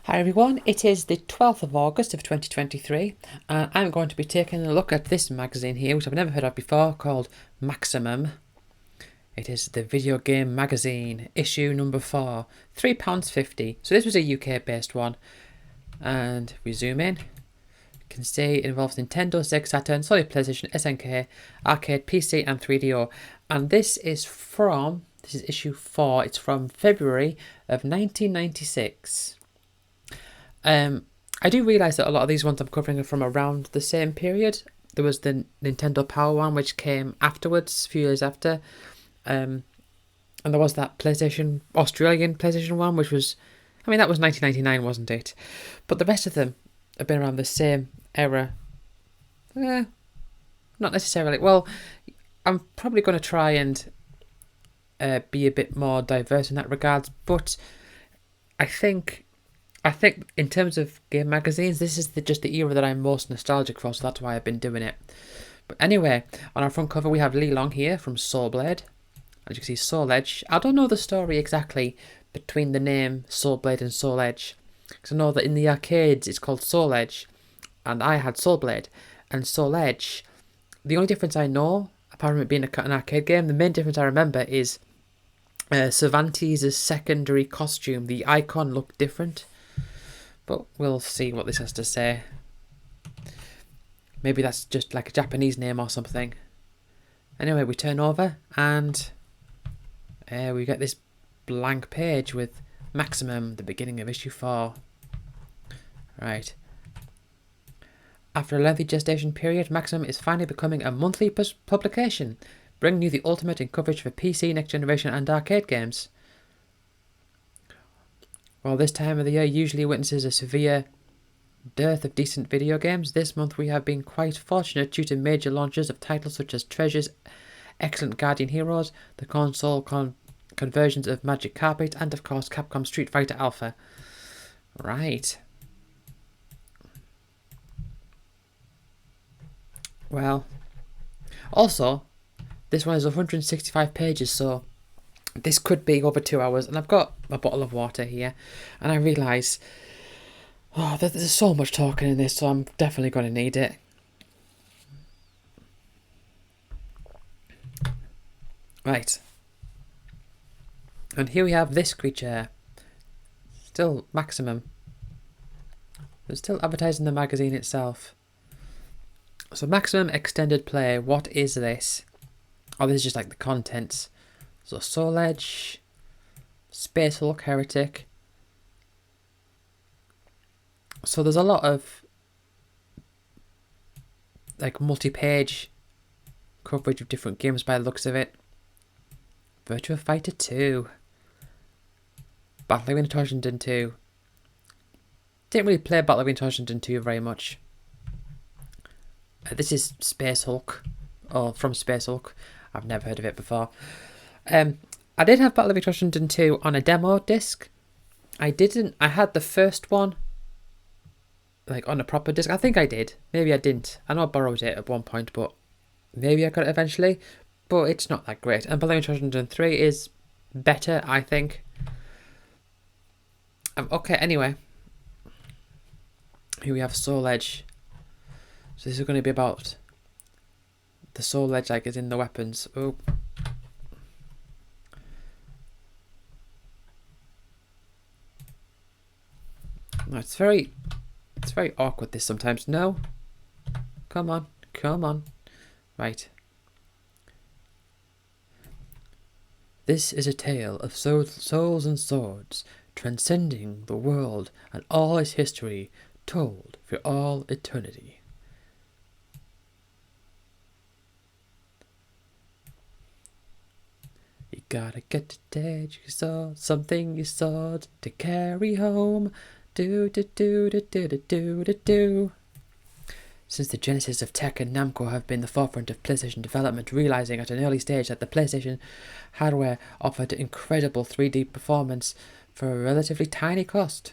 Hi everyone, it is the 12th of August of 2023 and I'm going to be taking a look at this magazine here, which I've never heard of before, called Maximum. It is the video game magazine, issue number 4, £3.50. So this was a UK based one, and we zoom in. You can see it involves Nintendo, Sega Saturn, Sony PlayStation, SNK, Arcade, PC and 3DO. And this is issue 4, it's from February of 1996. I do realise that a lot of these ones I'm covering are from around the same period. There was the Nintendo Power one, which came afterwards, a few years after. And there was that Australian PlayStation one, which was, that was 1999, wasn't it? But the rest of them have been around the same era. Not necessarily. Well, I'm probably going to try and be a bit more diverse in that regards, but I think in terms of game magazines, this is just the era that I'm most nostalgic for, so that's why I've been doing it. But anyway, on our front cover we have Li Long here from Soul Blade. As you can see, Soul Edge. I don't know the story exactly between the name Soul Blade and Soul Edge, because I know that in the arcades it's called Soul Edge, and I had Soul Blade. And Soul Edge, the only difference I know, apart from it being an arcade game, the main difference I remember is Cervantes' secondary costume. The icon looked different. But we'll see what this has to say. Maybe that's just like a Japanese name or something. Anyway, we turn over and we get this blank page with Maximum, the beginning of issue 4. Right. After a lengthy gestation period, Maximum is finally becoming a monthly publication, bringing you the ultimate in coverage for PC, next generation and arcade games. While this time of the year usually witnesses a severe dearth of decent video games, this month we have been quite fortunate due to major launches of titles such as Treasure's excellent Guardian Heroes, the console conversions of Magic Carpet, and of course Capcom Street Fighter Alpha. Right. Well, also, this one is 165 pages, so this could be over 2 hours, and I've got a bottle of water here, and I realise, there's so much talking in this, so I'm definitely going to need it. Right. And here we have this creature. Still Maximum. They're still advertising the magazine itself. So Maximum Extended Play, what is this? Oh, this is just like the contents. So Soul Edge, Space Hulk, Heretic. So there's a lot of like multi-page coverage of different games by the looks of it. Virtua Fighter 2. Battle Arena Toshiden 2. Didn't really play Battle Arena Toshiden 2 very much. This is Space Hulk, or from Space Hulk. I've never heard of it before. I did have Battle of Toshiden 2 on a demo disc. I had the first one like on a proper disc. I think I did. Maybe I didn't. I know I borrowed it at one point, but maybe I got it eventually. But it's not that great. And Battle of Toshiden 3 is better, I think. Okay, anyway. Here we have Soul Edge. So this is going to be about the Soul Edge, like, is in the weapons. Oh. No, it's very awkward, this sometimes. No. Come on. Right. This is a tale of souls and swords, transcending the world and all its history, told for all eternity. You gotta get to Dad, you saw something you saw to carry home. Do. Since the genesis of Tekken, Namco have been the forefront of PlayStation development, realizing at an early stage that the PlayStation hardware offered incredible 3D performance for a relatively tiny cost.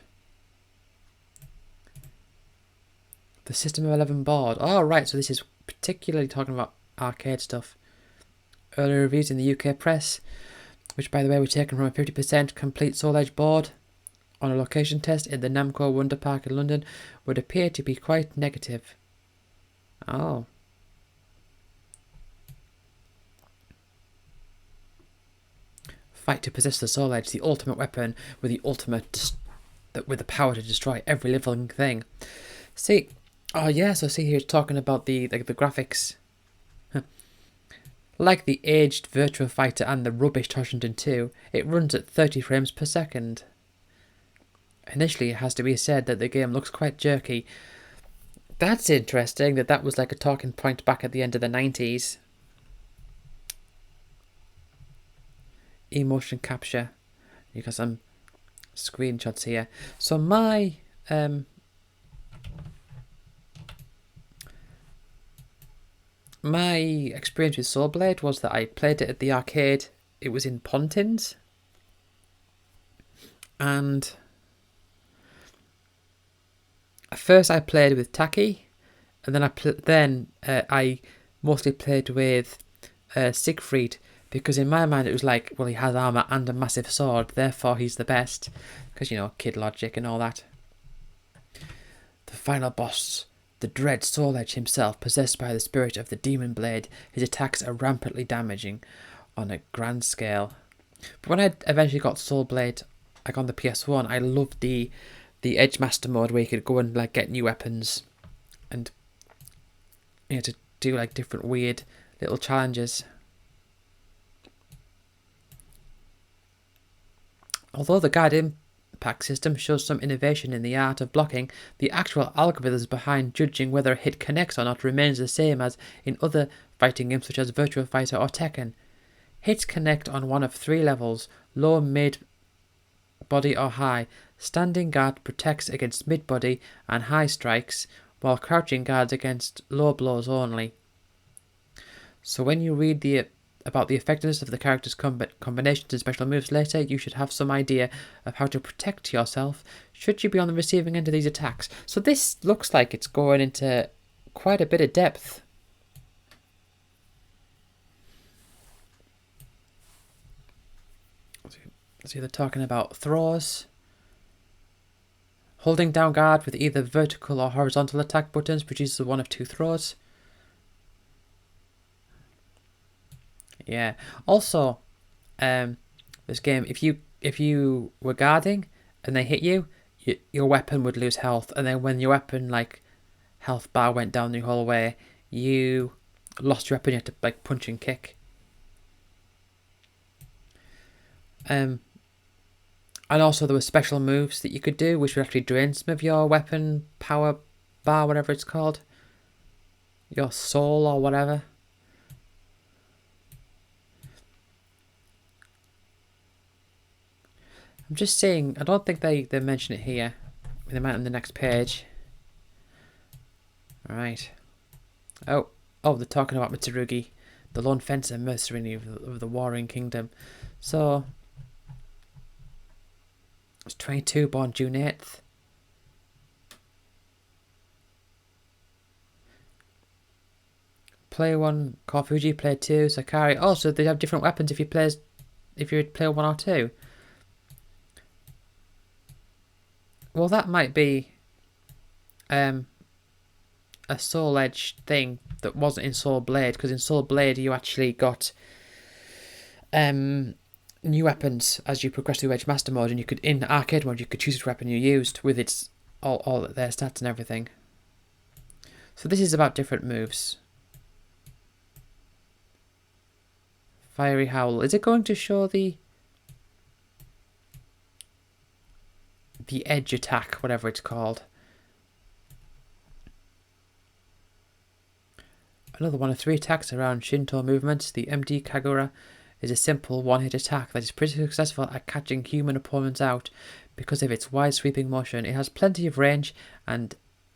The System of 11 board. Oh, right, so this is particularly talking about arcade stuff. Early reviews in the UK press, which by the way were taken from a 50% complete Soul Edge board, on a location test in the Namco Wonder Park in London would appear to be quite negative. Oh. Fight to possess the Soul Edge, the ultimate weapon with the power to destroy every living thing. See, oh yeah, so see here it's talking about the graphics. Like the aged Virtua Fighter and the rubbish Toshinden 2, it runs at 30 frames per second. Initially, it has to be said that the game looks quite jerky. That's interesting that was like a talking point back at the end of the 90s. Emotion capture. You got some screenshots here. So my experience with Soul Blade was that I played it at the arcade. It was in Pontins. And at first I played with Taki, and then I mostly played with Siegfried, because in my mind it was like, well, he has armor and a massive sword, therefore he's the best, because, you know, kid logic and all that. The final boss, the dread Soul Edge himself, possessed by the spirit of the Demon Blade, his attacks are rampantly damaging on a grand scale. But when I eventually got Soul Blade, like on the PS1, I loved the Edge Master mode where you could go and like get new weapons and, you know, to do like different weird little challenges. Although the guide impact system shows some innovation in the art of blocking, the actual algorithms behind judging whether a hit connects or not remains the same as in other fighting games such as Virtua Fighter or Tekken. Hits connect on one of 3 levels: low, mid, body or high. Standing guard protects against mid body and high strikes, while crouching guards against low blows only. So when you read about the effectiveness of the character's combinations and special moves later, you should have some idea of how to protect yourself should you be on the receiving end of these attacks. So this looks like it's going into quite a bit of depth. So they're talking about throws, holding down guard with either vertical or horizontal attack buttons produces one of 2 throws. Yeah. Also, this game, if you were guarding and they hit you, your weapon would lose health, and then when your weapon like health bar went down the whole way, you lost your weapon. You had to like punch and kick. And also there were special moves that you could do, which would actually drain some of your weapon power bar, whatever it's called, your soul or whatever. I'm just saying, I don't think they mention it here. They might on the next page. Alright. Oh, they're talking about Mitsurugi, the lone fencer mercenary of the Warring Kingdom. So, it's 22, born June 8th. Player 1, Kofuji. Player 2, Sakari. Oh, so they have different weapons if you play player 1 or 2. Well, that might be a Soul Edge thing that wasn't in Soul Blade, because in Soul Blade you actually got new weapons as you progress through Edge Master mode, and you could, in arcade mode, you could choose which weapon you used with its all their stats and everything. So this is about different moves. Fiery Howl. Is it going to show the edge attack, whatever it's called? Another one of 3 attacks around Shinto movements. The MD Kagura is a simple one-hit attack that is pretty successful at catching human opponents out because of its wide sweeping motion. It has plenty of range, and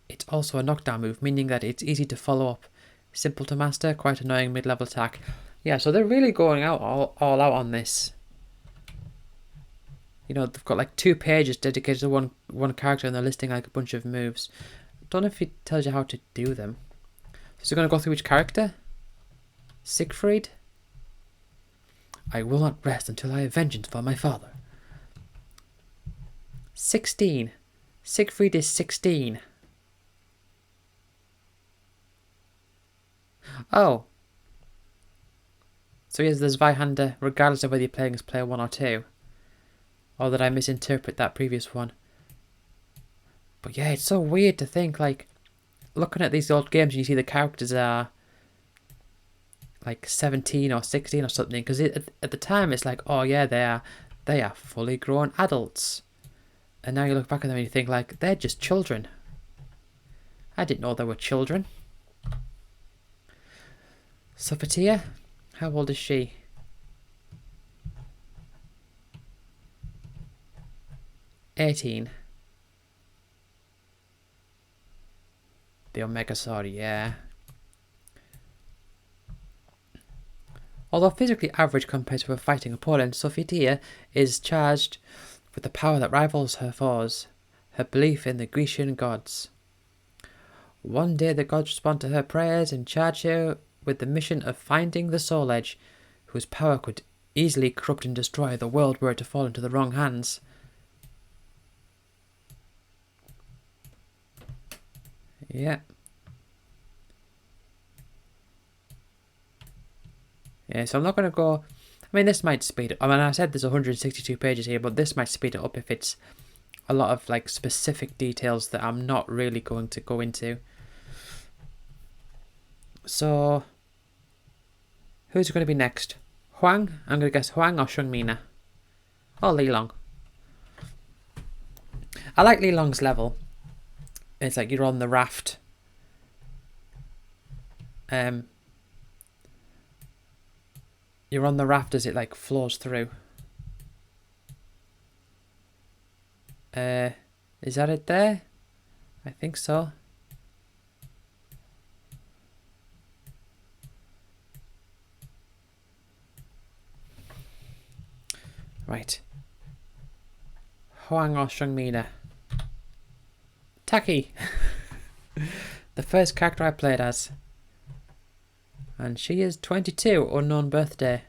it's also a knockdown move, meaning that it's easy to follow up. Simple to master, quite annoying mid-level attack. Yeah, so they're really going out all out on this. You know, they've got like 2 pages dedicated to one character, and they're listing like a bunch of moves. I don't know if it tells you how to do them. So we're going to go through each character. Siegfried. I will not rest until I have vengeance for my father. 16. Siegfried is 16. Oh. So he has the Zweihander regardless of whether you're playing as player 1 or 2. Or did I misinterpret that previous one? But yeah, it's so weird to think, like, looking at these old games, you see the characters are like 17 or 16 or something. Because at the time, it's like, oh yeah, they are fully grown adults. And now you look back at them and you think, like, they're just children. I didn't know they were children. Sophatia, how old is she? "18. The Omega Sword, yeah. Although physically average compared to her fighting opponent, Sophatia is charged with a power that rivals her foes, her belief in the Grecian gods. One day the gods respond to her prayers and charge her with the mission of finding the Soul Edge, whose power could easily corrupt and destroy the world were it to fall into the wrong hands. Yeah. Yeah, so I'm not going to go... I mean, this might speed it... I mean, I said there's 162 pages here, but this might speed it up if it's a lot of, like, specific details that I'm not really going to go into. So, who's going to be next? Huang? I'm going to guess Huang or Shungmina. Or Li Long. I like Li Long's level. It's like you're on the raft. You're on the raft as it like flows through. Is that it there? I think so. Right. Huang or Shungmina? Taki. The first character I played as. And she is 22, unknown birthday.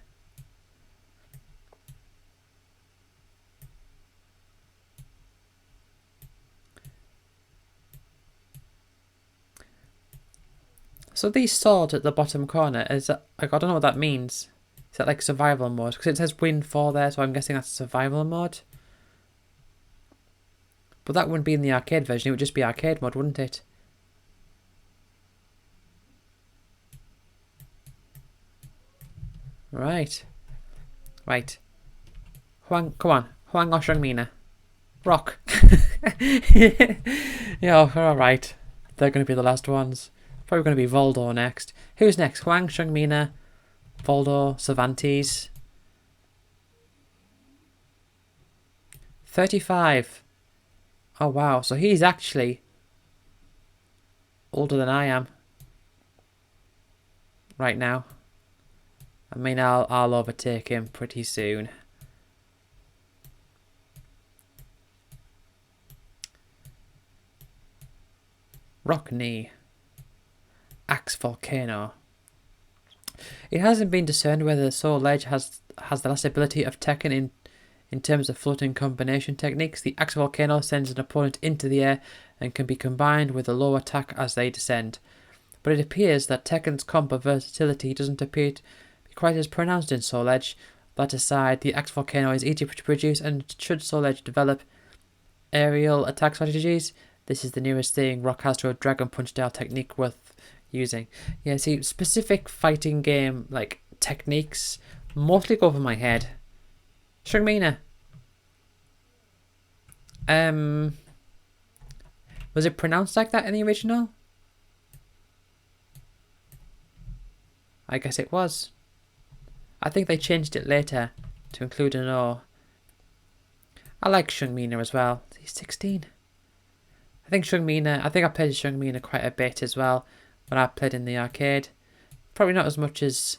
So these swords at the bottom corner, is that, like, I don't know what that means. Is that like survival mode? Because it says win 4 there, so I'm guessing that's survival mode. But that wouldn't be in the arcade version, it would just be arcade mode, wouldn't it? Right. Right. Huang, come on. Huang or Shungmina? Rock. Yeah, alright. They're going to be the last ones. Probably going to be Voldo next. Who's next? Huang, Shungmina, Voldo, Cervantes. 35. Oh wow, so he's actually older than I am right now. I mean, I'll overtake him pretty soon. Rockney. Axe Volcano. It hasn't been discerned whether the Soul Edge has the last ability of Tekken in terms of floating combination techniques. The Axe Volcano sends an opponent into the air and can be combined with a low attack as they descend. But it appears that Tekken's combo versatility doesn't appear to be quite as pronounced in Soul Edge. That aside, the Axe Volcano is easy to produce, and should Soul Edge develop aerial attack strategies, this is the nearest thing Rock has to a Dragon Punch style technique worth using. Yeah, see, specific fighting game like techniques mostly go over my head. Shungmina. Was it pronounced like that in the original? I guess it was. I think they changed it later to include an O. I like Shungmina as well. He's 16. I think I played Shungmina quite a bit as well when I played in the arcade. Probably not as much as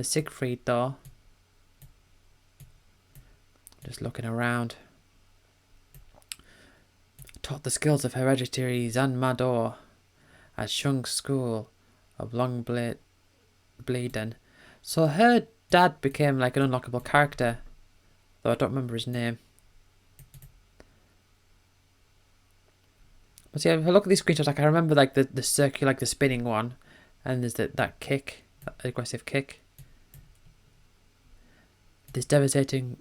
Siegfried though. Just looking around. Taught the skills of hereditary Zanmador at Shung's school of Long Bladen. So her dad became like an unlockable character. though I don't remember his name. But yeah, if I look at these screenshots, like I remember like the circular, like the spinning one, and there's that kick, that aggressive kick. This devastating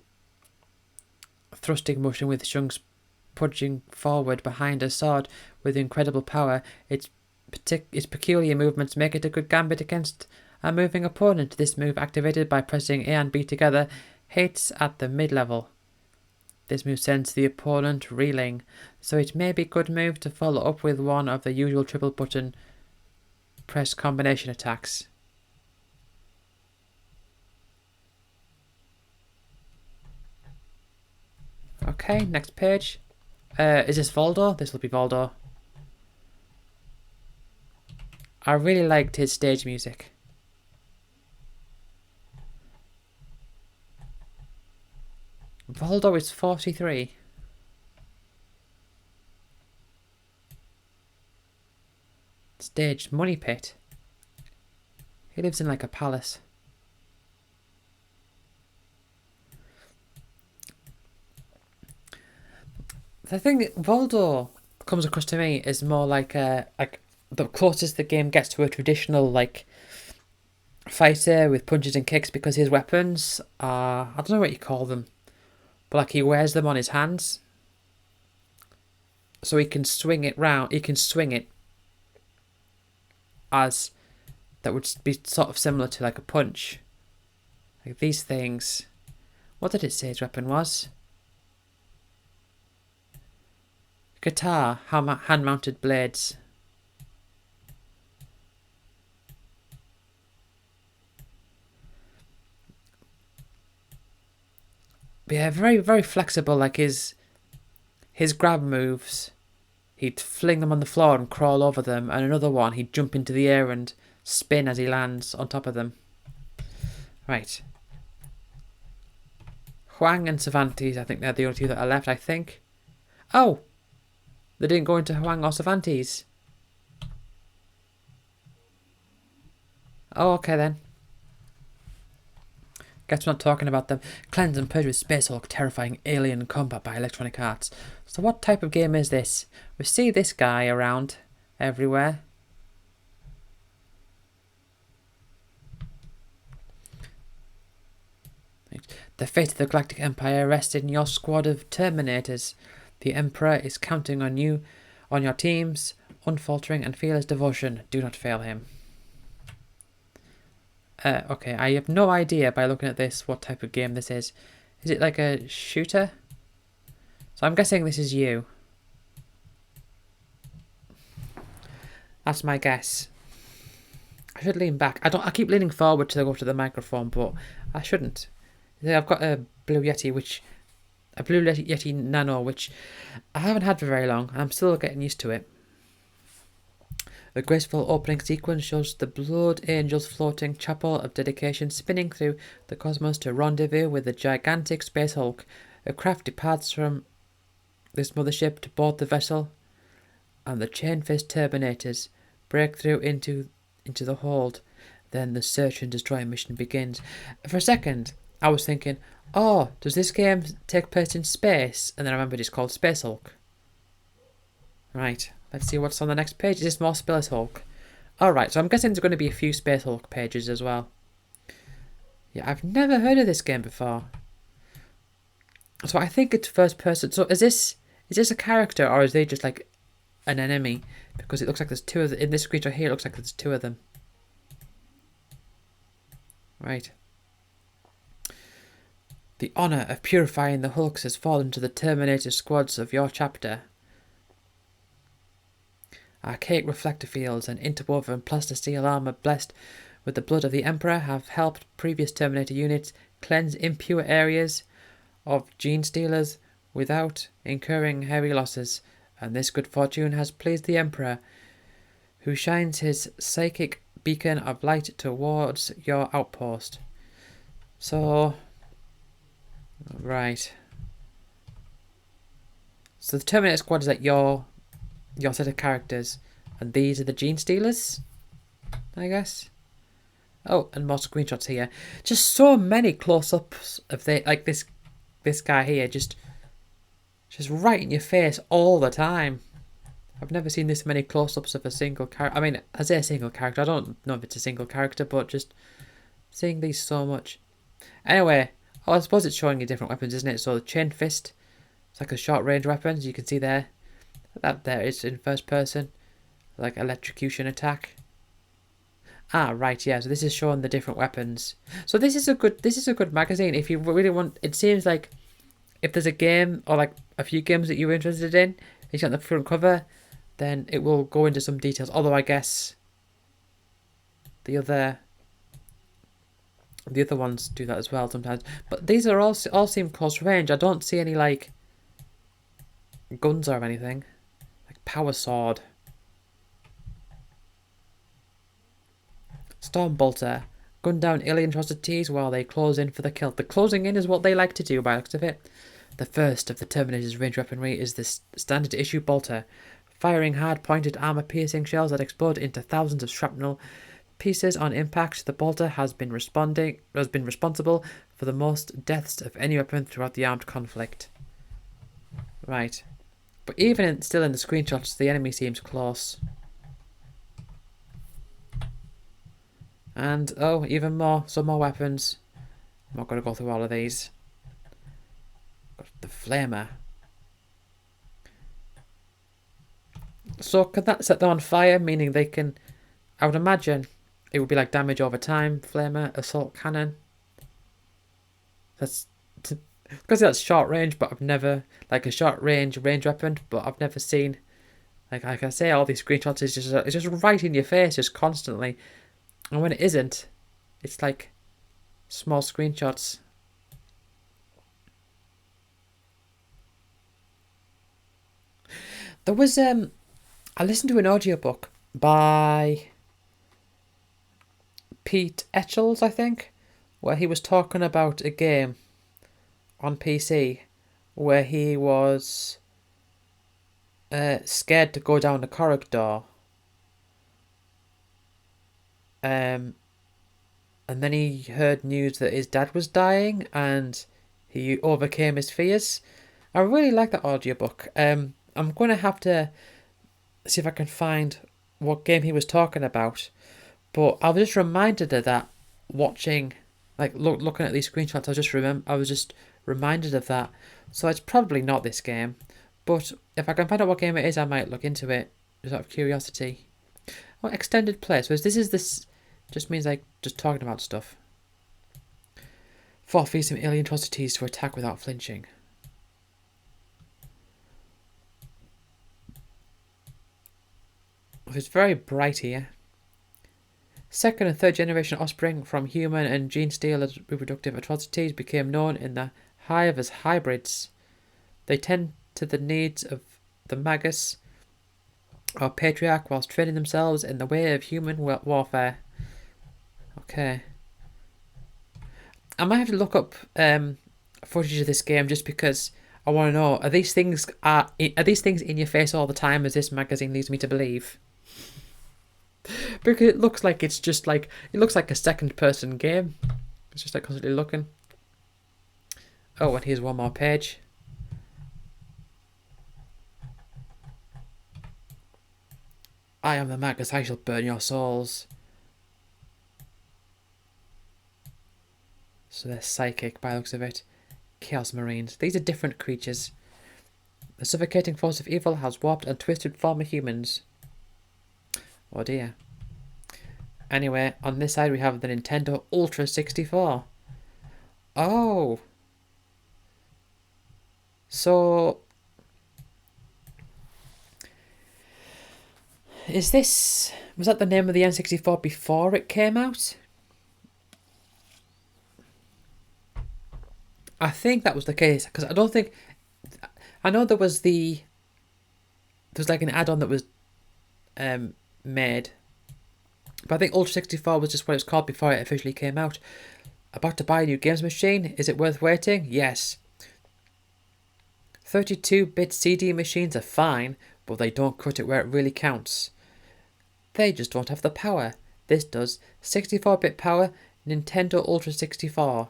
thrusting motion with Shung's punching forward behind a sword with incredible power. Its peculiar movements make it a good gambit against a moving opponent. This move, activated by pressing A and B together, hits at the mid-level. This move sends the opponent reeling, so it may be a good move to follow up with one of the usual triple button press combination attacks. Okay, next page. Is this Voldo? This will be Voldo. I really liked his stage music. Voldo is 43. Stage Money Pit. He lives in like a palace. The thing Voldo comes across to me is more like the closest the game gets to a traditional like fighter with punches and kicks, because his weapons are, I don't know what you call them, but like he wears them on his hands, so he can swing it round. He can swing it as that would be sort of similar to like a punch. Like these things. What did it say his weapon was? Guitar, hand-mounted blades. But yeah, very, very flexible. Like his grab moves, he'd fling them on the floor and crawl over them, and another one, he'd jump into the air and spin as he lands on top of them. Right. Huang and Cervantes, I think they're the only two that are left, I think. Oh! They didn't go into Huang or Cervantes. Oh, okay then. Guess we're not talking about them. Cleanse and purge with Space Hulk, terrifying alien combat by Electronic Arts. So what type of game is this? We see this guy around everywhere. The fate of the Galactic Empire rested in your squad of Terminators. The Emperor is counting on you, on your team's unfaltering and fearless devotion. Do not fail him. Okay, I have no idea by looking at this what type of game this is. Is it like a shooter? So I'm guessing this is you. That's my guess. I should lean back. I keep leaning forward to go to the microphone, but I shouldn't. I've got a Blue Yeti, a Blue Yeti Nano, which I haven't had for very long, and I'm still getting used to it. The graceful opening sequence shows the Blood Angel's floating chapel of dedication spinning through the cosmos to rendezvous with the gigantic Space Hulk. A craft departs from this mothership to board the vessel, and the chain-fist Terminators break through into the hold. Then the search and destroy mission begins. For a second, I was thinking, oh, does this game take place in space? And then I remembered it's called Space Hulk. Right, let's see what's on the next page. Is this more Space Hulk? Alright, so I'm guessing there's going to be a few Space Hulk pages as well. Yeah, I've never heard of this game before. So I think it's first person. So is this a character, or is they just like an enemy? Because it looks like there's two of them. In this screenshot here, it looks like there's two of them. Right. The honour of purifying the Hulks has fallen to the Terminator squads of your chapter. Archaic reflector fields and interwoven plastisteel armour blessed with the blood of the Emperor have helped previous Terminator units cleanse impure areas of gene stealers without incurring heavy losses, and this good fortune has pleased the Emperor, who shines his psychic beacon of light towards your outpost. So, right. So the Terminator squad is like your set of characters, and these are the gene stealers, I guess. Oh, and more screenshots here. Just so many close-ups of this this guy here just right in your face all the time. I've never seen this many close-ups of a single character. I mean, I say a single character. I don't know if it's a single character, but just seeing these so much. Anyway, I suppose it's showing you different weapons, isn't it? So the chain fist, it's like a short-range weapon. You can see there. That there is in first person, like electrocution attack. Ah, right, yeah. So this is showing the different weapons. So this is a good magazine if you really want. It seems like if there's a game or like a few games that you're interested in, it's got the front cover, then it will go into some details. Although I guess the other ones do that as well sometimes. But these are all seem close range. I don't see any like guns or anything, like power sword. Stormbolter. Gun down alien atrocities while they close in for the kill. The closing in is what they like to do by the looks of it. The first of the Terminator's range weaponry is the standard issue bolter, firing hard-pointed armor-piercing shells that explode into thousands of shrapnel pieces on impact. The bolter has been responsible for the most deaths of any weapon throughout the armed conflict. Right. But even still in the screenshots, the enemy seems close. And, oh, even more. Some more weapons. I'm not going to go through all of these. Got the flamer. So, can that set them on fire? Meaning they can... I would imagine it would be like damage over time. Flamer, assault cannon. That's... Because that's short range, but I've never... Like a short range weapon, but I've never seen... Like I say, all these screenshots is it's just right in your face, just constantly. And when it isn't, it's like small screenshots. There was I listened to an audiobook by Pete Etchells, I think, where he was talking about a game on PC where he was scared to go down the corridor. And then he heard news that his dad was dying and he overcame his fears. I really like that audiobook. I'm going to have to see if I can find what game he was talking about. But I was just reminded of that watching, like looking at these screenshots. I was just reminded of that. So it's probably not this game. But if I can find out what game it is, I might look into it just out of curiosity. Oh, extended play. So this just means like just talking about stuff. 4 fearsome alien atrocities to attack without flinching. It's very bright here. Second and third generation offspring from human and gene stealer reproductive atrocities became known in the hive as hybrids. They tend to the needs of the magus or patriarch whilst training themselves in the way of human warfare. Okay. I might have to look up footage of this game just because I want to know, are these things in your face all the time as this magazine leads me to believe? Because it looks like it looks like a second person game. It's just like constantly looking. Oh, and here's one more page. I am the Magus, I shall burn your souls. So they're psychic by the looks of it. Chaos Marines. These are different creatures. The suffocating force of evil has warped and twisted former humans. Oh dear. Anyway, on this side we have the Nintendo Ultra 64. Oh. So... was that the name of the N64 before it came out? I think that was the case, because I know there was like an add-on that was made, but I think Ultra 64 was just what it was called before it officially came out. About to buy a new games machine? Is it worth waiting? Yes. 32-bit CD machines are fine, but they don't cut it where it really counts. They just don't have the power. This does. 64-bit power, Nintendo Ultra 64.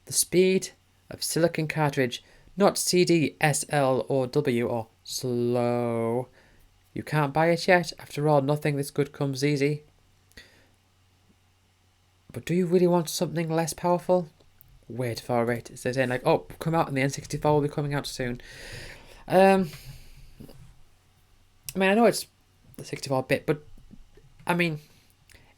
The speed, of silicon cartridge, not CD, SL, or W, or slow. You can't buy it yet. After all, nothing this good comes easy. But do you really want something less powerful? Wait for it. They're saying like, oh, come out, and the N64 will be coming out soon. I mean, I know it's the 64-bit, but I mean,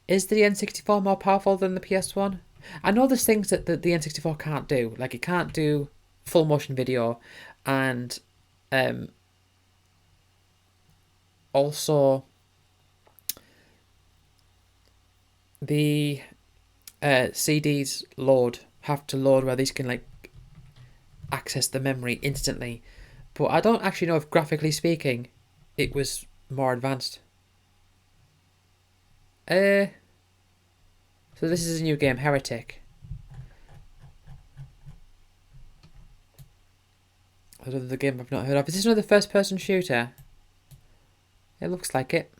is the N64 more powerful than the PS1? I know there's things that the N64 can't do. Like, it can't do full motion video, and also the CDs have to load where these can like access the memory instantly. But I don't actually know if graphically speaking it was more advanced. So this is a new game, Heretic. Another game I've not heard of. Is this another first-person shooter? It looks like it.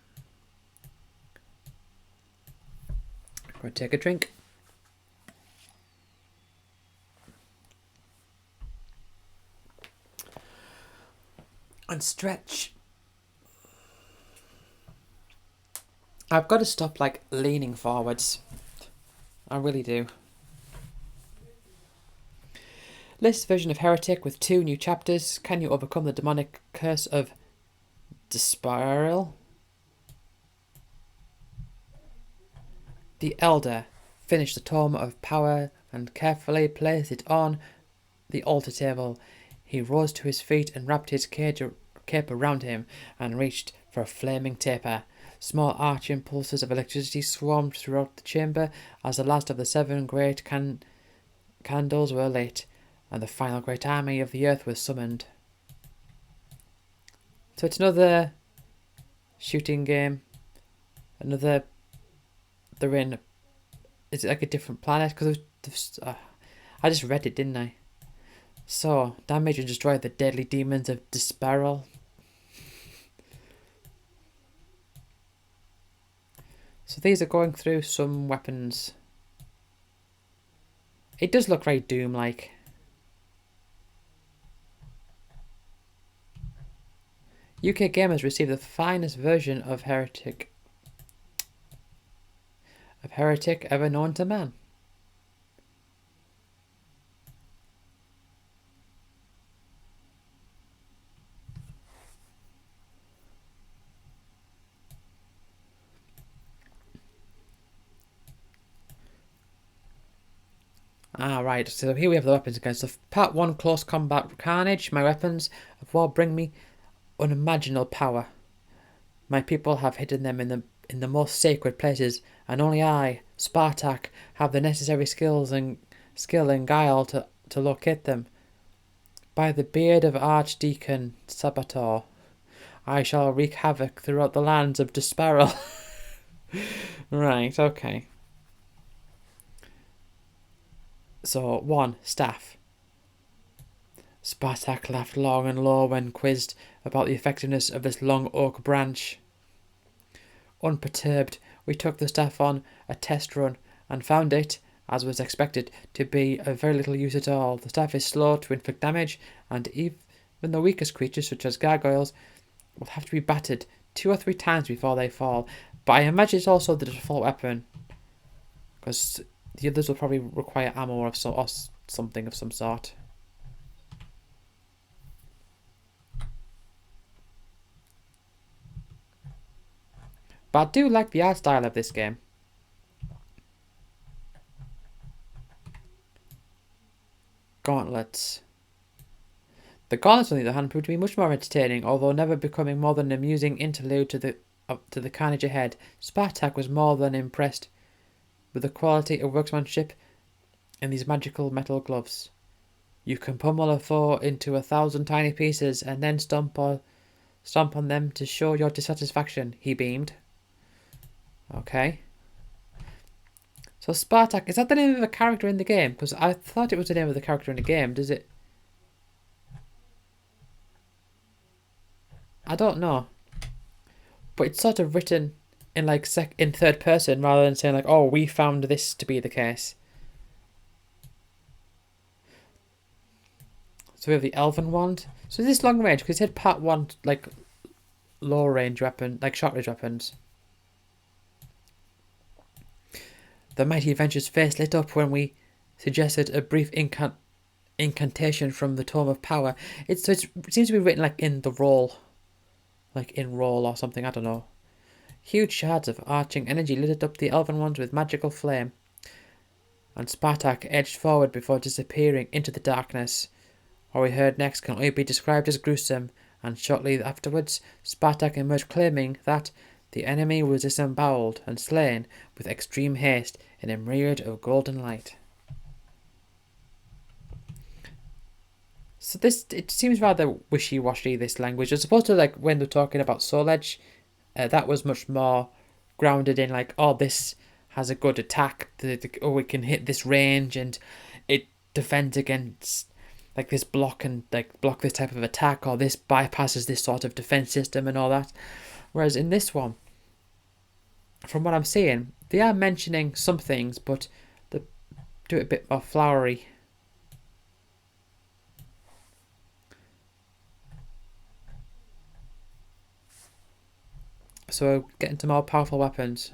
I'm going to take a drink. And stretch. I've got to stop like leaning forwards. I really do. Latest version of Heretic with 2 new chapters. Can you overcome the demonic curse of Despiral? The Elder finished the Tome of Power and carefully placed it on the altar table. He rose to his feet and wrapped his cape around him and reached for a flaming taper. Small arch impulses of electricity swarmed throughout the chamber as the last of the 7 great candles were lit, and the final great army of the earth was summoned. So it's another shooting game. They're in. Is it like a different planet? Because I just read it, didn't I? So, damage and destroy the deadly demons of Despiral. So these are going through some weapons. It does look very Doom-like. UK gamers received the finest version of Heretic ever known to man. Right, so here we have the weapons again. So part 1, close combat carnage. My weapons of war bring me unimaginable power. My people have hidden them in the most sacred places, and only I, Spartak, have the necessary skill and guile to locate them. By the beard of Archdeacon Sabator, I shall wreak havoc throughout the lands of Despiral. Right, okay. So, 1, staff. Spartak laughed long and low when quizzed about the effectiveness of this long oak branch. Unperturbed, we took the staff on a test run and found it, as was expected, to be of very little use at all. The staff is slow to inflict damage, and even the weakest creatures, such as gargoyles, will have to be battered 2 or 3 times before they fall. But I imagine it's also the default weapon, because the others will probably require ammo or something of some sort. But I do like the art style of this game. Gauntlets. The gauntlets, on the other hand, proved to be much more entertaining, although never becoming more than an amusing interlude to the carnage ahead. Spartak was more than impressed with the quality of workmanship in these magical metal gloves. You can pummel a foe into 1,000 tiny pieces and then stomp on them to show your dissatisfaction, he beamed. Okay. So Spartak, is that the name of a character in the game? Because I thought it was the name of the character in the game. Does it? I don't know. But it's sort of written in like in third person rather than saying like, oh, we found this to be the case. So we have the Elven Wand. So this long range, because it said part 1, like, low range weapon, like short range weapons. The mighty adventurer's face lit up when we suggested a brief incantation from the Tome of Power. It seems to be written like in the roll. Like in roll or something, I don't know. Huge shards of arching energy lit up the Elven Wands with magical flame. And Spartak edged forward before disappearing into the darkness. What we heard next can only be described as gruesome, and shortly afterwards, Spartak emerged claiming that the enemy was disemboweled and slain with extreme haste in a myriad of golden light. So it seems rather wishy-washy, this language. As opposed to like when they're talking about Soul Edge, that was much more grounded in like, oh, this has a good attack, or we can hit this range and it defends against like this block and like block this type of attack, or this bypasses this sort of defense system and all that. Whereas in this one, from what I'm seeing, they are mentioning some things, but they do it a bit more flowery. So get into more powerful weapons.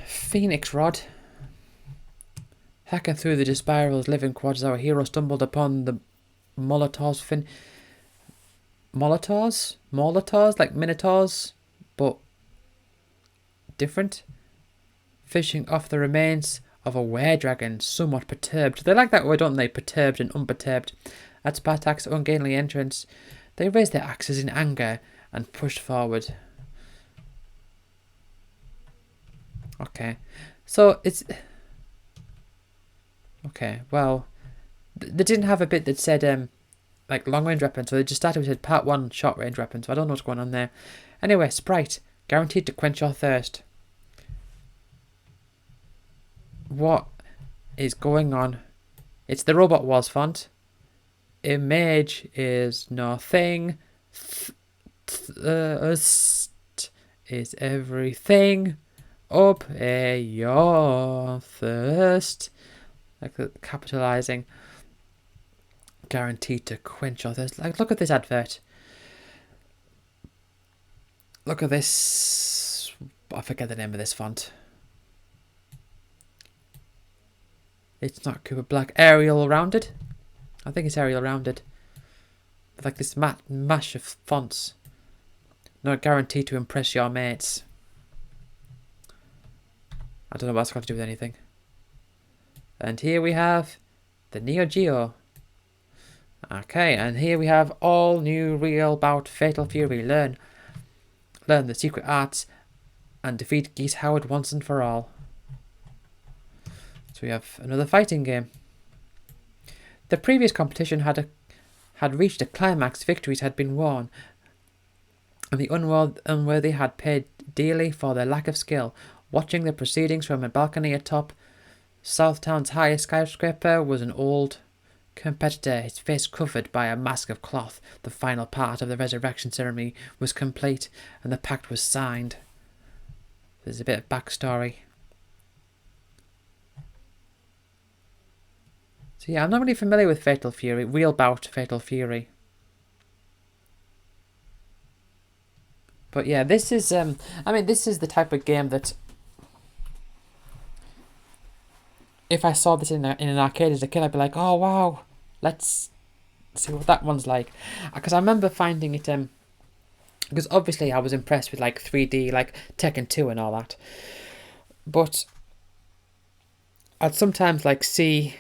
Phoenix Rod. Hacking through the Despiral's living quarters, our hero stumbled upon the Molotov's Molotovs, like Minotaurs, but different. Fishing off the remains of a were-dragon, somewhat perturbed. They like that word, don't they? Perturbed and unperturbed. At Spartak's ungainly entrance, they raised their axes in anger and pushed forward. Okay, so it's... Okay, well, they didn't have a bit that said, like, long-range weapons, so they just started with part 1 short-range weapons, so I don't know what's going on there. Anyway, Sprite, guaranteed to quench your thirst. What is going on? It's the Robot Wars font. Image is nothing. Is everything. Up your thirst. Like capitalizing. Guaranteed to quench your thirst. Like, look at this advert. Look at this. I forget the name of this font. It's not Cooper Black. Arial Rounded. I think it's Arial Rounded. Like this mash of fonts. Not guaranteed to impress your mates. I don't know what that's got to do with anything. And here we have the Neo Geo. Okay, and here we have all new real about Fatal Fury. Learn the secret arts and defeat Geese Howard once and for all. So we have another fighting game. The previous competition had reached a climax. Victories had been won, and the unworthy had paid dearly for their lack of skill. Watching the proceedings from a balcony atop Southtown's highest skyscraper was an old competitor, his face covered by a mask of cloth. The final part of the resurrection ceremony was complete, and the pact was signed. There's a bit of backstory. So yeah, I'm not really familiar with Fatal Fury, real bout Fatal Fury. But yeah, this is this is the type of game that if I saw this in an arcade as a kid, I'd be like, oh wow, let's see what that one's like. Because I remember finding it, because obviously I was impressed with like 3D, like Tekken 2 and all that. But I'd sometimes like see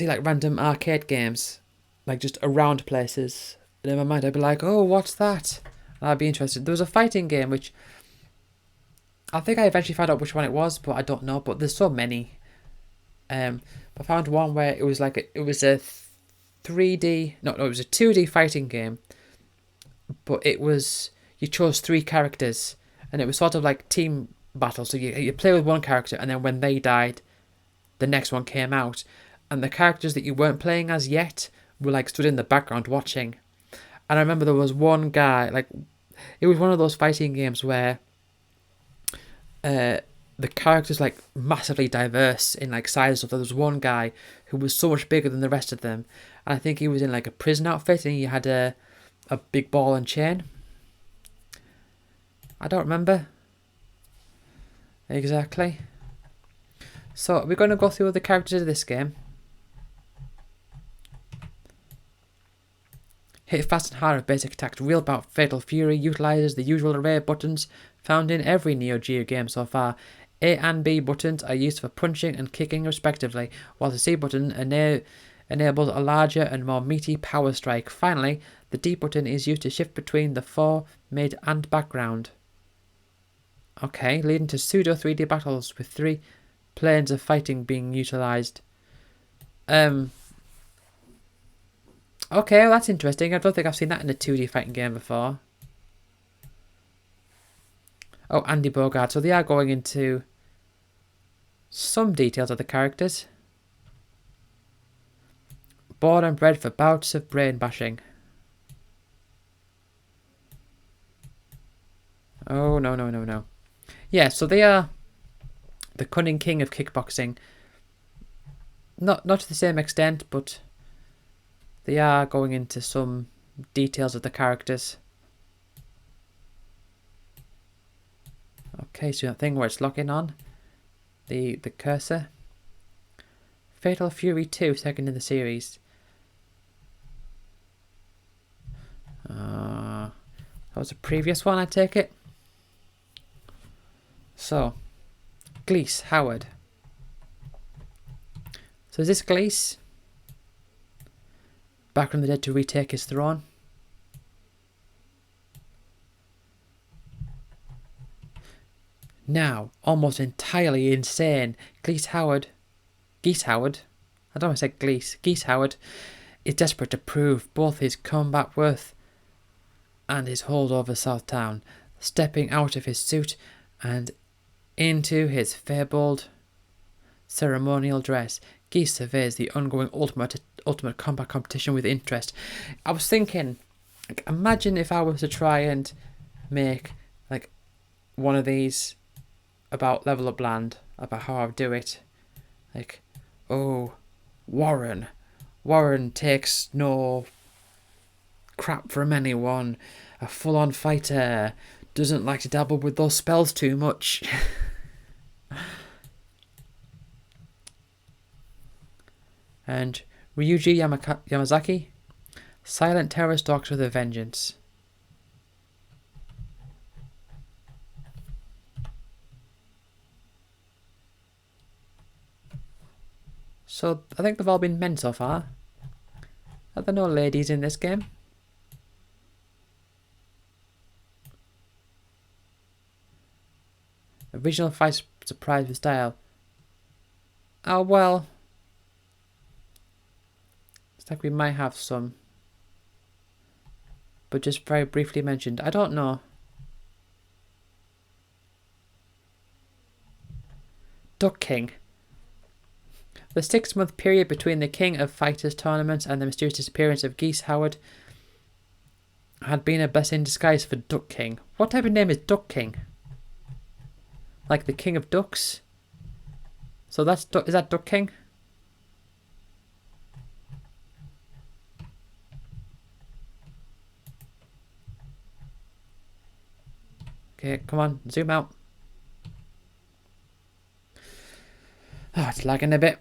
like random arcade games, like just around places. And in my mind I'd be like, oh, what's that? And I'd be interested. There was a fighting game which I think I eventually found out which one it was, but I don't know. But there's so many. I found one where it was a 3D. No, it was a 2D fighting game. But you chose 3 characters, and it was sort of like team battle. So you play with one character, and then when they died, the next one came out, and the characters that you weren't playing as yet were like stood in the background watching. And I remember there was one guy, like, it was one of those fighting games where the characters like massively diverse in like size. So there was one guy who was so much bigger than the rest of them, and I think he was in like a prison outfit, and he had a big ball and chain. I don't remember exactly. So we're going to go through the characters of this game. Hit fast and hard with basic attacks. Real Bout Fatal Fury utilises the usual array of buttons found in every Neo Geo game so far. A and B buttons are used for punching and kicking respectively, while the C button enables a larger and more meaty power strike. Finally, the D button is used to shift between the fore, mid and background. Okay, leading to pseudo 3D battles with 3 planes of fighting being utilised. Okay, well that's interesting. I don't think I've seen that in a 2D fighting game before. Oh, Andy Bogard. So they are going into some details of the characters. Born and bred for bouts of brain bashing. Oh, no. Yeah, so they are the cunning king of kickboxing. Not to the same extent, but they are going into some details of the characters. Okay, so that thing where it's locking on the cursor. Fatal Fury 2, second in the series. That was a previous one, I take it. So, Glees Howard. So is this Glees back from the dead to retake his throne? Now, almost entirely insane, Geese Howard, I don't know if I said Geese Howard, is desperate to prove both his combat worth and his hold over Southtown, stepping out of his suit and into his fabled ceremonial dress. Geese surveys the ongoing ultimate combat competition with interest. I was thinking, like, imagine if I was to try and make like one of these about Level Up Land, about how I would do it. Like, oh, Warren takes no crap from anyone. A full-on fighter, doesn't like to dabble with those spells too much. And Ryuji Yamazaki, silent terror stalks with a vengeance. So, I think they've all been men so far. Are there no ladies in this game? Original fight surprise with style. Oh, well. It's like we might have some. But just very briefly mentioned. I don't know. Duck King. The 6-month period between the King of Fighters tournaments and the mysterious disappearance of Geese Howard had been a blessing in disguise for Duck King. What type of name is Duck King? Like the King of Ducks? So is that Duck King? Okay, come on, zoom out. Oh, it's lagging a bit.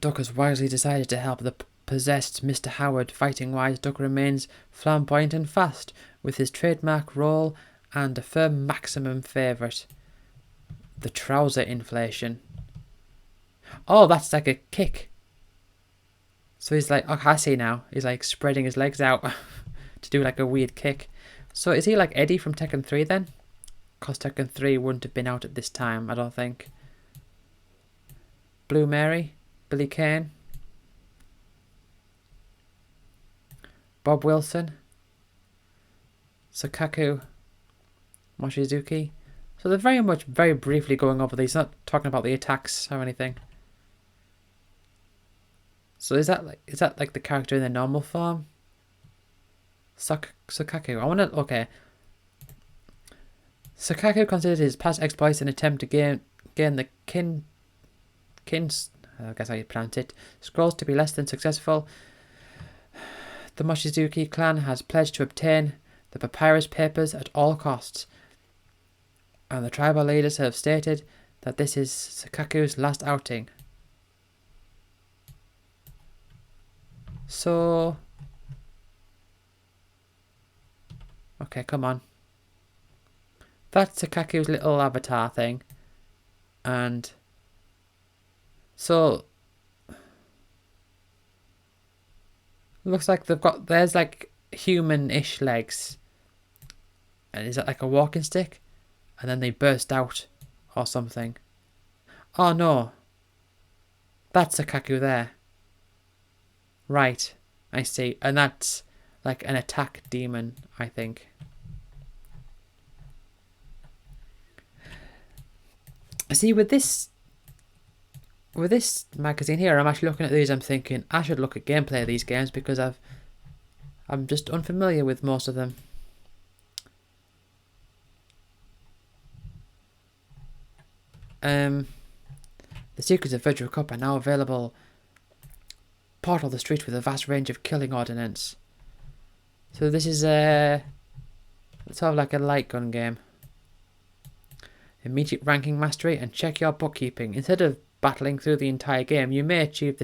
Duck has wisely decided to help the possessed Mr. Howard. Fighting-wise, Duck remains flamboyant and fast, with his trademark roll and a firm maximum favourite. The trouser inflation. Oh, that's like a kick. So he's like, okay, I see now. He's like spreading his legs out to do like a weird kick. So is he like Eddie from Tekken 3 then? Because Tekken 3 wouldn't have been out at this time, I don't think. Blue Mary, Billy Kane, Bob Wilson, Sakaku Mochizuki. So they're very briefly going over these, not talking about the attacks or anything. So is that like the character in the normal form? Sukaku. I wanna Sukaku considered his past exploits an attempt to gain the I guess how you pronounce it, scrolls to be less than successful. The Mochizuki clan has pledged to obtain the papyrus papers at all costs, and the tribal leaders have stated that this is Sukaku's last outing. So, okay, come on. That's Sukaku's little avatar thing, and so looks like there's like human-ish legs, and is that like a walking stick? And then they burst out or something. Oh no, that's Sukaku there. Right, I see, and that's like an attack demon, I think. See, with this magazine here, I'm actually looking at these. I'm thinking I should look at gameplay of these games because I'm just unfamiliar with most of them. The Secrets of Virtual Cop are now available. Portal the street with a vast range of killing ordnance. So this is sort of like a light gun game. Immediate ranking mastery and check your bookkeeping. Instead of battling through the entire game, you may achieve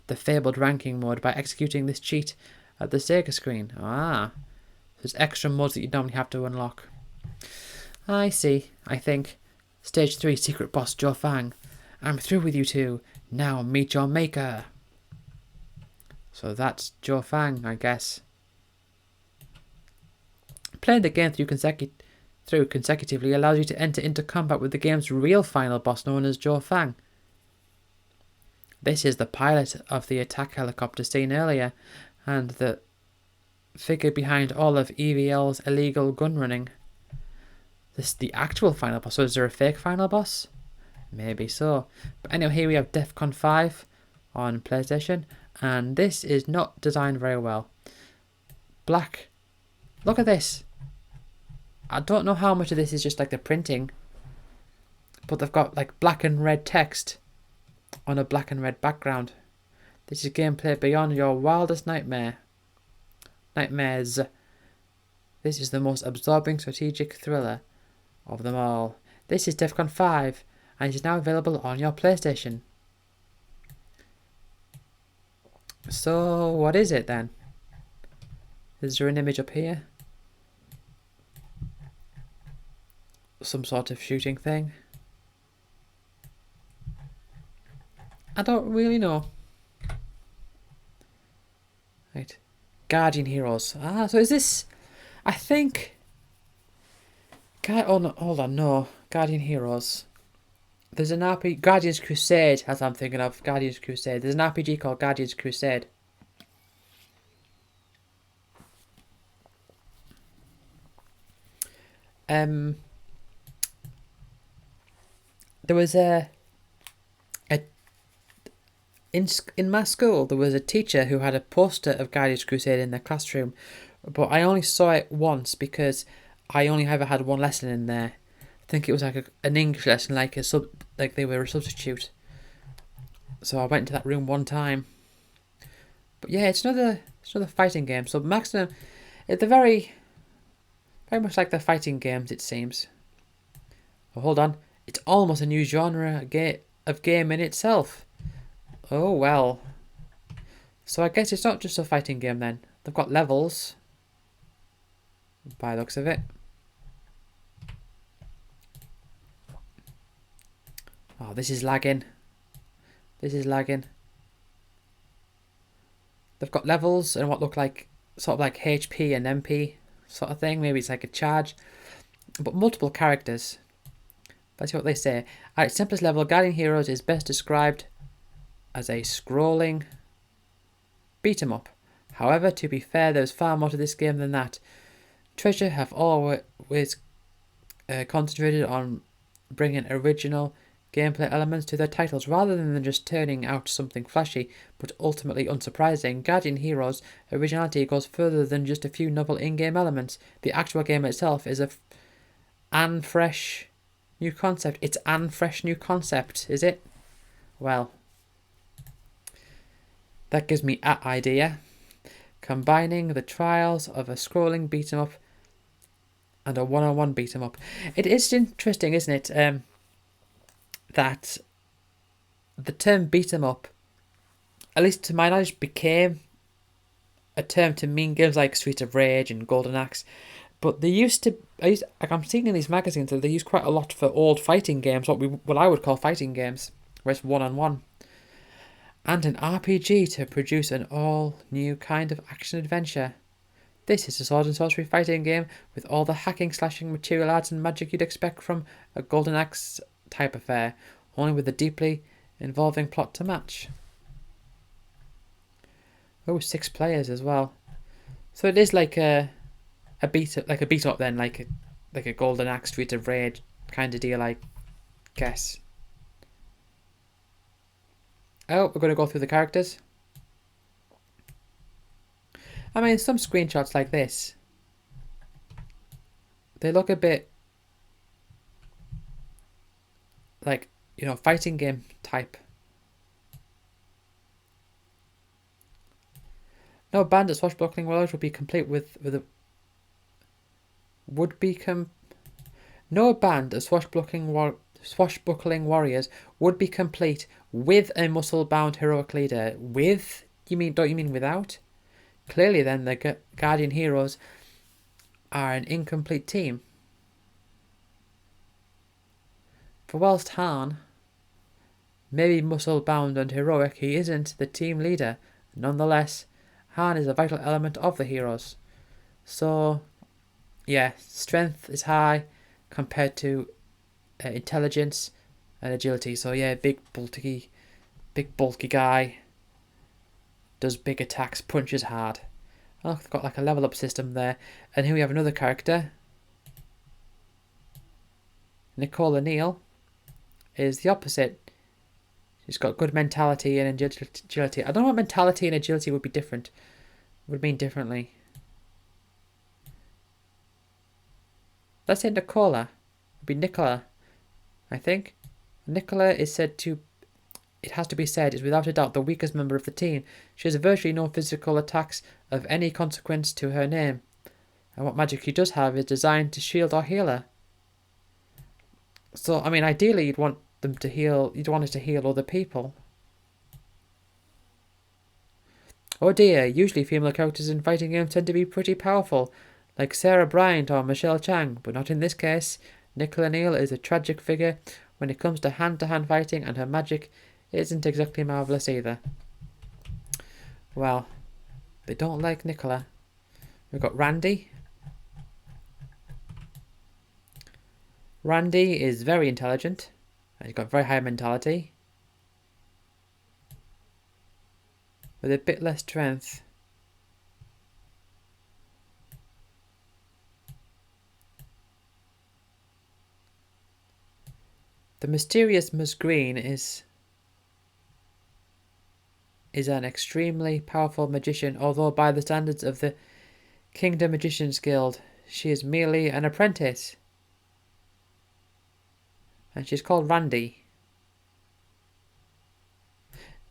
the fabled ranking mode by executing this cheat at the Sega screen. There's extra modes that you normally have to unlock. I see, I think. Stage 3 secret boss Joe Fang. I'm through with you two. Now meet your maker. So that's Joe Fang, I guess. Playing the game through consecutively allows you to enter into combat with the game's real final boss known as Joe Fang. This is the pilot of the attack helicopter seen earlier, and the figure behind all of EVL's illegal gun running. This is the actual final boss. So is there a fake final boss? Maybe so. But anyway, here we have Defcon 5 on PlayStation, and this is not designed very well. Black. Look at this. I don't know how much of this is just like the printing, but they've got like black and red text on a black and red background. This is gameplay beyond your wildest nightmares. This is the most absorbing strategic thriller of them all. This is Defcon 5 and it is now available on your PlayStation. So what is it then? Is there an image up here? Some sort of shooting thing? I don't really know. Right. Guardian Heroes. So is this... I think... Oh no, hold on, no. Guardian Heroes. There's an RPG... Guardians Crusade, as I'm thinking of. Guardians Crusade. There's an RPG called Guardians Crusade. There was in my school there was a teacher who had a poster of Guardians Crusade in their classroom, but I only saw it once because I only ever had one lesson in there. I think it was like an English lesson, like they were a substitute. So I went into that room one time. But yeah, it's another fighting game. So Maximum, they're very much like the fighting games, it seems. Oh, hold on. It's almost a new genre of game in itself. Oh, well. So I guess it's not just a fighting game then. They've got levels, by the looks of it. Oh, this is lagging. This is lagging. They've got levels and what look like, sort of like HP and MP sort of thing. Maybe it's like a charge. But multiple characters. That's what they say. At its simplest level, Guardian Heroes is best described as a scrolling beat 'em up. However, to be fair, there's far more to this game than that. Treasure have always concentrated on bringing original gameplay elements to their titles rather than just turning out something flashy but ultimately unsurprising. Guardian Heroes' originality goes further than just a few novel in-game elements. The actual game itself is an fresh new concept. It's an fresh new concept, is it? Well, that gives me an idea. Combining the trials of a scrolling beat 'em up and a one-on-one beat 'em up. It is interesting, isn't it? That the term beat 'em up, at least to my knowledge, became a term to mean games like Streets of Rage and Golden Axe. But they I'm seeing in these magazines that they use quite a lot for old fighting games, what I would call fighting games, where it's one-on-one. And an RPG to produce an all-new kind of action-adventure. This is a sword and sorcery fighting game with all the hacking, slashing, material arts and magic you'd expect from a Golden Axe type affair, only with a deeply involving plot to match. Oh, 6 players as well. So it is like a beat up then, like a Golden Axe Street of Rage kind of deal, I guess. Oh, we're going to go through the characters. I mean, some screenshots like this, they look a bit like, fighting game type. No band of swashbuckling warriors would be complete with a no band of swashbuckling warriors would be complete with a muscle-bound heroic leader. With? Don't you mean without? Clearly then the Guardian Heroes are an incomplete team. For whilst Han may be muscle-bound and heroic, he isn't the team leader. Nonetheless, Han is a vital element of the heroes. So, yeah, strength is high compared to intelligence and agility. So yeah, big bulky guy, does big attacks, punches hard. Oh, they've got like a level up system there. And here we have another character. Nicola Neal is the opposite. She's got good mentality and agility. I don't know what mentality and agility would be different. Would mean differently. Let's say Nicola. It would be Nicola, I think. Nicola is said to, it has to be said, is without a doubt the weakest member of the team. She has virtually no physical attacks of any consequence to her name. And what magic she does have is designed to shield or heal her. So, I mean, ideally you'd want it to heal other people. Oh dear, usually female characters in fighting games tend to be pretty powerful, like Sarah Bryant or Michelle Chang, but not in this case. Nicola Neal is a tragic figure when it comes to hand-to-hand fighting, and her magic isn't exactly marvellous either. Well, they don't like Nicola. We've got Randy. Randy is very intelligent. He's got very high mentality, with a bit less strength. The mysterious Ms. Green is an extremely powerful magician, although by the standards of the Kingdom Magicians Guild, she is merely an apprentice. And she's called Randy.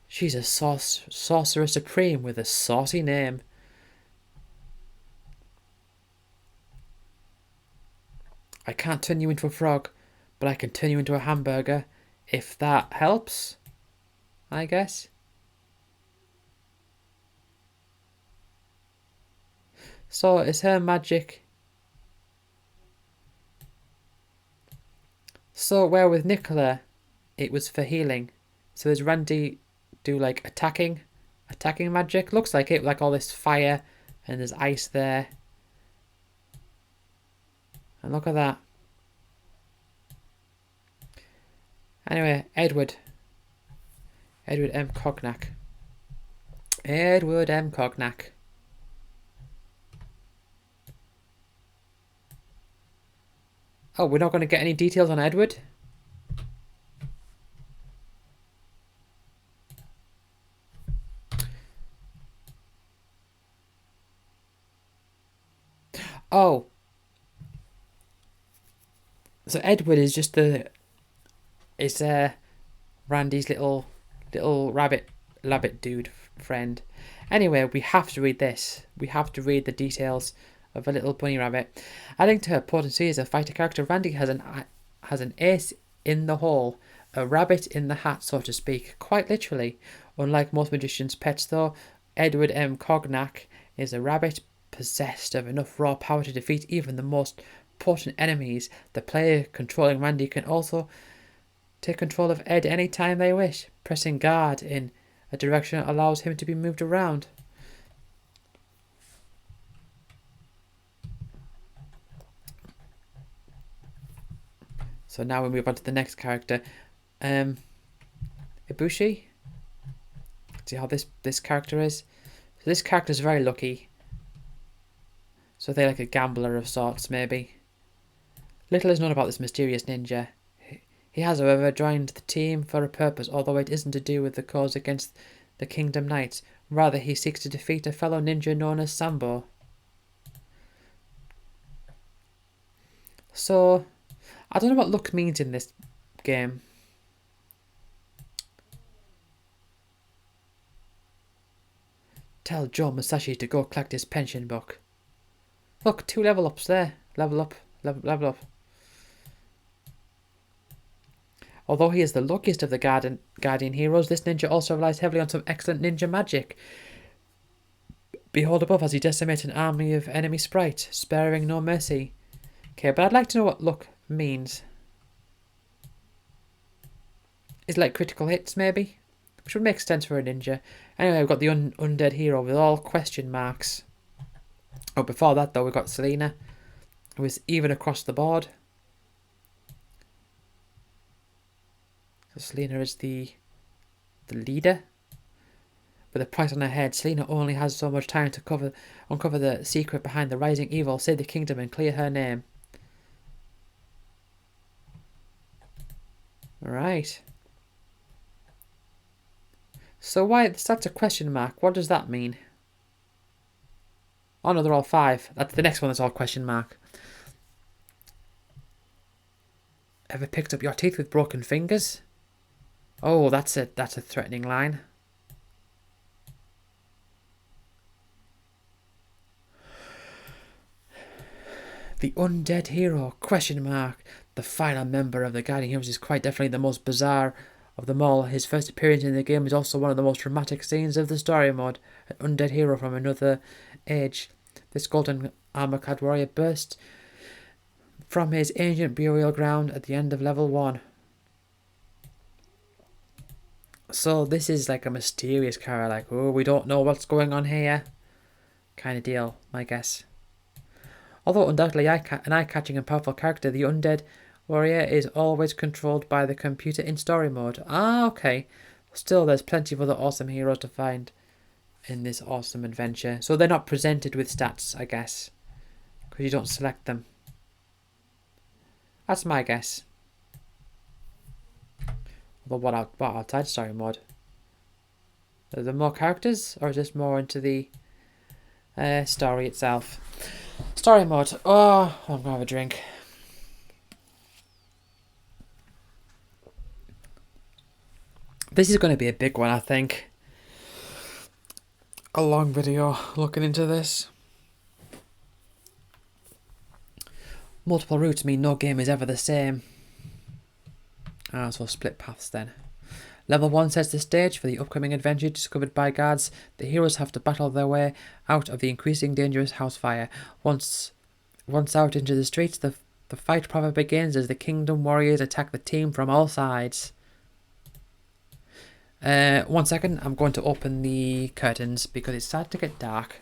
She's a sorcerer supreme with a saucy name. I can't turn you into a frog, but I can turn you into a hamburger, if that helps, I guess. So is her magic... So where with Nicola, it was for healing. So does Randy do like attacking magic? Looks like it, like all this fire and there's ice there. And look at that. Anyway, Edward M. Cognac. Edward M. Cognac. Oh, we're not going to get any details on Edward? Oh, so Edward is just is Randy's little rabbit dude friend. Anyway, we have to read this. We have to read the details of a little bunny rabbit. Adding to her potency as a fighter character, Randy has an ace in the hole, a rabbit in the hat, so to speak, quite literally. Unlike most magicians' pets, though, Edward M. Cognac is a rabbit possessed of enough raw power to defeat even the most potent enemies. The player controlling Randy can also take control of Ed any time they wish. Pressing guard in a direction allows him to be moved around. So now we move on to the next character. Ibushi. See how this character is? So this character is very lucky. So they're like a gambler of sorts, maybe. Little is known about this mysterious ninja. He has, however, joined the team for a purpose, although it isn't to do with the cause against the Kingdom Knights. Rather, he seeks to defeat a fellow ninja known as Sambo. So, I don't know what luck means in this game. Tell Joe Musashi to go collect his pension book. Look, 2 level ups there. Level up, level up. Although he is the luckiest of the Guardian heroes, this ninja also relies heavily on some excellent ninja magic. Behold above as he decimates an army of enemy sprites, sparing no mercy. Okay, but I'd like to know what luck means. Is it like critical hits, maybe? Which would make sense for a ninja. Anyway, we've got the undead hero with all question marks. Oh, before that, though, we've got Selena, who is even across the board. So Selena is the leader. With a price on her head, Selena only has so much time to uncover the secret behind the rising evil, save the kingdom and clear her name. Alright. So why, that's a question mark. What does that mean? Oh no, they're all 5. That's the next one that's all question mark. Ever picked up your teeth with broken fingers? Oh, that's a threatening line. The undead hero, question mark. The final member of the Guardian Heroes is quite definitely the most bizarre of them all. His first appearance in the game is also one of the most dramatic scenes of the story mode. An undead hero from another age. This golden armor-clad warrior burst from his ancient burial ground at the end of level 1. So this is like a mysterious character, like, oh, we don't know what's going on here kind of deal, I guess. Although undoubtedly an eye-catching and powerful character, the undead warrior is always controlled by the computer in story mode. Ah, okay. Still, there's plenty of other awesome heroes to find in this awesome adventure. So they're not presented with stats, I guess, because you don't select them. That's my guess. But what outside story mode? Are there more characters, or is this more into the story itself? Story mode. Oh, I'm gonna have a drink. This is going to be a big one, I think. A long video looking into this. Multiple routes mean no game is ever the same. So split paths then. Level 1 sets the stage for the upcoming adventure discovered by guards. The heroes have to battle their way out of the increasing dangerous house fire. Once out into the streets, the fight proper begins as the Kingdom Warriors attack the team from all sides. 1 second, I'm going to open the curtains because it's starting to get dark.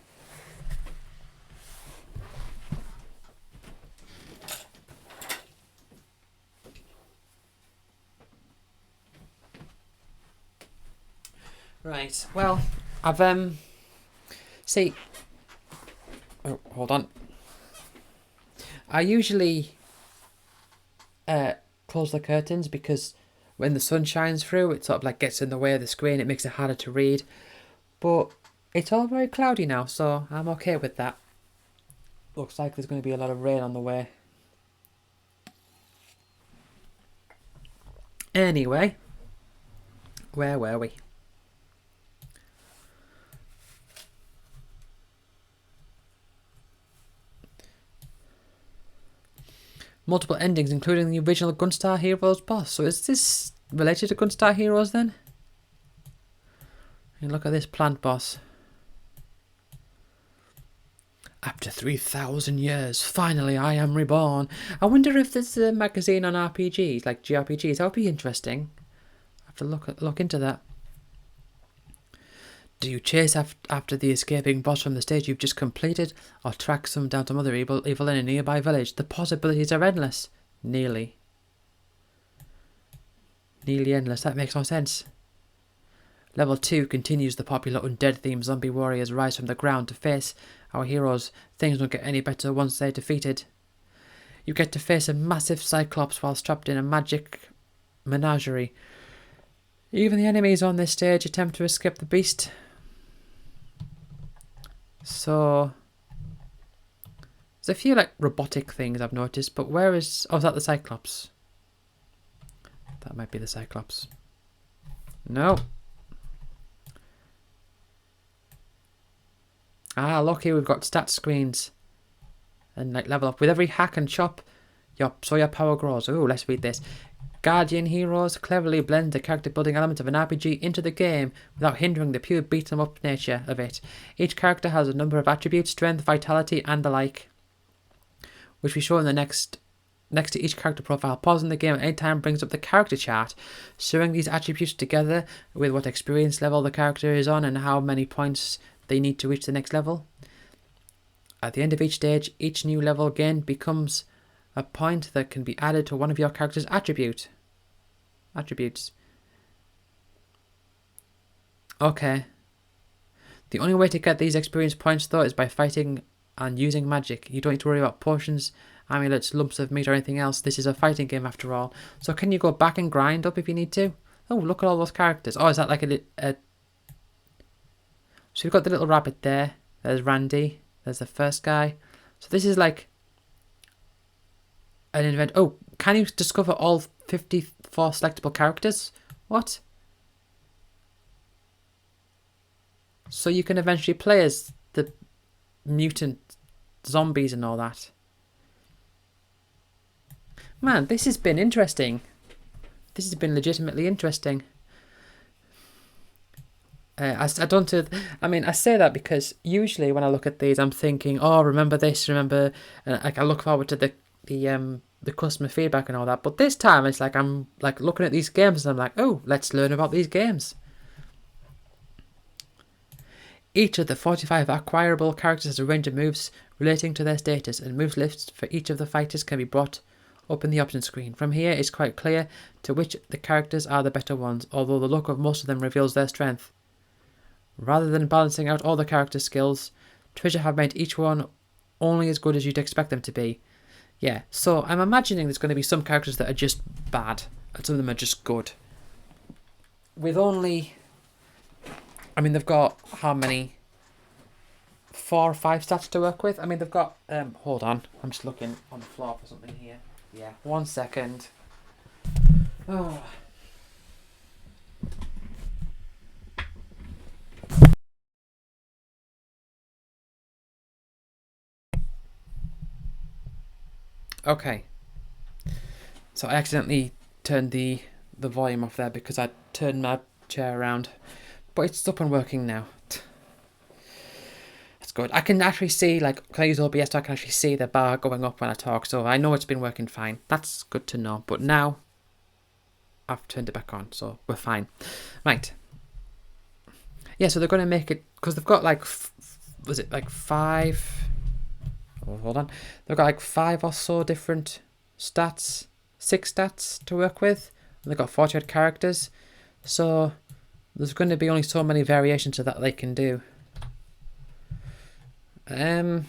Right, well, I've, see, oh, hold on. I usually, close the curtains because when the sun shines through, it sort of like gets in the way of the screen, it makes it harder to read. But it's all very cloudy now, so I'm okay with that. Looks like there's going to be a lot of rain on the way. Anyway, where were we? Multiple endings, including the original Gunstar Heroes boss. So is this related to Gunstar Heroes then? And look at this plant boss. After 3,000 years, finally I am reborn. I wonder if there's a magazine on RPGs, like JRPGs. That would be interesting. I have to look into that. Do you chase after the escaping boss from the stage you've just completed, or track some down some other evil in a nearby village? The possibilities are endless. Nearly endless. That makes no sense. Level 2 continues the popular undead-themed zombie warriors rise from the ground to face our heroes. Things don't get any better once they're defeated. You get to face a massive cyclops while trapped in a magic menagerie. Even the enemies on this stage attempt to escape the beast. So there's a few like robotic things I've noticed, but where is... Oh, is that the Cyclops? That might be the Cyclops. No. Ah, look here, we've got stat screens. And like level up. With every hack and chop, your power grows. Oh, let's read this. Guardian Heroes cleverly blend the character building elements of an RPG into the game without hindering the pure beat 'em up nature of it. Each character has a number of attributes, strength, vitality, and the like, which we show in the next to each character profile. Pausing the game at any time brings up the character chart, showing these attributes together with what experience level the character is on and how many points they need to reach the next level. At the end of each stage, each new level gained becomes a point that can be added to one of your character's attributes. Okay. The only way to get these experience points though is by fighting and using magic. You don't need to worry about potions, amulets, lumps of meat or anything else. This is a fighting game after all. So can you go back and grind up if you need to? Oh, look at all those characters. Oh, is that like a... So we've got the little rabbit there. There's Randy. There's the first guy. So this is like an event. Oh, can you discover all 54 selectable characters? What? So you can eventually play as the mutant zombies and all that. Man, this has been interesting. This has been legitimately interesting. I say that because usually when I look at these, I'm thinking, oh, remember this, remember, like I look forward to the customer feedback and all that. But this time, it's like I'm like looking at these games and I'm like, oh, let's learn about these games. Each of the 45 acquirable characters has a range of moves relating to their status, and moves lists for each of the fighters can be brought up in the options screen. From here, it's quite clear to which the characters are the better ones, although the look of most of them reveals their strength. Rather than balancing out all the character skills, Treasure have made each one only as good as you'd expect them to be. Yeah, so I'm imagining there's going to be some characters that are just bad, and some of them are just good. With only... I mean, they've got how many? 4 or 5 stats to work with? I mean, they've got... hold on, I'm just looking on the floor for something here. Yeah, 1 second. Oh... Okay, so I accidentally turned the volume off there because I turned my chair around, but it's up and working now. That's good. I can actually see, like, can I use OBS so I can actually see the bar going up when I talk, so I know it's been working fine. That's good to know, but now I've turned it back on, so we're fine. Right. Yeah, so they're going to make it, because they've got like, was it like 5... Oh, hold on. They've got like 5 or so different stats, 6 stats to work with. And they've got 48 characters. So there's going to be only so many variations of that they can do. Never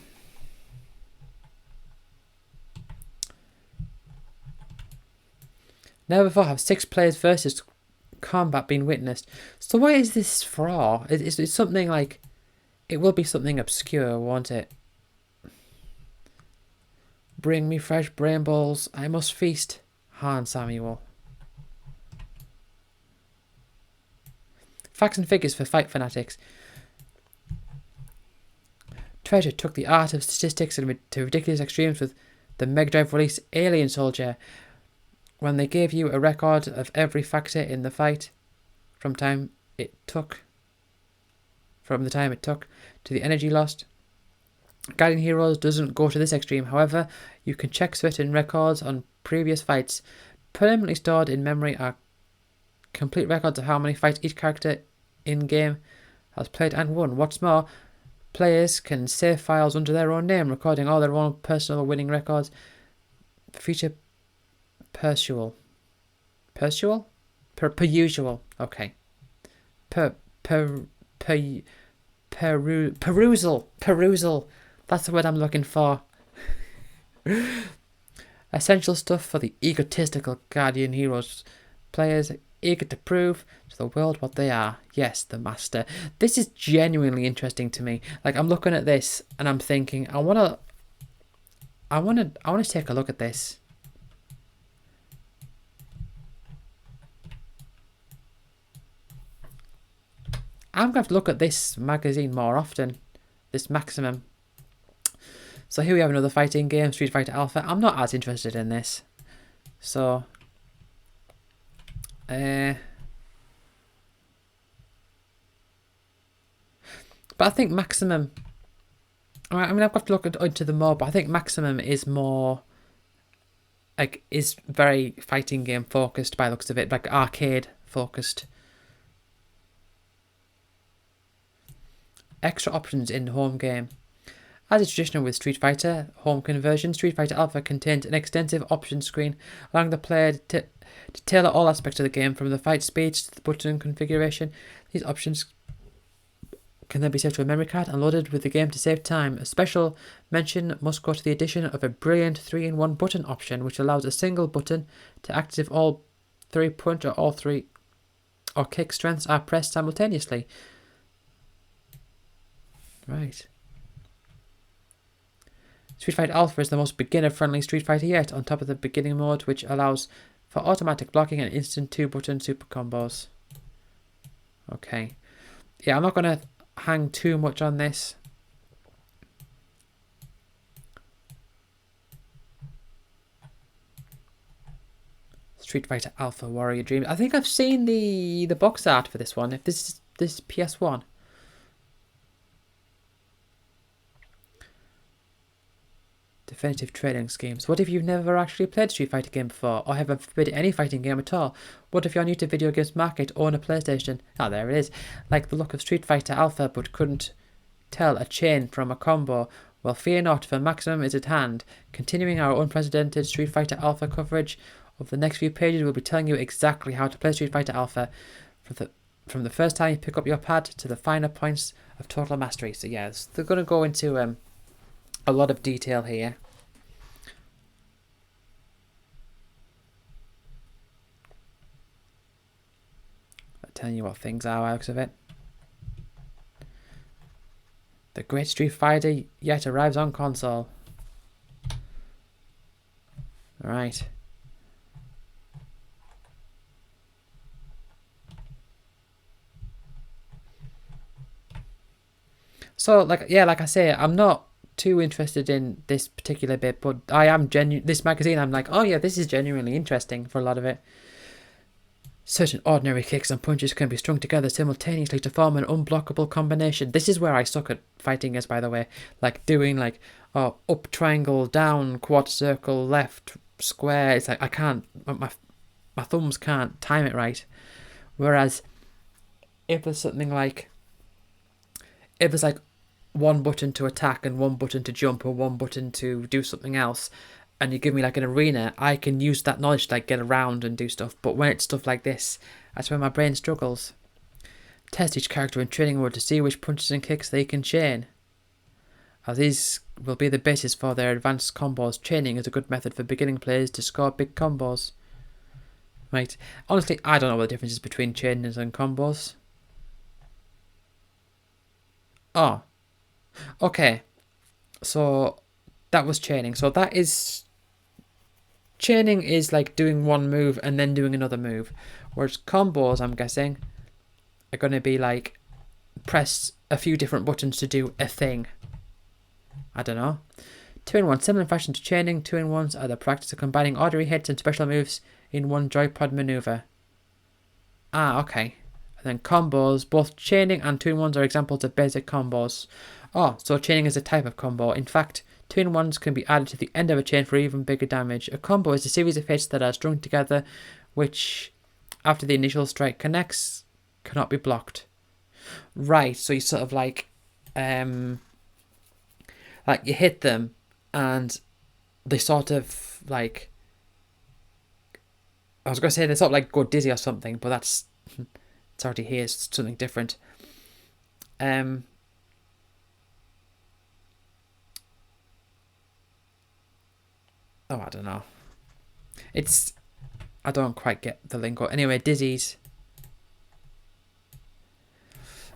before have 6 players versus combat been witnessed. So what is this for? It's something like... It will be something obscure, won't it? Bring me fresh brain balls. I must feast. Han Samuel. Facts and figures for fight fanatics. Treasure took the art of statistics to ridiculous extremes with the Mega Drive release Alien Soldier, when they gave you a record of every factor in the fight from the time it took to the energy lost. Guardian Heroes doesn't go to this extreme. However, you can check certain records on previous fights. Permanently stored in memory are complete records of how many fights each character in-game has played and won. What's more, players can save files under their own name, recording all their own personal winning records. Feature per usual. Okay. Perusal. That's the word I'm looking for. Essential stuff for the egotistical Guardian Heroes players eager to prove to the world what they are. Yes, the master. This is genuinely interesting to me. Like, I'm looking at this and I'm thinking, I wanna take a look at this. I'm going to have to look at this magazine more often. This Maximum. So here we have another fighting game, Street Fighter Alpha. I'm not as interested in this. So, but I think Maximum, I mean, I've got to look into them more, but I think Maximum is more, like, is very fighting game focused by the looks of it, like arcade focused. Extra options in the home game. As is traditional with Street Fighter home conversion, Street Fighter Alpha contains an extensive options screen, allowing the player to tailor all aspects of the game, from the fight speed to the button configuration. These options can then be saved to a memory card and loaded with the game to save time. A special mention must go to the addition of a brilliant 3-in-1 button option, which allows a single button to act as if all three punch or all three or kick strengths are pressed simultaneously. Right. Street Fighter Alpha is the most beginner-friendly Street Fighter yet, on top of the beginning mode, which allows for automatic blocking and instant 2-button super combos. Okay. Yeah, I'm not going to hang too much on this. Street Fighter Alpha Warrior Dreams. I think I've seen the box art for this one. If this is PS1. Definitive trading schemes. What if you've never actually played a Street Fighter game before, or haven't played any fighting game at all? What if you're new to video games market, own a PlayStation? Ah, there it is. Like the look of Street Fighter Alpha, but couldn't tell a chain from a combo? Well, fear not, for Maximum is at hand. Continuing our unprecedented Street Fighter Alpha coverage, over the next few pages we'll be telling you exactly how to play Street Fighter Alpha, from the first time you pick up your pad to the finer points of total mastery. So yes, they're going to go into a lot of detail here. I'll tell you what things are out of it. The great Street Fighter yet arrives on console. Alright. So, like I say, I'm not too interested in this particular bit, but I am this magazine, I'm like, oh yeah, this is genuinely interesting for a lot of it. Certain ordinary kicks and punches can be strung together simultaneously to form an unblockable combination. This is where I suck at fighting games, by the way. Like doing up triangle, down, quarter circle, left, square. It's like I can't, my thumbs can't time it right. Whereas if there's something like, if there's like one button to attack and one button to jump or one button to do something else, and you give me like an arena, I can use that knowledge to like get around and do stuff. But when it's stuff like this, that's where my brain struggles. Test each character in training mode to see which punches and kicks they can chain, as these will be the basis for their advanced combos. Chaining is a good method for beginning players to score big combos. Right, honestly, I don't know what the difference is between chainings and combos. Oh, okay, so that was chaining. So that is... Chaining is like doing one move and then doing another move. Whereas combos, I'm guessing, are going to be like press a few different buttons to do a thing. I don't know. 2-in-1, similar in fashion to chaining, 2-in-1s are the practice of combining ordinary hits and special moves in one joypad maneuver. Ah, okay. And then combos, both chaining and 2-in-1s are examples of basic combos. Oh, so chaining is a type of combo. In fact, 2-in-1s can be added to the end of a chain for even bigger damage. A combo is a series of hits that are strung together, which, after the initial strike connects, cannot be blocked. Right, so you sort of like you hit them, and they sort of like... I was going to say they sort of like go dizzy or something, but that's... It's already here, it's something different. Oh, I don't know. I don't quite get the lingo. Anyway, dizzies.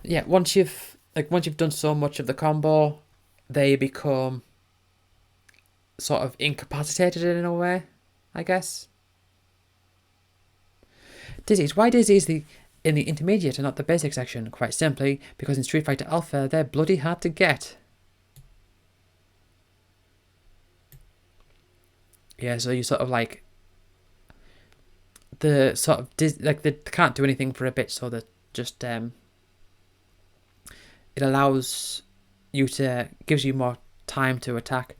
Yeah, once you've done so much of the combo, they become sort of incapacitated in a way, I guess. Dizzies. Why dizzies in the intermediate and not the basic section? Quite simply, because in Street Fighter Alpha, they're bloody hard to get. Yeah, so you sort of like... The sort of... they can't do anything for a bit, so that just... it allows you to... Gives you more time to attack.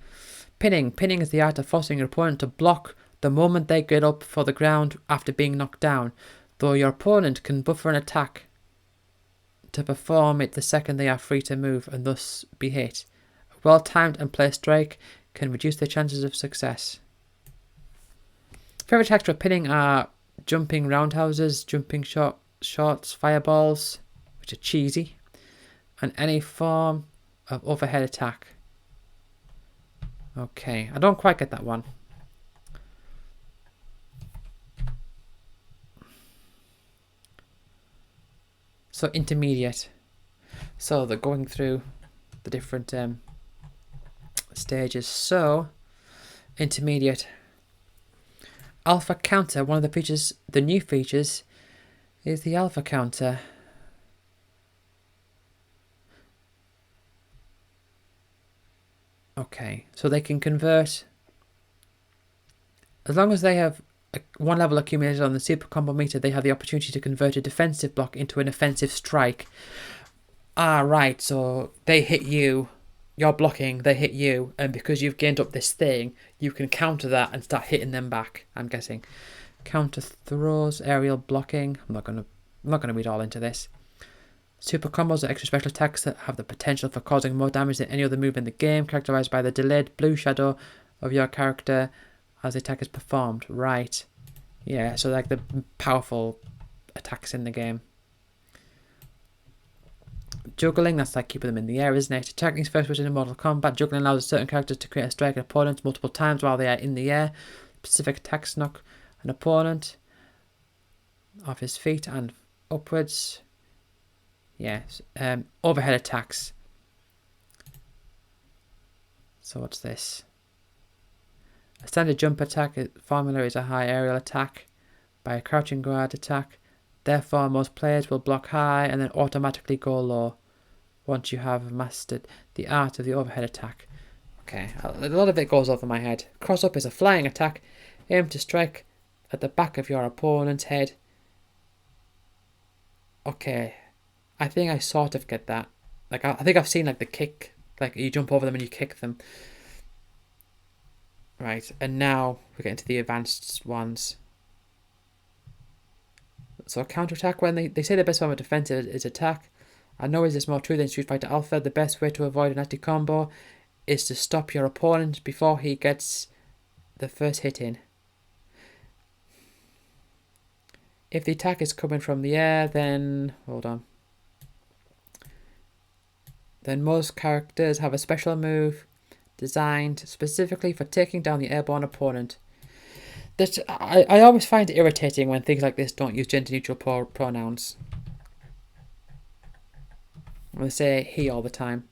Pinning. Pinning is the art of forcing your opponent to block the moment they get up for the ground after being knocked down, though your opponent can buffer an attack to perform it the second they are free to move and thus be hit. A well-timed and placed strike can reduce their chances of success. Favourite attacks for pinning are jumping roundhouses, jumping shots, fireballs, which are cheesy, and any form of overhead attack. Okay, I don't quite get that one. So intermediate. So they're going through the different stages. So intermediate. Alpha counter. One of the features, the new features, is the alpha counter. Okay, so they can convert, as long as they have one level accumulated on the super combo meter, they have the opportunity to convert a defensive block into an offensive strike. Ah, right, so they hit you, you're blocking, they hit you, and because you've gained up this thing, you can counter that and start hitting them back, I'm guessing. Counter throws, aerial blocking. I'm not gonna read all into this. Super combos are extra special attacks that have the potential for causing more damage than any other move in the game, characterized by the delayed blue shadow of your character as the attack is performed. Right. Yeah, so like the powerful attacks in the game. Juggling, that's like keeping them in the air, isn't it? Attacking is first person in Mortal Kombat. Juggling allows certain characters to create a strike at opponents multiple times while they are in the air. Specific attacks knock an opponent off his feet and upwards. Yes, overhead attacks. So what's this? A standard jump attack formula is a high aerial attack by a crouching guard attack. Therefore, most players will block high and then automatically go low once you have mastered the art of the overhead attack. Okay, a lot of it goes over my head. Cross up is a flying attack. Aim to strike at the back of your opponent's head. Okay, I think I sort of get that. Like, I think I've seen like the kick, like you jump over them and you kick them. Right, and now we get into the advanced ones. So counterattack, when they say the best form of defense is attack. I know is this more true than Street Fighter Alpha. The best way to avoid an anti-combo is to stop your opponent before he gets the first hit in. If the attack is coming from the air, then... Hold on. Then most characters have a special move designed specifically for taking down the airborne opponent. That I always find it irritating when things like this don't use gender-neutral pronouns. They say he all the time.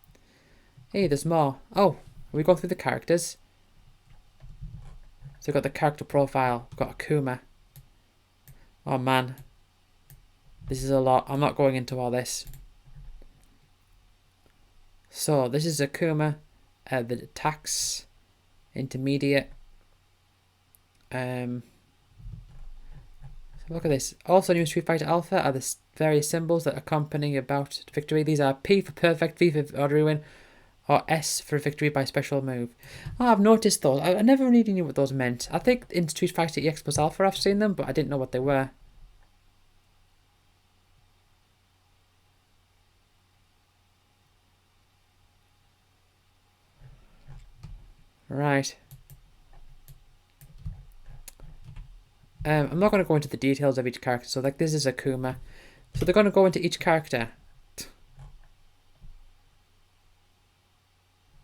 Hey, there's more. Oh, We go through the characters. So we've got the character profile. We've got Akuma. Oh man. This is a lot. I'm not going into all this. So this is Akuma. The attacks. Intermediate. So look at this. Also new Street Fighter Alpha are the various symbols that accompany about victory. These are P for perfect, V for orderly win, or S for victory by special move. Oh, I've noticed those. I never really knew what those meant. I think in Street Fighter EX plus Alpha I've seen them, but I didn't know what they were. Right. I'm not going to go into the details of each character. So like this is Akuma. So they're going to go into each character.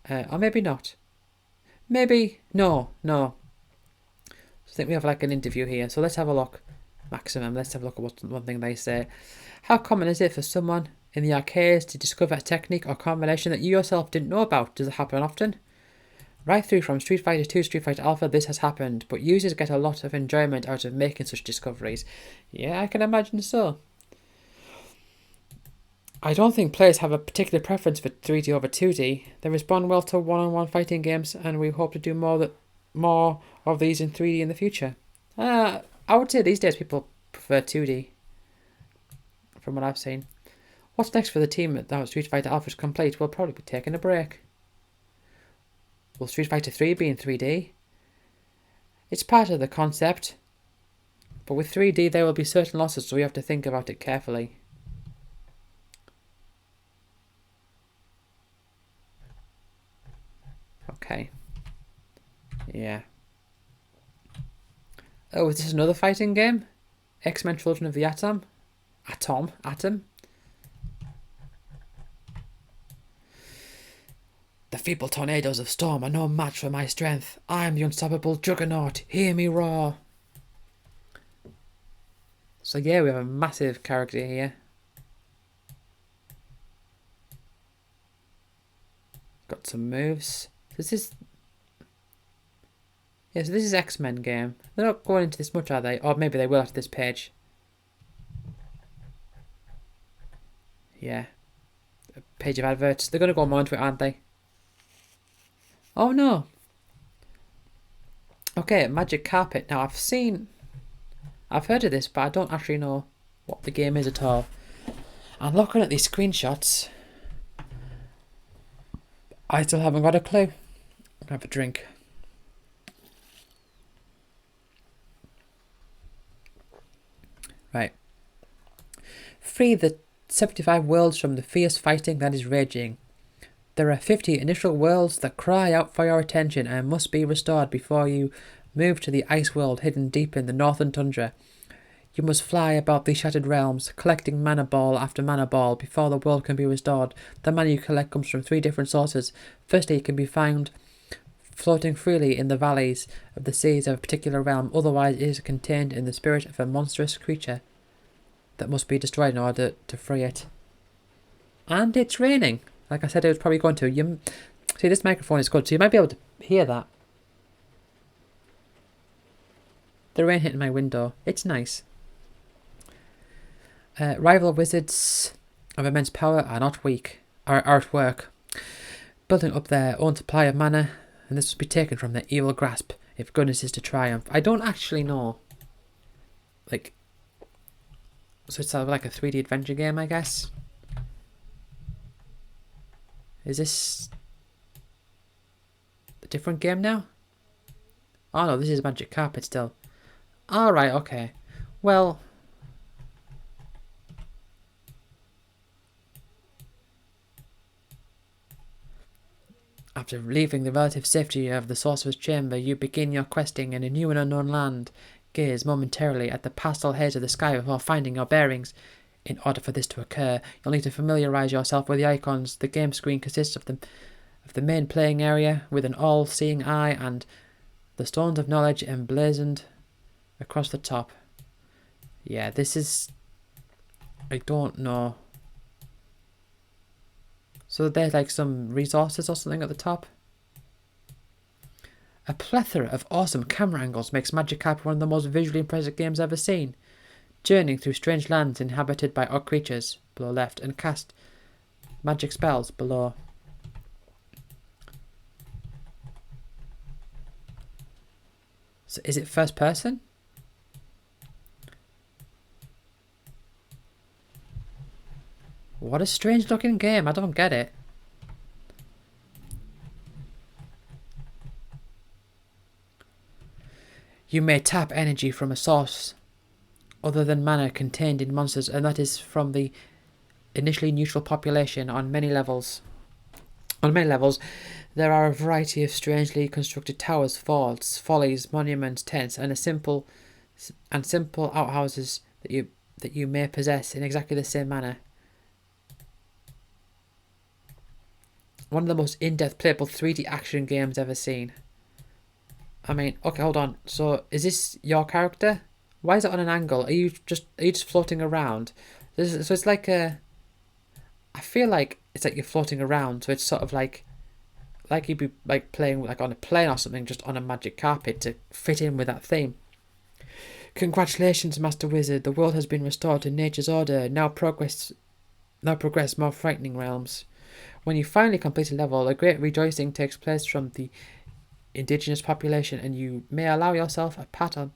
Or maybe not. Maybe. No. So I think we have like an interview here. So let's have a look. Maximum. Let's have a look at what one thing they say. How common is it for someone in the arcades to discover a technique or combination that you yourself didn't know about? Does it happen often? Right through from Street Fighter 2 to Street Fighter Alpha, this has happened, but users get a lot of enjoyment out of making such discoveries. Yeah, I can imagine so. I don't think players have a particular preference for 3D over 2D. They respond well to one-on-one fighting games, and we hope to do more of these in 3D in the future. I would say these days people prefer 2D, from what I've seen. What's next for the team now that Street Fighter Alpha is complete? We'll probably be taking a break. Will Street Fighter 3 be in 3D? It's part of the concept, but with 3D there will be certain losses, so we have to think about it carefully. Okay. Yeah. Oh, is this another fighting game? X-Men Children of the Atom? Atom? The feeble tornadoes of storm are no match for my strength. I am the unstoppable juggernaut. Hear me roar. So yeah, we have a massive character here. Got some moves. This is... Yeah, so this is X-Men game. They're not going into this much, are they? Or maybe they will after this page. Yeah. A page of adverts. They're going to go more into it, aren't they? Oh no. Okay, Magic Carpet. Now I've heard of this, but I don't actually know what the game is at all. I'm looking at these screenshots. I still haven't got a clue. I'm gonna have a drink. Right. Free the 75 worlds from the fierce fighting that is raging. There are 50 initial worlds that cry out for your attention and must be restored before you move to the ice world hidden deep in the northern tundra. You must fly about these shattered realms, collecting mana ball after mana ball before the world can be restored. The mana you collect comes from 3 different sources. Firstly, it can be found floating freely in the valleys of the seas of a particular realm. Otherwise, it is contained in the spirit of a monstrous creature that must be destroyed in order to free it. And it's raining. Like I said, it was probably going to. See, this microphone is good, so you might be able to hear that. The rain hitting my window. It's nice. Rival wizards of immense power are not weak. Are at work, building up their own supply of mana, and this will be taken from their evil grasp if goodness is to triumph. I don't actually know. Like, so it's sort of like a 3D adventure game, I guess. Is this a different game now? Oh no, this is Magic Carpet still. Alright, okay. Well... After leaving the relative safety of the Sorcerer's Chamber, you begin your questing in a new and unknown land. Gaze momentarily at the pastel haze of the sky before finding your bearings. In order for this to occur, you'll need to familiarise yourself with the icons. The game screen consists of the main playing area with an all-seeing eye and the stones of knowledge emblazoned across the top. Yeah, this is... I don't know. So there's like some resources or something at the top. A plethora of awesome camera angles makes Magic Carpet one of the most visually impressive games ever seen. Journeying through strange lands inhabited by odd creatures, below left, and cast magic spells, below. So is it first person? What a strange looking game, I don't get it. You may tap energy from a source other than mana contained in monsters, and that is from the initially neutral population on many levels. On many levels, there are a variety of strangely constructed towers, forts, follies, monuments, tents, and simple outhouses that you may possess in exactly the same manner. One of the most in-depth playable 3D action games ever seen. I mean, okay, hold on. So, is this your character? Why is it on an angle? Are you just floating around? So it's like a. I feel like it's like you're floating around. So it's sort of like you'd be like playing like on a plane or something, just on a magic carpet to fit in with that theme. Congratulations, Master Wizard. The world has been restored to nature's order. Now progress more frightening realms. When you finally complete a level, a great rejoicing takes place from the indigenous population, and you may allow yourself a pat on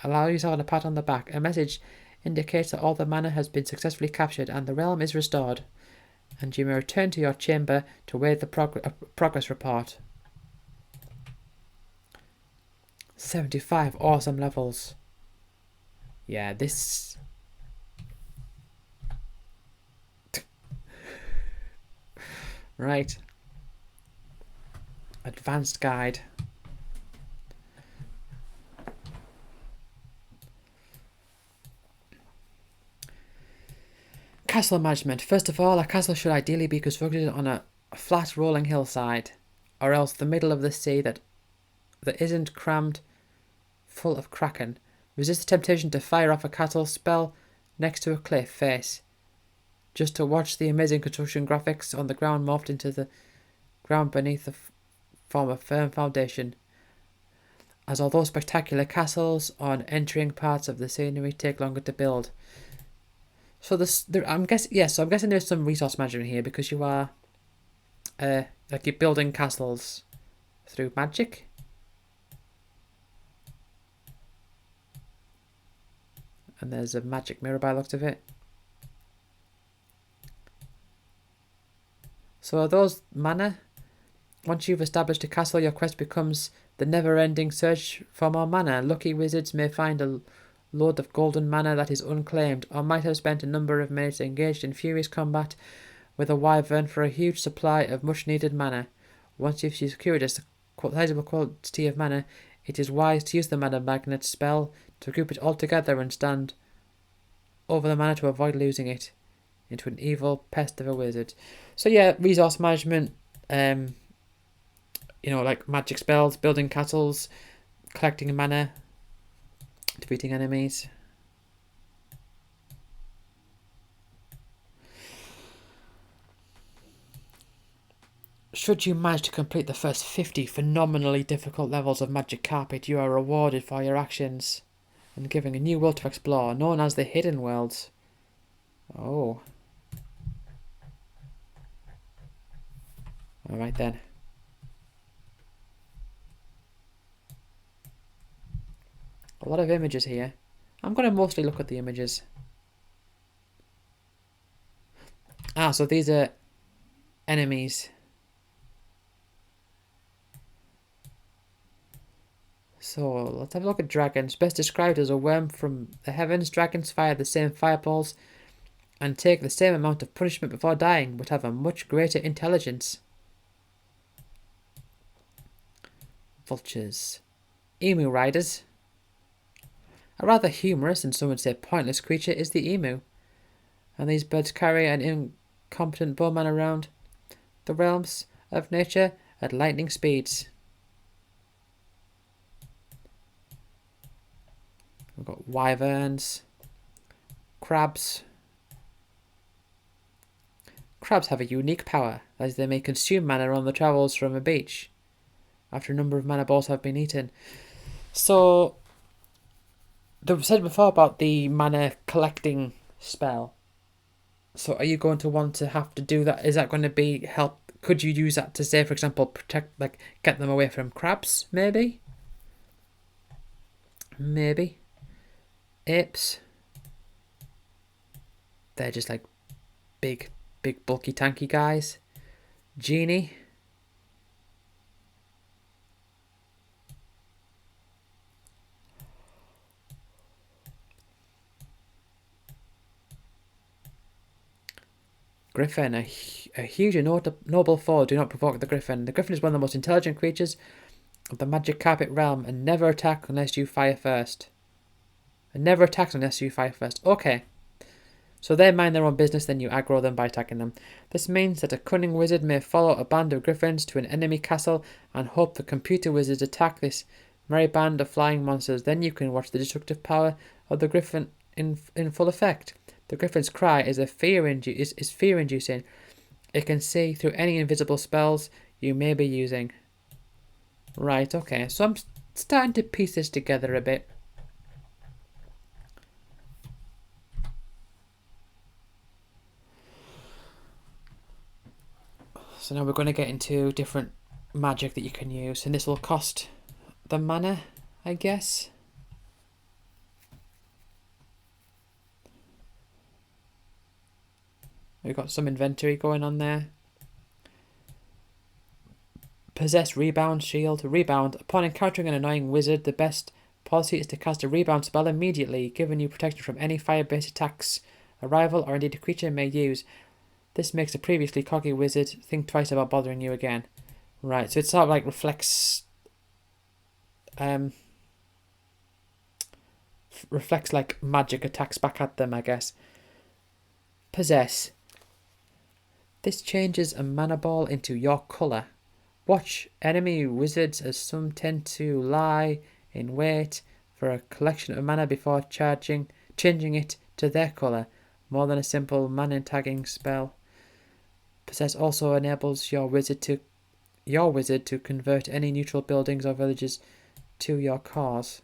the back. A message indicates that all the mana has been successfully captured and the realm is restored, and you may return to your chamber to await the progress report. 75 awesome levels. Yeah, this. Right. Advanced guide. Castle management. First of all, a castle should ideally be constructed on a flat rolling hillside, or else the middle of the sea that isn't crammed full of kraken. Resist the temptation to fire off a castle spell next to a cliff face, just to watch the amazing construction graphics on the ground morphed into the ground beneath the form a firm foundation, as although spectacular castles on entering parts of the scenery take longer to build. So I'm guessing there's some resource management here, because you are like you're building castles through magic. And there's a magic mirror by the looks of it. So are those mana? Once you've established a castle, your quest becomes the never-ending search for more mana. Lucky wizards may find a load of golden mana that is unclaimed, or might have spent a number of minutes engaged in furious combat with a wyvern for a huge supply of much-needed mana. Once you've secured a sizable quantity of mana, it is wise to use the mana magnet spell to group it all together and stand over the mana to avoid losing it into an evil pest of a wizard. So yeah, resource management, like magic spells, building castles, collecting mana, defeating enemies. Should you manage to complete the first 50 phenomenally difficult levels of Magic Carpet, you are rewarded for your actions and given a new world to explore, known as the Hidden Worlds. Oh. Alright then. A lot of images here. I'm going to mostly look at the images. So these are enemies. So let's have a look at dragons. Best described as a worm from the heavens, dragons fire the same fireballs and take the same amount of punishment before dying, but have a much greater intelligence. Vultures. Emu riders. A rather humorous and some would say pointless creature is the emu, and these birds carry an incompetent bowman around the realms of nature at lightning speeds. We've got wyverns, crabs. Crabs have a unique power, as they may consume mana on the travels from a beach. after a number of mana balls have been eaten. So, they said before about the mana collecting spell. So are you going to want to have to do that? Is that going to be help? Could you use that to say, for example, protect, like, get them away from crabs, maybe? Maybe. Apes. They're just like big, bulky, tanky guys. Genie. Griffin, a huge and noble foe. Do not provoke the Griffin. The Griffin is one of the most intelligent creatures of the Magic Carpet realm and never attack unless you fire first. And never attacks unless you fire first. Okay. So they mind their own business, then you aggro them by attacking them. This means that a cunning wizard may follow a band of griffins to an enemy castle and hope the computer wizards attack this merry band of flying monsters. Then you can watch the destructive power of the griffin in full effect. The griffin's cry is fear-inducing. It can see through any invisible spells you may be using. Right, okay. So I'm starting to piece this together a bit. So now we're going to get into different magic that you can use, and this will cost the mana, I guess. We've got some inventory going on there. Possess, rebound, shield, rebound. Upon encountering an annoying wizard, the best policy is to cast a rebound spell immediately, giving you protection from any fire-based attacks a rival or indeed a creature may use. This makes a previously cocky wizard think twice about bothering you again. Right, so it sort of like reflects like magic attacks back at them, I guess. Possess. This changes a mana ball into your colour. Watch enemy wizards, as some tend to lie in wait for a collection of mana before changing it to their colour, more than a simple mana tagging spell. Possess also enables your wizard to convert any neutral buildings or villages to your cause.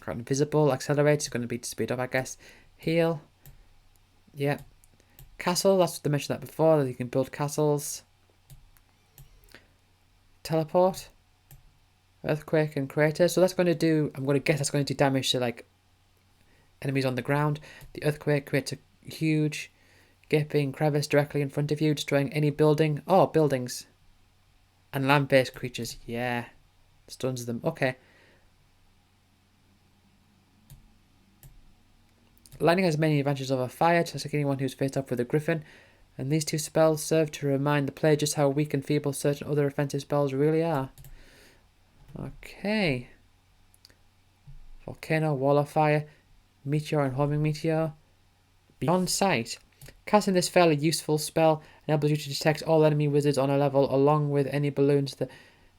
Got invisible, accelerate is going to be to speed up, I guess. Heal. Yeah. Castle, that's what they mentioned that before, that you can build castles. Teleport. Earthquake and crater. So that's going to do, I'm going to guess that's going to do damage to like enemies on the ground. The earthquake creates a huge gaping crevice directly in front of you, destroying any building or buildings. And land-based creatures, yeah. Stuns them. Okay. Lightning has many advantages over fire, just like anyone who's faced up with a griffin, and these two spells serve to remind the player just how weak and feeble certain other offensive spells really are. Okay. Volcano, wall of fire, meteor and homing meteor. Beyond sight. Casting this fairly useful spell enables you to detect all enemy wizards on a level along with any balloons that...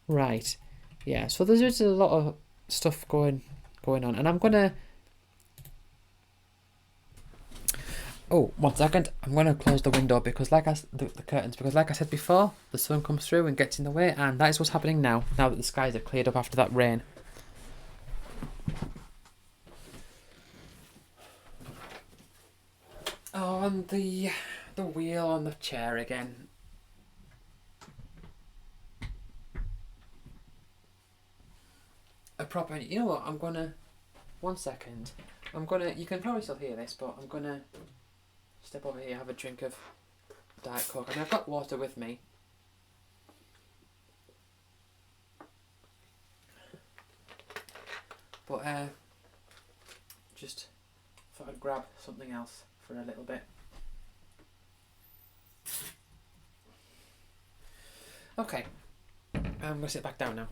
Right. Yeah, so there's just a lot of stuff going on, and I'm gonna... Oh, 1 second. I'm going to close the window because the curtains, because like I said before, the sun comes through and gets in the way, and that is what's happening now that the skies are cleared up after that rain. Oh, and the wheel on the chair again. A proper, you know what, I'm going to... 1 second. You can probably still hear this, but I'm going to step over here, have a drink of Diet Coke. I mean, I've got water with me. But, just thought I'd grab something else for a little bit. Okay. I'm going to sit back down now.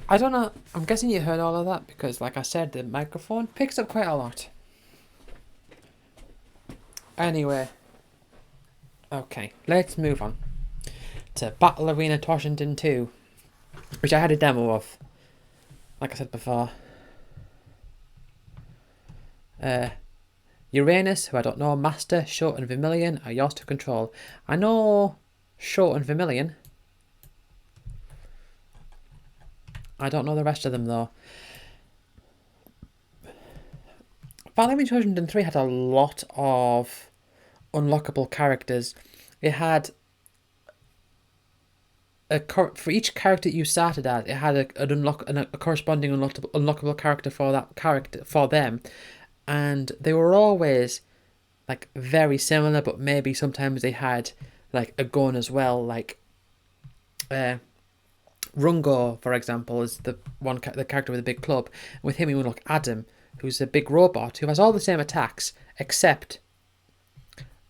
I don't know, I'm guessing you heard all of that because, like I said, the microphone picks up quite a lot. Anyway, okay, let's move on to Battle Arena Toshington 2, which I had a demo of, like I said before. Uranus, who I don't know, Master, Short and Vermilion are yours to control. I know Short and Vermilion. I don't know the rest of them though. Final Fantasy 2003 had a lot of unlockable characters. It had for each character you started as, it had a corresponding unlockable character for that character for them, and they were always like very similar, but maybe sometimes they had like a gun as well. Like, Rungo, for example, is the character with a big club. With him, you unlock Adam, who's a big robot who has all the same attacks, except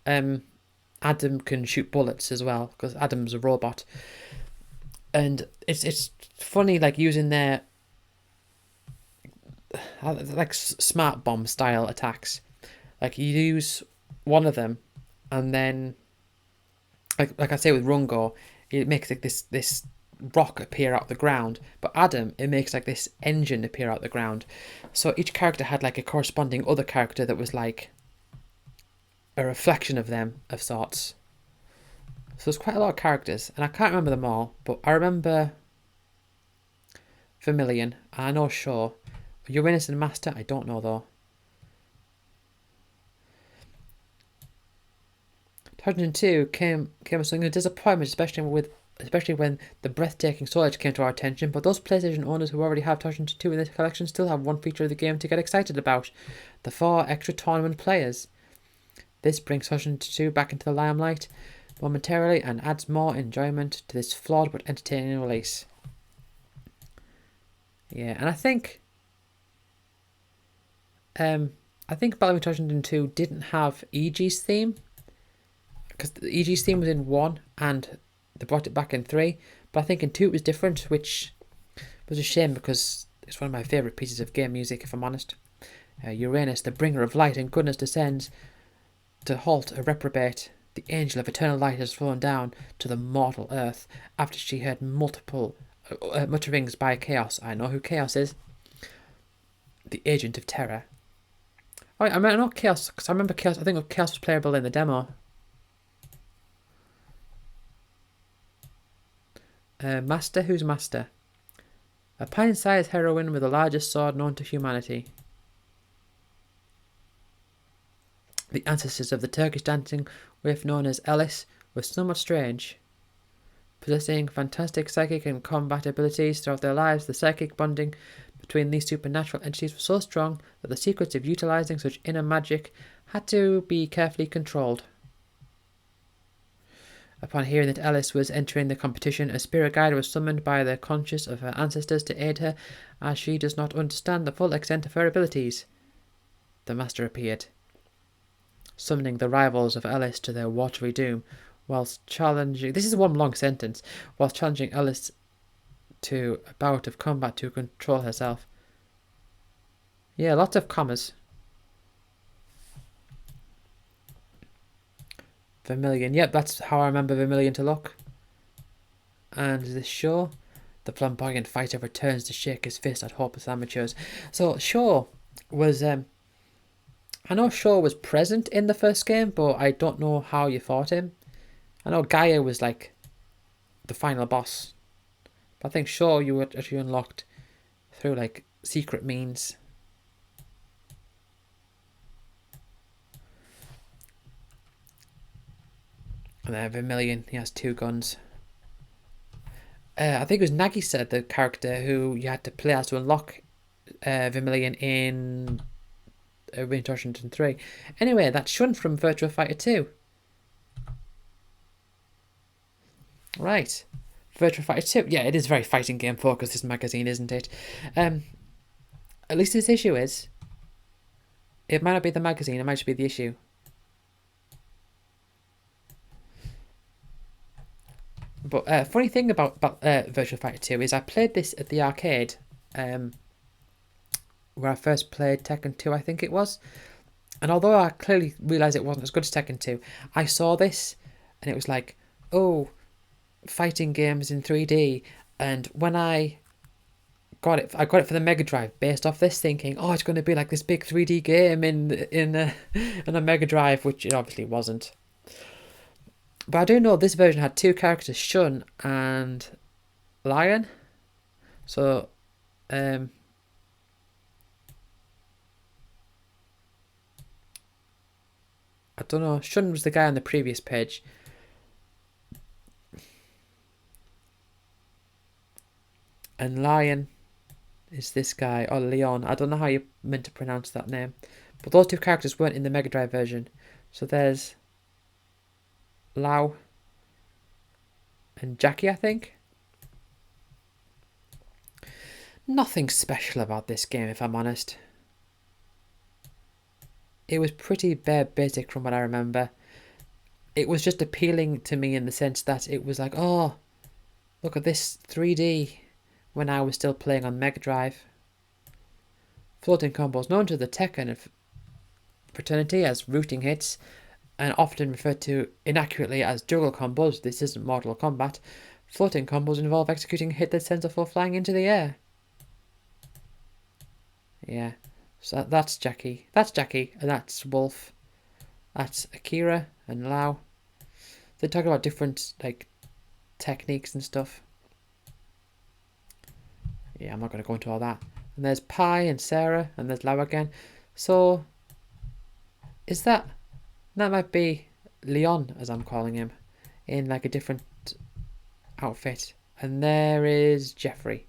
Adam can shoot bullets as well because Adam's a robot. And it's funny, like, using their like smart bomb style attacks. Like, you use one of them, and then like I say with Rungo, it makes like this rock appear out of the ground. But Adam, it makes like this engine appear out of the ground. So each character had like a corresponding other character that was like a reflection of them of sorts. So there's quite a lot of characters, and I can't remember them all, but I remember Vermilion, and I know Shaw. Uranus and Master, I don't know though. 2002 came as something of a disappointment, especially when the breathtaking Soul came to our attention, but those PlayStation owners who already have 2002 in their collection still have one feature of the game to get excited about: the 4 extra tournament players. This brings 2002 back into the limelight momentarily and adds more enjoyment to this flawed but entertaining release. Yeah, and I think Battlefield 2002 didn't have EG's theme, because the EG's theme was in 1 and they brought it back in 3, but I think in 2 it was different, which was a shame because it's one of my favourite pieces of game music, if I'm honest. Uranus, the bringer of light and goodness, descends to halt a reprobate. The angel of eternal light has flown down to the mortal earth after she heard multiple mutterings by Chaos. I know who Chaos is. The agent of terror. Oh, I mean, not Chaos, because I remember Chaos. I think Chaos was playable in the demo. Master? Who's Master? A pint-sized heroine with the largest sword known to humanity. The ancestors of the Turkish dancing waif known as Ellis were somewhat strange. Possessing fantastic psychic and combat abilities throughout their lives, the psychic bonding between these supernatural entities was so strong that the secrets of utilizing such inner magic had to be carefully controlled. Upon hearing that Ellis was entering the competition, a spirit guide was summoned by the conscience of her ancestors to aid her, as she does not understand the full extent of her abilities. The Master appeared, summoning the rivals of Ellis to their watery doom, whilst challenging... This is one long sentence. Whilst challenging Ellis to a bout of combat to control herself. Yeah, lots of commas. Vermilion. Yep, that's how I remember Vermilion to look. And this Shaw, the flamboyant fighter, returns to shake his fist at hopeless amateurs. So Shaw was... I know Shaw was present in the first game, but I don't know how you fought him. I know Gaia was like the final boss. But I think Shaw you were actually unlocked through like secret means. And then Vermilion, he has 2 guns. I think it was Nagisa, the character who you had to play as to unlock Vermilion in Winter 3. Anyway, that's Shun from Virtua Fighter 2. Right. Virtua Fighter 2. Yeah, it is very fighting game focused, this magazine, isn't it? At least this issue is. It might not be the magazine, it might just be the issue. But funny thing about Virtua Fighter 2 is I played this at the arcade, where I first played Tekken 2, I think it was. And although I clearly realised it wasn't as good as Tekken 2, I saw this and it was like, oh, fighting games in 3D. And when I got it for the Mega Drive based off this, thinking, oh, it's going to be like this big 3D game in a Mega Drive, which it obviously wasn't. But I do know this version had 2 characters, Shun and Lion. So I don't know. Shun was the guy on the previous page. And Lion is this guy, or Leon. I don't know how you're meant to pronounce that name. But those two characters weren't in the Mega Drive version. So there's Lau and Jackie, I think. Nothing special about this game, if I'm honest. It was pretty bare basic from what I remember. It was just appealing to me in the sense that it was like, oh, look at this 3D when I was still playing on Mega Drive. Floating combos, known to the Tekken fraternity as rooting hits, and often referred to inaccurately as juggle combos. This isn't Mortal Kombat. Floating combos involve executing a hit that sends a foe flying into the air. Yeah, so that's Jackie. That's Jackie, and that's Wolf. That's Akira and Lau. They talk about different like techniques and stuff. Yeah, I'm not going to go into all that. And there's Pi and Sarah, and there's Lau again. So, is that might be Leon, as I'm calling him, in like a different outfit. And there is Jeffrey.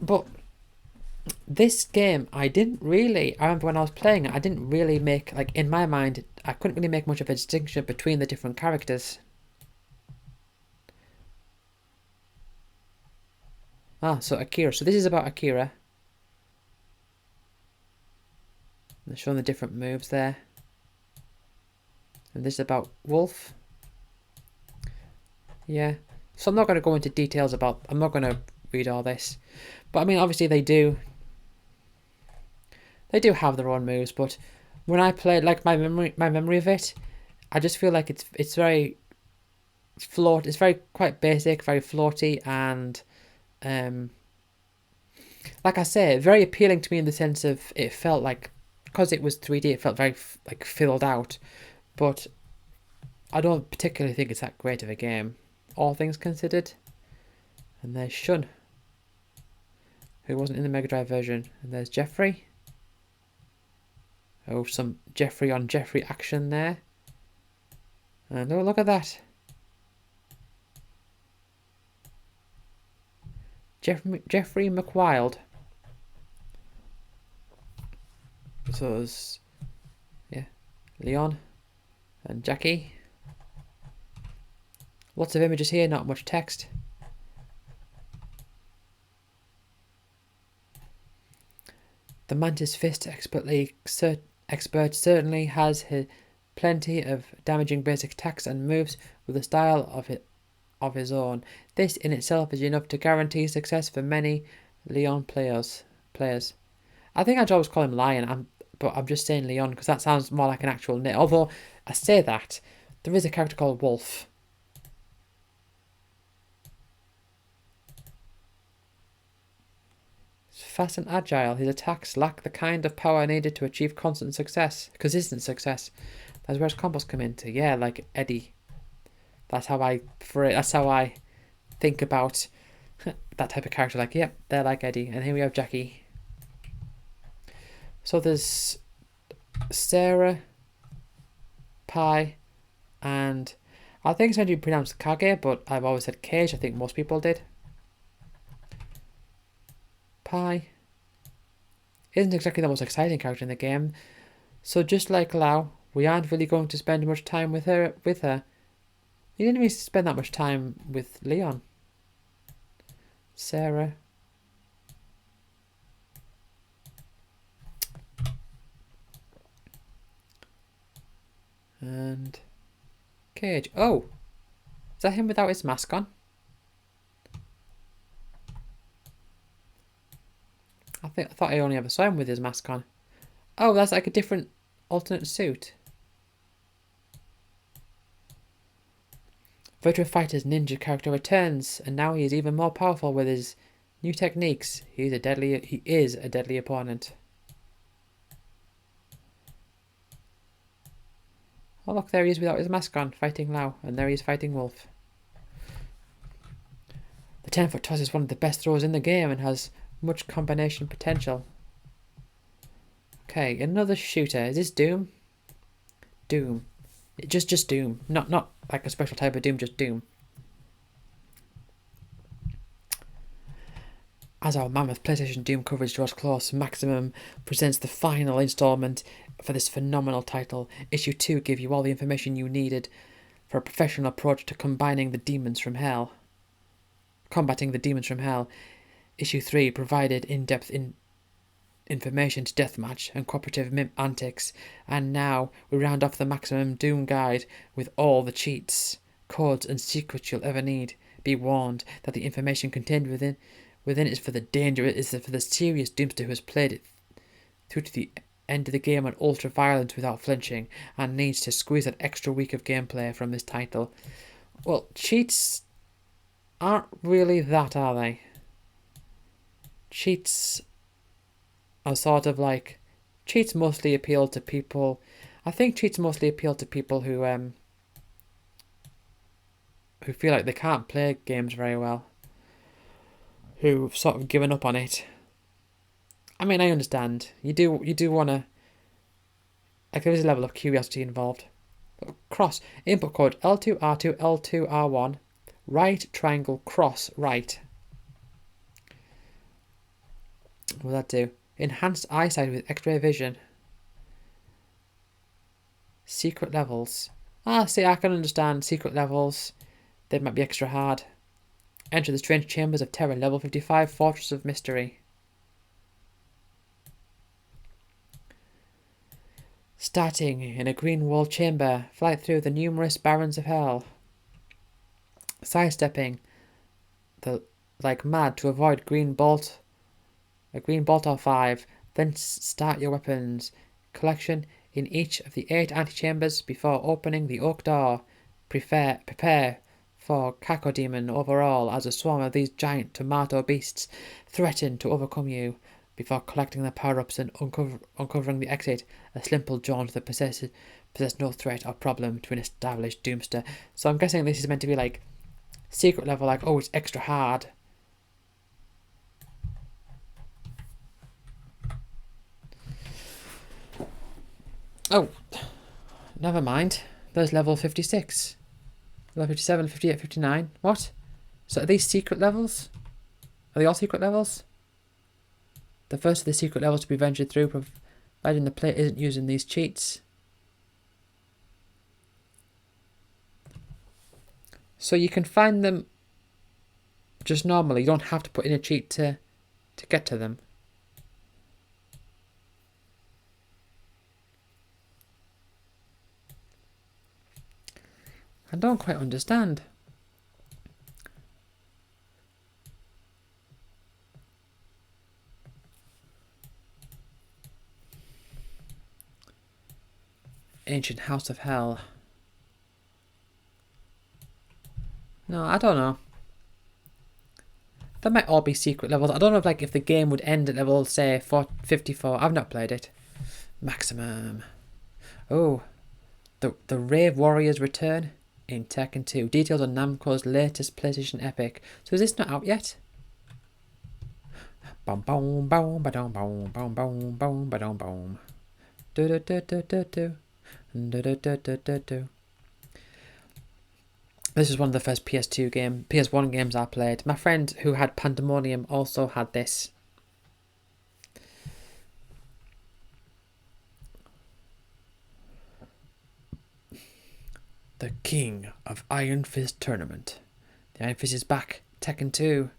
But this game, I remember when I was playing it, I didn't really make, like in my mind, I couldn't really make much of a distinction between the different characters. Ah, so Akira. So this is about Akira. They're showing the different moves there. And this is about Wolf. Yeah. So I'm not going to go into details about, I'm not going to read all this. But I mean, obviously they do have their own moves, but when I played, like my memory of it, I just feel like it's very it's very quite basic, very floaty, and like I say, very appealing to me in the sense of it felt like, because it was 3D, it felt very like filled out, but I don't particularly think it's that great of a game, all things considered. And there's Shun, who wasn't in the Mega Drive version, and there's Jeffrey. Oh, some Jeffrey on Jeffrey action there. And oh, look at that. Jeffrey McWild. So there's, yeah, Leon and Jackie. Lots of images here, not much text. The Mantis Fist expert certainly has plenty of damaging basic attacks and moves with a style of his own. This in itself is enough to guarantee success for many Leon players. I think I'd always call him Lion, but I'm just saying Leon because that sounds more like an actual name. Although I say that, there is a character called Wolf. Fast and agile, his attacks lack the kind of power needed to achieve consistent success. That's where his combos come into. Yeah, like Eddie. That's how I think about that type of character. Like, yep, they're like Eddie. And here we have Jackie. So there's Sarah, Pi, and I think it's going to be pronounced Kage, but I've always said Cage. I think most people did. Pi isn't exactly the most exciting character in the game, so just like Lau, we aren't really going to spend much time with her. You didn't even spend that much time with Leon. Sarah. And Cage. Oh, is that him without his mask on? I thought I only ever saw him with his mask on. Oh, that's like a different alternate suit. Virtua Fighter's ninja character returns, and now he is even more powerful with his new techniques. He is a deadly opponent. Oh look, there he is without his mask on, fighting Lau, and there he is fighting Wolf. The 10-foot toss is one of the best throws in the game and has much combination potential. Okay, another shooter. Is this Doom? Doom. Just Doom. Not like a special type of Doom, just Doom. As our mammoth PlayStation Doom coverage draws close, Maximum presents the final installment for this phenomenal title. Issue 2 gave you all the information you needed for a professional approach to combating the demons from hell. Issue 3 provided in-depth information to deathmatch and cooperative antics, and now we round off the Maximum Doom guide with all the cheats, codes and secrets you'll ever need. Be warned that the information contained within is for the serious Doomster who has played it through to the end of the game on ultra violence without flinching and needs to squeeze that extra week of gameplay from this title. Well, cheats aren't really that, are they? Cheats are sort of like... Cheats mostly appeal to people... I think cheats mostly appeal to people who feel like they can't play games very well. Who've sort of given up on it. I mean, I understand. You do want to... Like, there is a level of curiosity involved. Cross. Input code L2R2 L2R1. Right triangle cross right. What will that do? Enhanced eyesight with X-ray vision. Secret levels. See, I can understand secret levels. They might be extra hard. Enter the strange chambers of terror, level 55, Fortress of Mystery. Starting in a green walled chamber, flight through the numerous barons of hell. Sidestepping like mad to avoid a green bolt or 5, then start your weapons collection in each of the 8 antechambers before opening the oak door. Prepare for Cacodemon overall as a swarm of these giant tomato beasts threaten to overcome you. Before collecting the power-ups and uncovering the exit, a simple jaunt that possess no threat or problem to an established Doomster. So I'm guessing this is meant to be like secret level, like, oh, it's extra hard. Oh, never mind. There's level 56. Level 57, 58, 59. What? So are these secret levels? Are they all secret levels? The first of the secret levels to be ventured through, providing the player isn't using these cheats. So you can find them just normally. You don't have to put in a cheat to get to them. I don't quite understand. Ancient House of Hell. No, I don't know. That might all be secret levels. I don't know if the game would end at level, say, 54. I've not played it. Maximum. Oh, the Rave Warriors return in Tekken 2. Details on Namco's latest PlayStation Epic. So is this not out yet? Boom boom boom ba dum boom boom boom boom ba dum boom. Do do do do do do. This is one of the first PS1 games I played. My friend who had Pandemonium also had this. The King of Iron Fist Tournament. The Iron Fist is back. Tekken 2.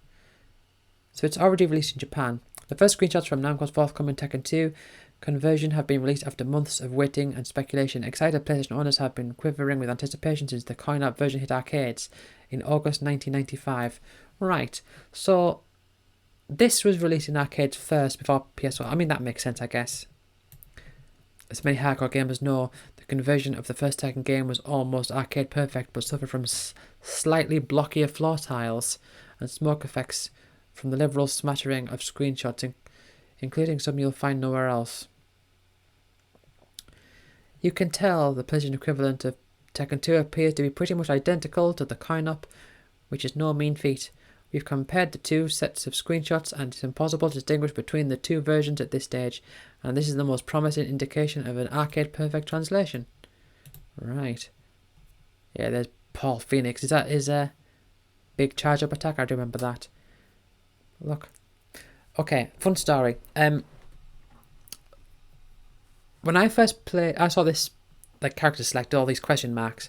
So it's already released in Japan. The first screenshots from Namco's forthcoming Tekken 2 conversion have been released after months of waiting and speculation. Excited PlayStation owners have been quivering with anticipation since the coin-op version hit arcades in August 1995. Right, so this was released in arcades first before PS1. I mean, that makes sense, I guess. As many hardcore gamers know, the conversion of the first Tekken game was almost arcade perfect, but suffered from slightly blockier floor tiles and smoke effects from the liberal smattering of screenshots, including some you'll find nowhere else. You can tell the PlayStation equivalent of Tekken 2 appears to be pretty much identical to the coin-op, which is no mean feat. We've compared the two sets of screenshots and it's impossible to distinguish between the two versions at this stage, and this is the most promising indication of an arcade perfect translation. Right. Yeah, there's Paul Phoenix. Is that his big charge up attack? I do remember that. Look. Okay, fun story. When I first played, I saw this like character select all these question marks.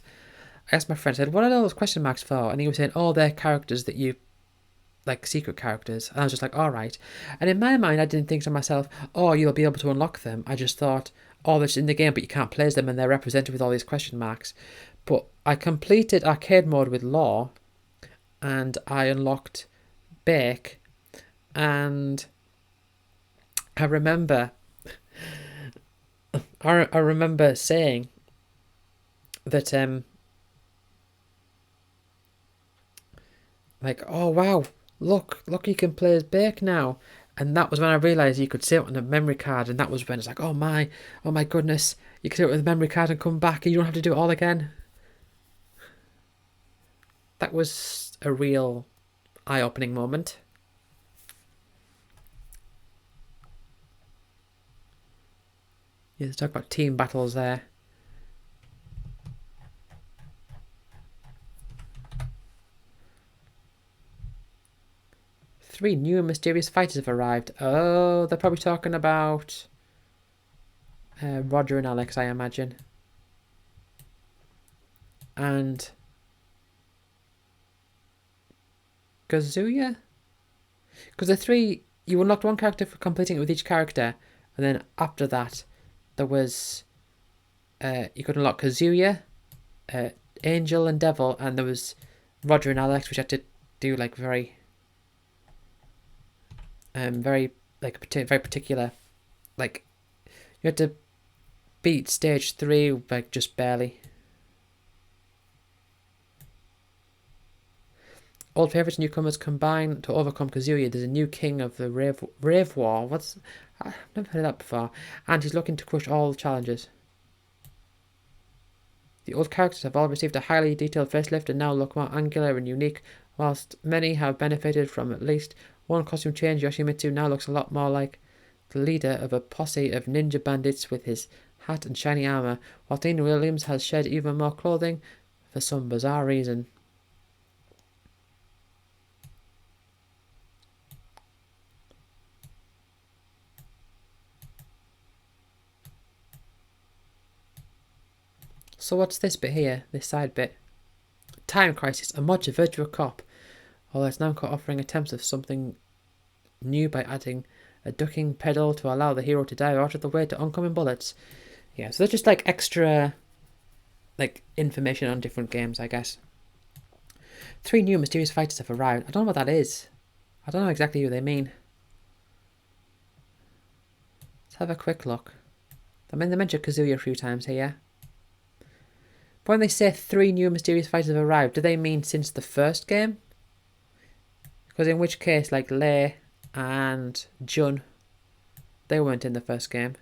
I asked my friend, I said, "What are those question marks for?" And he was saying, "Oh, they're characters that you like, secret characters." And I was just like, "All right." And in my mind, I didn't think to myself, "Oh, you'll be able to unlock them." I just thought, "Oh, they're just in the game, but you can't play them, and they're represented with all these question marks." But I completed arcade mode with Law, and I unlocked Bake, and I remember I remember saying that like, "Oh wow, look, you can play as Bake now." And that was when I realised you could save it on a memory card, and that was when it's like, oh my goodness, you can save it with a memory card and come back and you don't have to do it all again. That was a real eye-opening moment. Yeah, let's talk about team battles there. Three new and mysterious fighters have arrived. Oh, they're probably talking about Roger and Alex, I imagine. And Kazuya? Because the three, you unlocked one character for completing it with each character, and then after that, there was you could unlock Kazuya, Angel and Devil, and there was Roger and Alex, which had to do like very very particular, like you had to beat stage 3 like just barely. Old favourites and newcomers combine to overcome Kazuya. There's a new king of the Rave War. I've never heard of that before. And he's looking to crush all challenges. The old characters have all received a highly detailed facelift and now look more angular and unique, whilst many have benefited from at least one costume change. Yoshimitsu now looks a lot more like the leader of a posse of ninja bandits with his hat and shiny armour, while Dean Williams has shed even more clothing for some bizarre reason. So what's this bit here, this side bit? Time Crisis, a mod to Virtua Cop. Although it's now offering attempts of something new by adding a ducking pedal to allow the hero to dive out of the way to oncoming bullets. Yeah, so they're just like extra like information on different games, I guess. 3 new mysterious fighters have arrived. I don't know what that is. I don't know exactly who they mean. Let's have a quick look. I mean, they mentioned Kazuya a few times here. But when they say 3 new mysterious fighters have arrived, do they mean since the first game? Because in which case, like Lei and Jun, they weren't in the first game.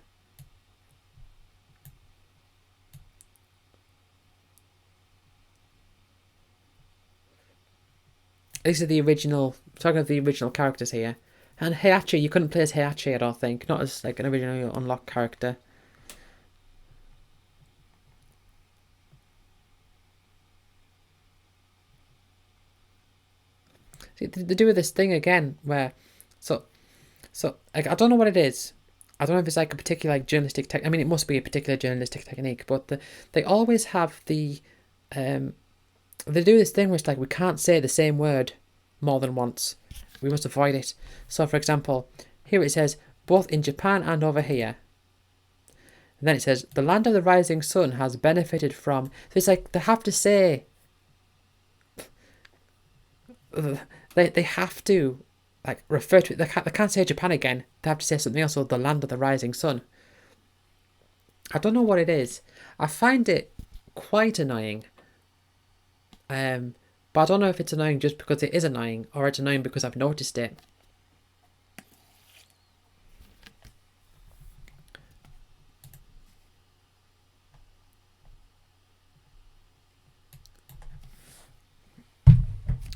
These are the original, talking of the original characters here. And Heihachi, you couldn't play as Heihachi, I don't think. Not as like an original unlocked character. See, they do this thing again where, so like, I don't know what it is. I don't know if it's like a particular like journalistic tech. I mean, it must be a particular journalistic technique, but they always have the, they do this thing where it's like we can't say the same word more than once. We must avoid it. So, for example, here it says both in Japan and over here. And then it says the land of the rising sun has benefited from. So it's like they have to say. They have to like refer to it. They can't say Japan again. They have to say something else. So the land of the rising sun. I don't know what it is. I find it quite annoying. But I don't know if it's annoying just because it is annoying, or it's annoying because I've noticed it.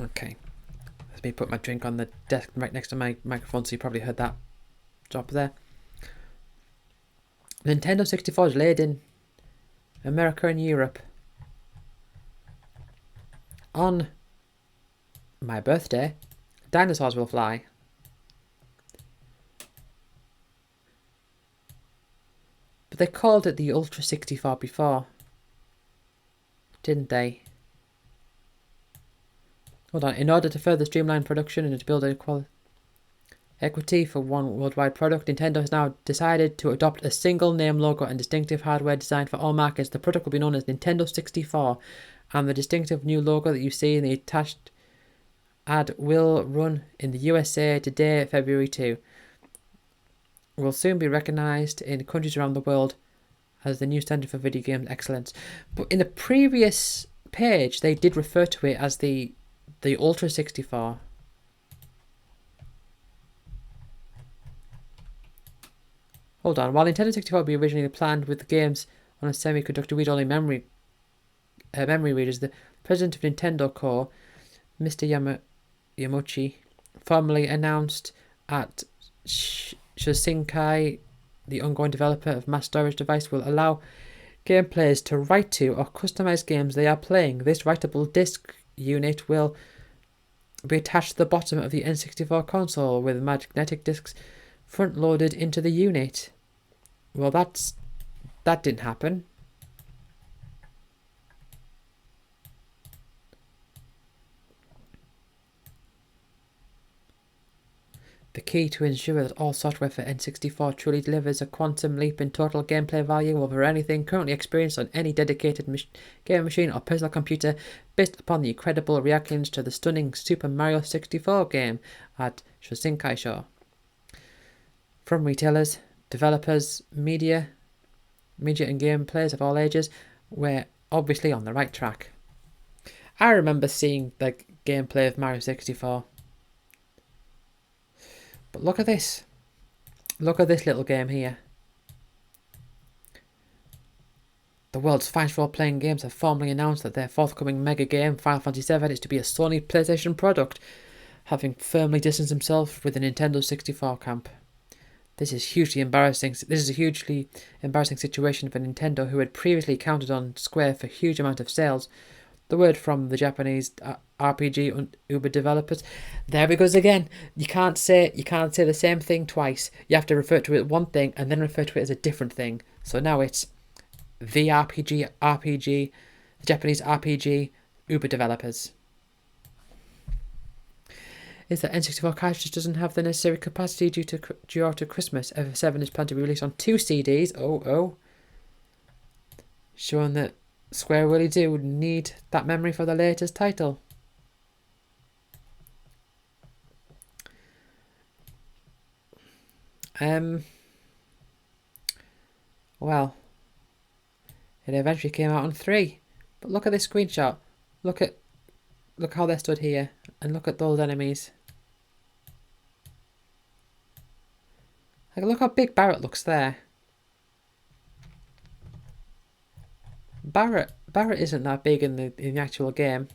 Okay. Let's me put my drink on the desk right next to my microphone, so you probably heard that drop there. Nintendo 64 is laid in America and Europe on my birthday. Dinosaurs Will Fly. But they called it the Ultra 64 before, didn't they? Hold on. In order to further streamline production and to build equity for one worldwide product, Nintendo has now decided to adopt a single name, logo, and distinctive hardware design for all markets. The product will be known as Nintendo 64, and the distinctive new logo that you see in the attached ad will run in the USA today, February 2. Will soon be recognised in countries around the world as the new standard for video game excellence. But in the previous page, they did refer to it as the Ultra 64. Hold on. While Nintendo 64 was originally planned with the games on a semiconductor read-only memory readers, the president of Nintendo Co., Mr. Yamauchi, formally announced at Shinsekai, the ongoing developer of mass storage device, will allow game players to write to or customize games they are playing. This writable disk unit will be attached to the bottom of the N64 console with magnetic discs front-loaded into the unit. Well, that didn't happen. The key to ensure that all software for N64 truly delivers a quantum leap in total gameplay value over anything currently experienced on any dedicated game machine or personal computer, based upon the incredible reactions to the stunning Super Mario 64 game at Shinsekai Show. From retailers, developers, media and game players of all ages, we're obviously on the right track. I remember seeing the gameplay of Mario 64. But look at this. Look at this little game here. The world's finest role-playing games have formally announced that their forthcoming mega game, Final Fantasy VII, is to be a Sony PlayStation product, having firmly distanced himself with the Nintendo 64 camp. This is hugely embarrassing. This is a hugely embarrassing situation for Nintendo, who had previously counted on Square for a huge amount of sales. The word from the Japanese RPG and Uber developers. There it goes again. You can't say the same thing twice. You have to refer to it as one thing and then refer to it as a different thing. So now it's the RPG, the Japanese RPG, Uber developers. Is that N64 cartridge doesn't have the necessary capacity due out to Christmas. FF7 is planned to be released on 2 CDs. Oh. Showing that Square really do need that memory for the latest title. Well, it eventually came out on 3. But look at this screenshot. Look how they stood here, and look at those enemies. Like, look how big Barret looks there. Barret isn't that big in the actual game.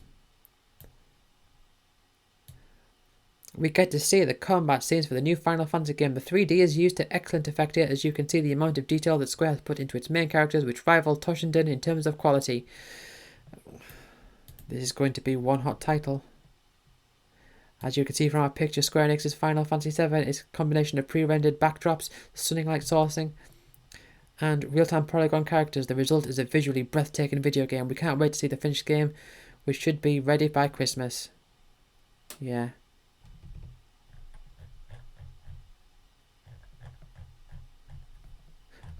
We get to see the combat scenes for the new Final Fantasy game. The 3D is used to excellent effect here, as you can see the amount of detail that Square has put into its main characters, which rival Toshinden in terms of quality. This is going to be one hot title. As you can see from our picture, Square Enix's Final Fantasy VII is a combination of pre-rendered backdrops, stunning light sourcing, and real-time polygon characters. The result is a visually breathtaking video game. We can't wait to see the finished game, which should be ready by Christmas. Yeah.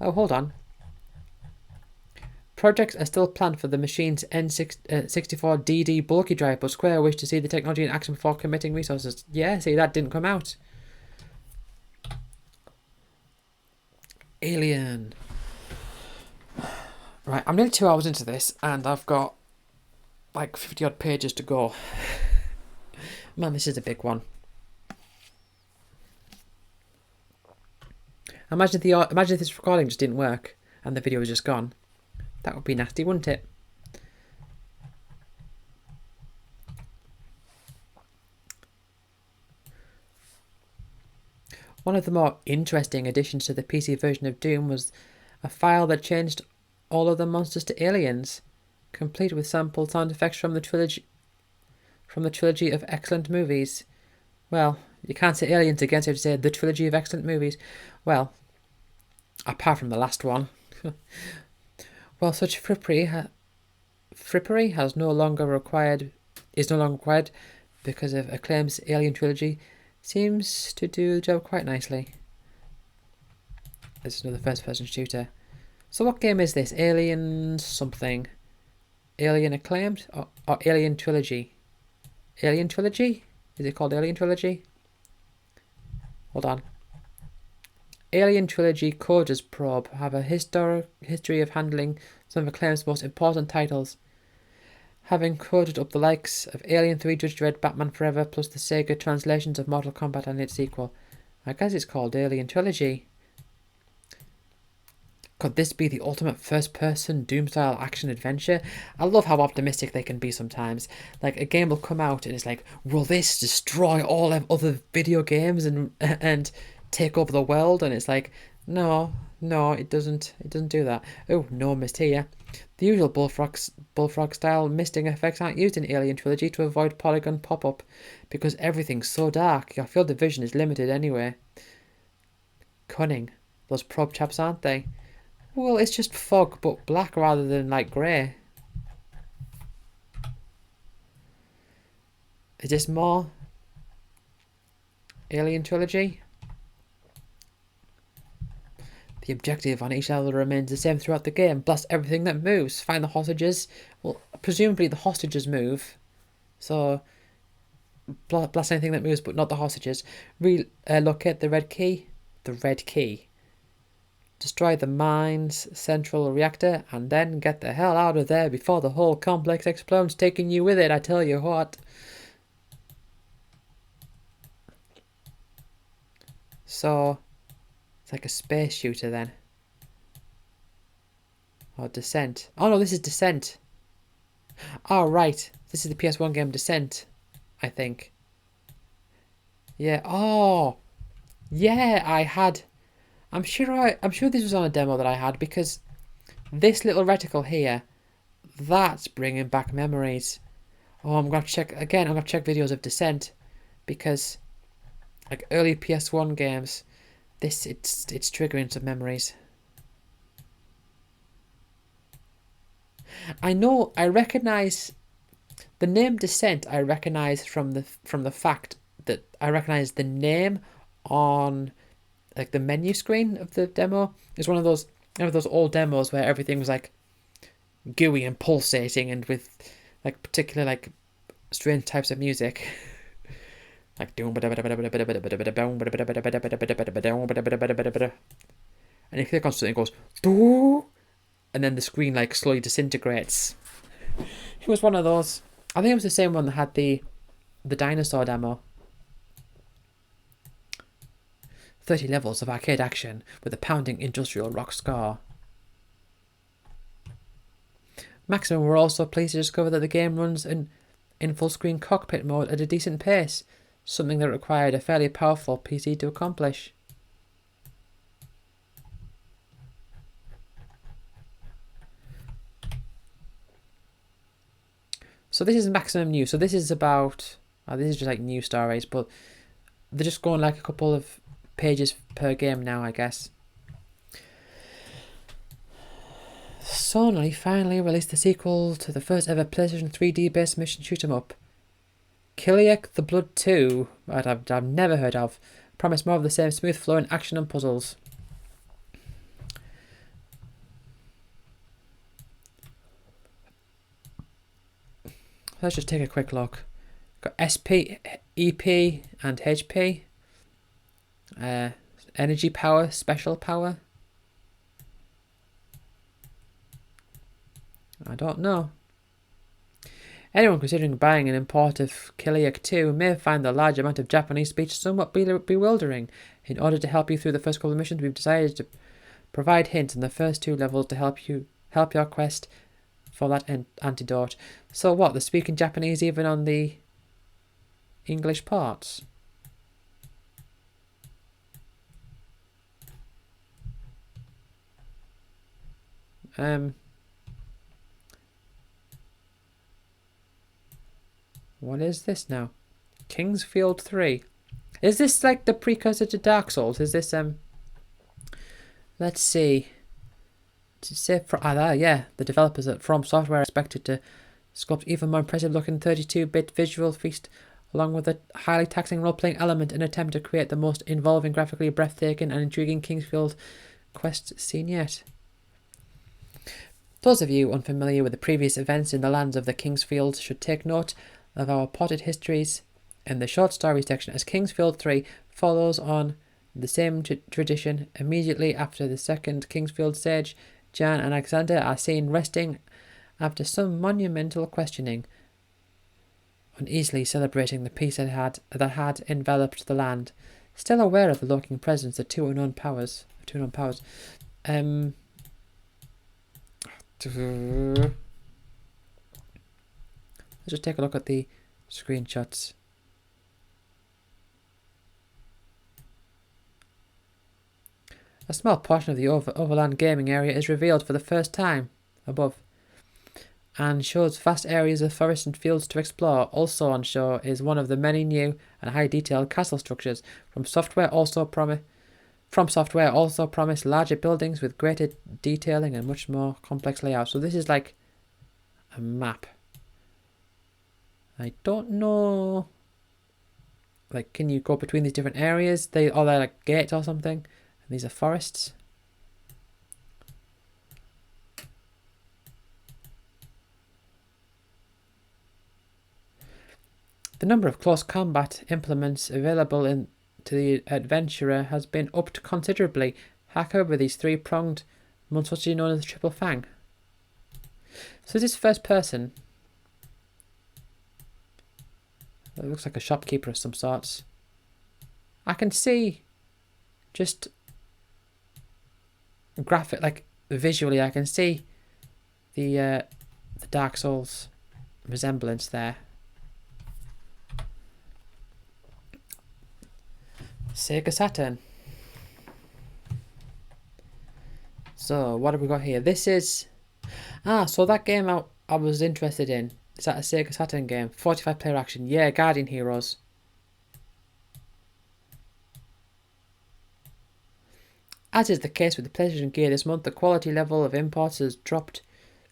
Oh, hold on. Projects are still planned for the machine's N64DD bulky drive, but Square wish to see the technology in action before committing resources. Yeah, see, that didn't come out. Alien. Right, I'm nearly 2 hours into this, and I've got like 50 odd pages to go. Man, this is a big one. Imagine if this recording just didn't work and the video was just gone. That would be nasty, wouldn't it? One of the more interesting additions to the PC version of Doom was a file that changed all of the monsters to aliens, complete with sampled sound effects from the trilogy of excellent movies. Well, you can't say aliens again, so you have to say the trilogy of excellent movies. Well, apart from the last one. Well, such frippery is no longer required because of Acclaim's Alien trilogy seems to do the job quite nicely. It's another first-person shooter. So what game is this? Alien something. Alien Acclaimed? Or Alien Trilogy? Alien Trilogy? Is it called Alien Trilogy? Hold on. Alien Trilogy Coders Probe have a history of handling some of Acclaim's most important titles, having coded up the likes of Alien 3, Judge Dredd, Batman Forever, plus the Sega translations of Mortal Kombat and its sequel. I guess it's called Alien Trilogy. Could this be the ultimate first-person Doom-style action-adventure? I love how optimistic they can be sometimes. Like, a game will come out and it's like, will this destroy all other video games and take over the world? And it's like, no, it doesn't do that. Oh, no mist here. The usual bullfrog-style misting effects aren't used in Alien Trilogy to avoid polygon pop-up, because everything's so dark, your field of vision is limited anyway. Cunning. Those probe chaps, aren't they? Well, it's just fog, but black rather than, like, grey. Is this more Alien Trilogy? The objective on each level remains the same throughout the game. Blast everything that moves. Find the hostages. Well, presumably the hostages move. So, blast anything that moves, but not the hostages. Locate the red key. The red key. Destroy the mine's central reactor, and then get the hell out of there before the whole complex explodes, taking you with it, I tell you what. So, it's like a space shooter then. Or Descent. Oh no, this is Descent. Oh right, this is the PS1 game Descent, I think. Yeah, oh. Yeah, I had... I'm sure this was on a demo that I had, because this little reticle here, that's bringing back memories. Oh, I'm going to check again. I'm going to check videos of Descent, because like early PS1 games, it's triggering some memories. I recognize the name Descent. I recognize from the fact that I recognize the name on like the menu screen of the demo. It's one of those old demos where everything was like gooey and pulsating and with like particular like strange types of music. Like and you click on something, it goes doo, and then the screen like slowly disintegrates. It was one of those. I think it was the same one that had the dinosaur demo. 30 levels of arcade action with a pounding industrial rock score. Maximum were also pleased to discover that the game runs in full-screen cockpit mode at a decent pace, something that required a fairly powerful PC to accomplish. So this is Maximum News. So this is about... this is just like news stories, but they're just going like a couple of pages per game now, I guess. Sony finally released the sequel to the first ever PlayStation 3D based mission shoot 'em up. Kiliak the Blood 2, that I've never heard of, promised more of the same smooth flowing action and puzzles. Let's just take a quick look. Got SP, EP, and HP. Energy power, special power. I don't know. Anyone considering buying an import of Kiliak 2 may find the large amount of Japanese speech somewhat bewildering. In order to help you through the first couple of missions, we've decided to provide hints in the first 2 levels to help your quest for that antidote. So what, they're speaking Japanese even on the English parts? What is this now? Kingsfield 3. Is this like the precursor to Dark Souls? Is this let's see. Yeah, the developers at From Software are expected to sculpt even more impressive looking 32-bit visual feast along with a highly taxing role-playing element in an attempt to create the most involving, graphically breathtaking and intriguing Kingsfield quest seen yet. Those of you unfamiliar with the previous events in the lands of the Kingsfield should take note of our potted histories in the short story section, as Kingsfield 3 follows on the same tradition. Immediately after the second Kingsfield stage, Jan and Alexander are seen resting after some monumental questioning, uneasily celebrating the peace that had enveloped the land, still aware of the lurking presence of two unknown powers. Let's just take a look at the screenshots. A small portion of the overland gaming area is revealed for the first time above, and shows vast areas of forest and fields to explore. Also on show is one of the many new and high-detailed castle structures. From Software also promise larger buildings with greater detailing and much more complex layout. So this is like a map. I don't know. Like, can you go between these different areas? They're like gates or something. And these are forests. The number of close combat implements available to the adventurer has been upped considerably. However, these three-pronged monstrosity known as the Triple Fang. So this is first person. It looks like a shopkeeper of some sorts. I can see just graphic, like visually, I can see the Dark Souls resemblance there. Sega Saturn. So what have we got here? This is so that game I was interested in. Is that a Sega Saturn game? 45 player action. Yeah, Guardian Heroes. As is the case with the PlayStation Gear this month, the quality level of imports has dropped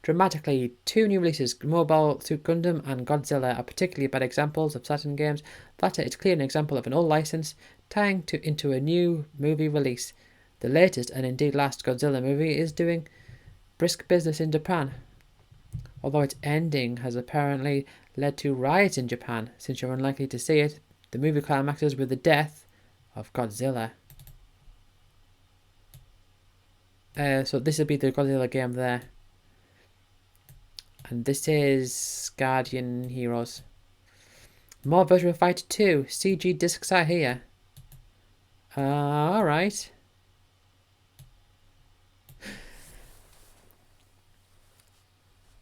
dramatically. Two new releases, Mobile Suit Gundam and Godzilla, are particularly bad examples of Saturn games. The latter is clearly an example of an old license tying into a new movie release. The latest, and indeed last, Godzilla movie is doing brisk business in Japan, although its ending has apparently led to riots in Japan. Since you're unlikely to see it, the movie climaxes with the death of Godzilla. So this will be the Godzilla game there. And this is Guardian Heroes. More Virtua Fighter 2. CG discs are here. Alright.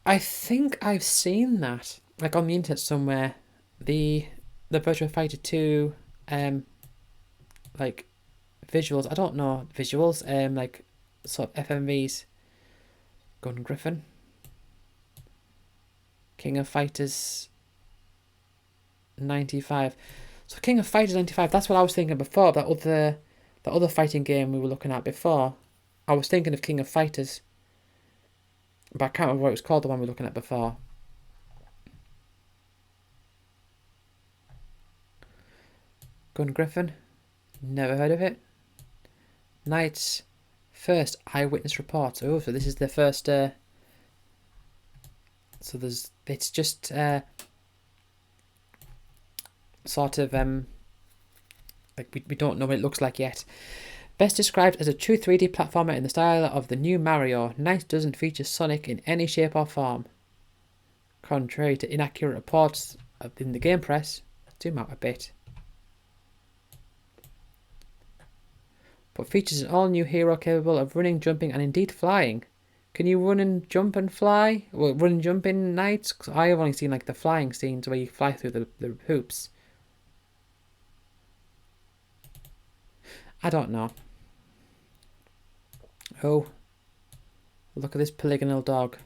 I think I've seen that, like on the internet somewhere. The Virtua Fighter 2 like visuals. I don't know visuals. Like sort of FMVs. Gun Griffin. King of Fighters 95. So King of Fighters 95, that's what I was thinking before. That other fighting game we were looking at before. I was thinking of King of Fighters. But I can't remember what it was called, the one we were looking at before. Gun Griffin. Never heard of it. Knight's first eyewitness reports. Oh, so this is the first... so it's just sort of like we don't know what it looks like yet. Best described as a true 3D platformer in the style of the new Mario, Knight doesn't feature Sonic in any shape or form. Contrary to inaccurate reports in the game press, zoom out a bit. But features an all-new hero capable of running, jumping, and indeed flying. Can you run and jump and fly? Well, run and jump in Knights? 'Cause I have only seen like the flying scenes where you fly through the hoops. I don't know. Oh. Look at this polygonal dog.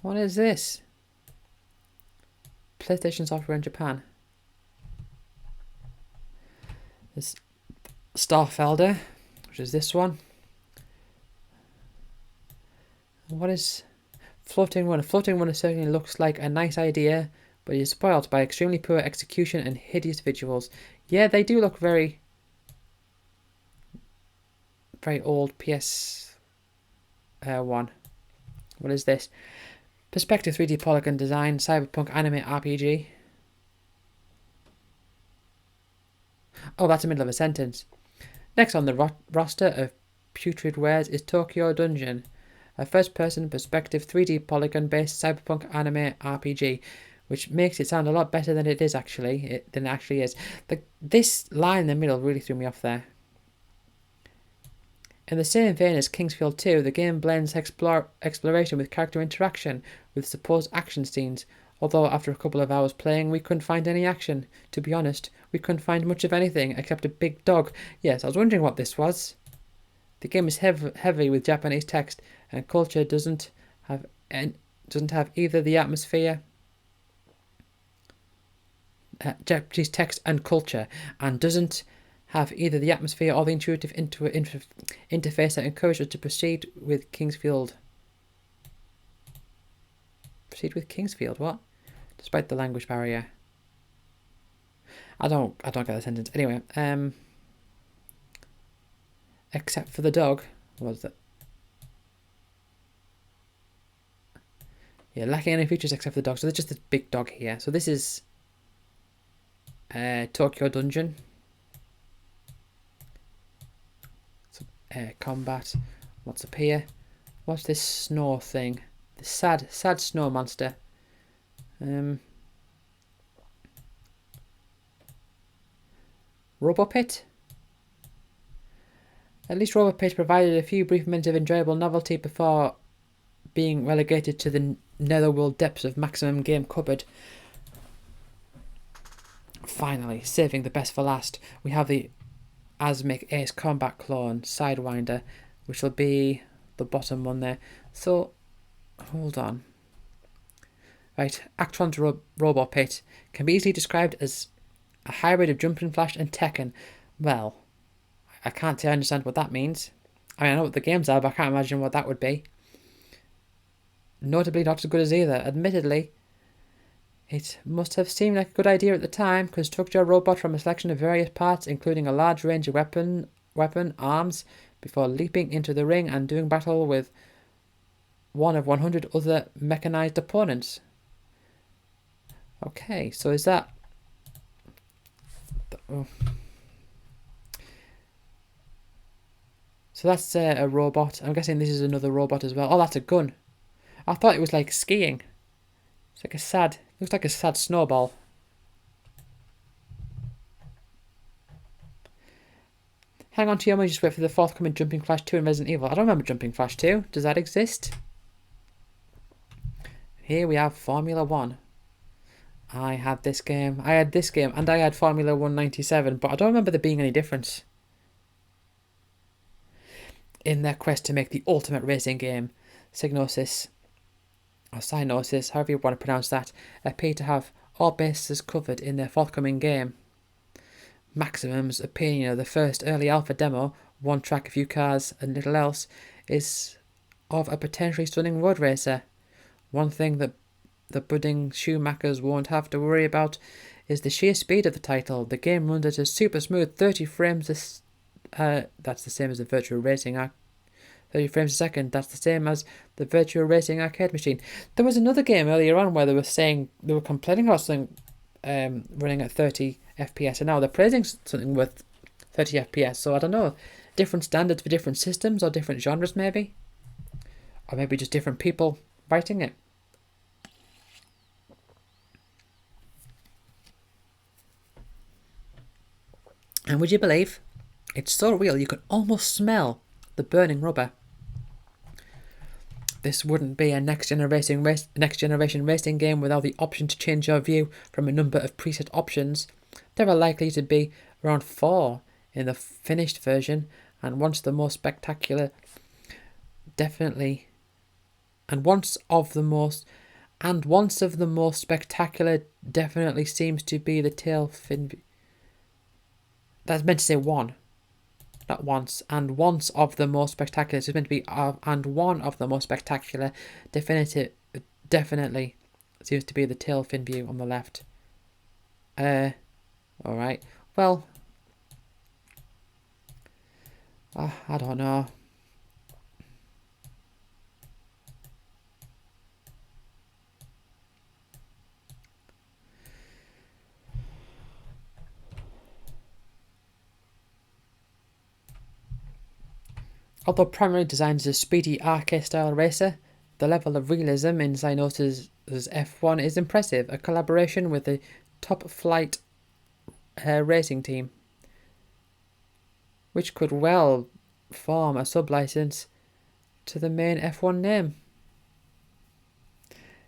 What is this? PlayStation software in Japan. This Starfelder, which is this one. What is Floating Runner? Floating Runner certainly looks like a nice idea, but is spoiled by extremely poor execution and hideous visuals. Yeah, they do look very old PS1. What is this? Perspective 3D polygon design, cyberpunk anime RPG. Oh, that's the middle of a sentence. Next on the roster of putrid wares is Tokyo Dungeon, a first-person perspective 3D polygon-based cyberpunk anime RPG, which makes it sound a lot better than it is actually. Than it actually is. This line in the middle really threw me off there. In the same vein as Kingsfield 2, the game blends exploration with character interaction, with supposed action scenes. Although after a couple of hours playing, we couldn't find any action. To be honest, we couldn't find much of anything except a big dog. Yes, I was wondering what this was. The game is heavy with Japanese text, and culture doesn't have either the atmosphere, Japanese text and culture, and doesn't have either the atmosphere or the intuitive interface that encourages us to proceed with Kingsfield. Proceed with Kingsfield, what? Despite the language barrier. I don't get the sentence. Anyway, except for the dog, was that? Yeah, lacking any features except for the dog. So there's just a big dog here. So this is Tokyo Dungeon. So, combat. What's up here? What's this snow thing? The sad snow monster. Robopit? At least Robopit provided a few brief minutes of enjoyable novelty before being relegated to the netherworld depths of Maximum Game Cupboard. Finally, saving the best for last, we have the Asmic Ace Combat Clone Sidewinder, which will be the bottom one there. So, hold on. Right, Actron's Robopit can be easily described as a hybrid of Jumping Flash and Tekken. Well, I can't say I understand what that means. I mean, I know what the games are, but I can't imagine what that would be. Notably not as good as either. Admittedly, it must have seemed like a good idea at the time, construct your robot from a selection of various parts, including a large range of weapon arms, before leaping into the ring and doing battle with one of 100 other mechanized opponents. Okay, so is that... Oh. So that's a robot. I'm guessing this is another robot as well. Oh, that's a gun. I thought it was like skiing. It's like a sad... Looks like a sad snowball. Hang on to your money, just wait for the forthcoming Jumping Flash 2 and Resident Evil. I don't remember Jumping Flash 2. Does that exist? Here we have Formula 1. I had this game, and I had Formula 197, but I don't remember there being any difference. In their quest to make the ultimate racing game, Psygnosis, or Cynosis, however you want to pronounce that, appear to have all bases covered in their forthcoming game. Maximum's opinion of the first early alpha demo, one track, a few cars, and little else, is of a potentially stunning road racer. One thing that the budding Schumakers won't have to worry about is the sheer speed of the title. The game runs at a super smooth 30 frames that's the same as the Virtual Racing 30 frames a second. That's the same as the Virtual Racing arcade machine. There was another game earlier on where they were complaining about something running at 30 FPS, and now they're praising something with 30 FPS. So I don't know, different standards for different systems or different genres maybe, or maybe just different people writing it. And would you believe, it's so real you can almost smell the burning rubber. This wouldn't be a next generation racing game without the option to change your view from a number of preset options. There are likely to be around 4 in the finished version, and once the most spectacular definitely. And once of the most spectacular definitely seems to be the tail fin. That's meant to say one, not once. And once of the most spectacular is meant to be and one of the most spectacular definitely seems to be the tail fin view on the left. Alright. Well, I don't know. Although primarily designed as a speedy arcade-style racer, the level of realism in Zynota's F1 is impressive, a collaboration with the Top Flight racing team, which could well form a sub-license to the main F1 name.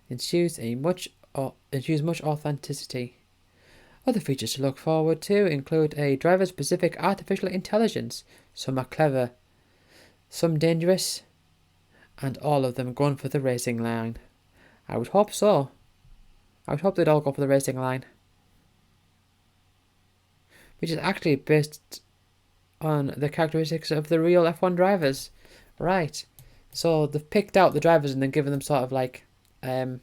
Ensues much authenticity. Other features to look forward to include a driver-specific artificial intelligence. Some are clever, some dangerous, and all of them going for the racing line. I would hope so. I would hope they'd all go for the racing line. Which is actually based on the characteristics of the real F1 drivers. Right. So they've picked out the drivers and then given them sort of like, maybe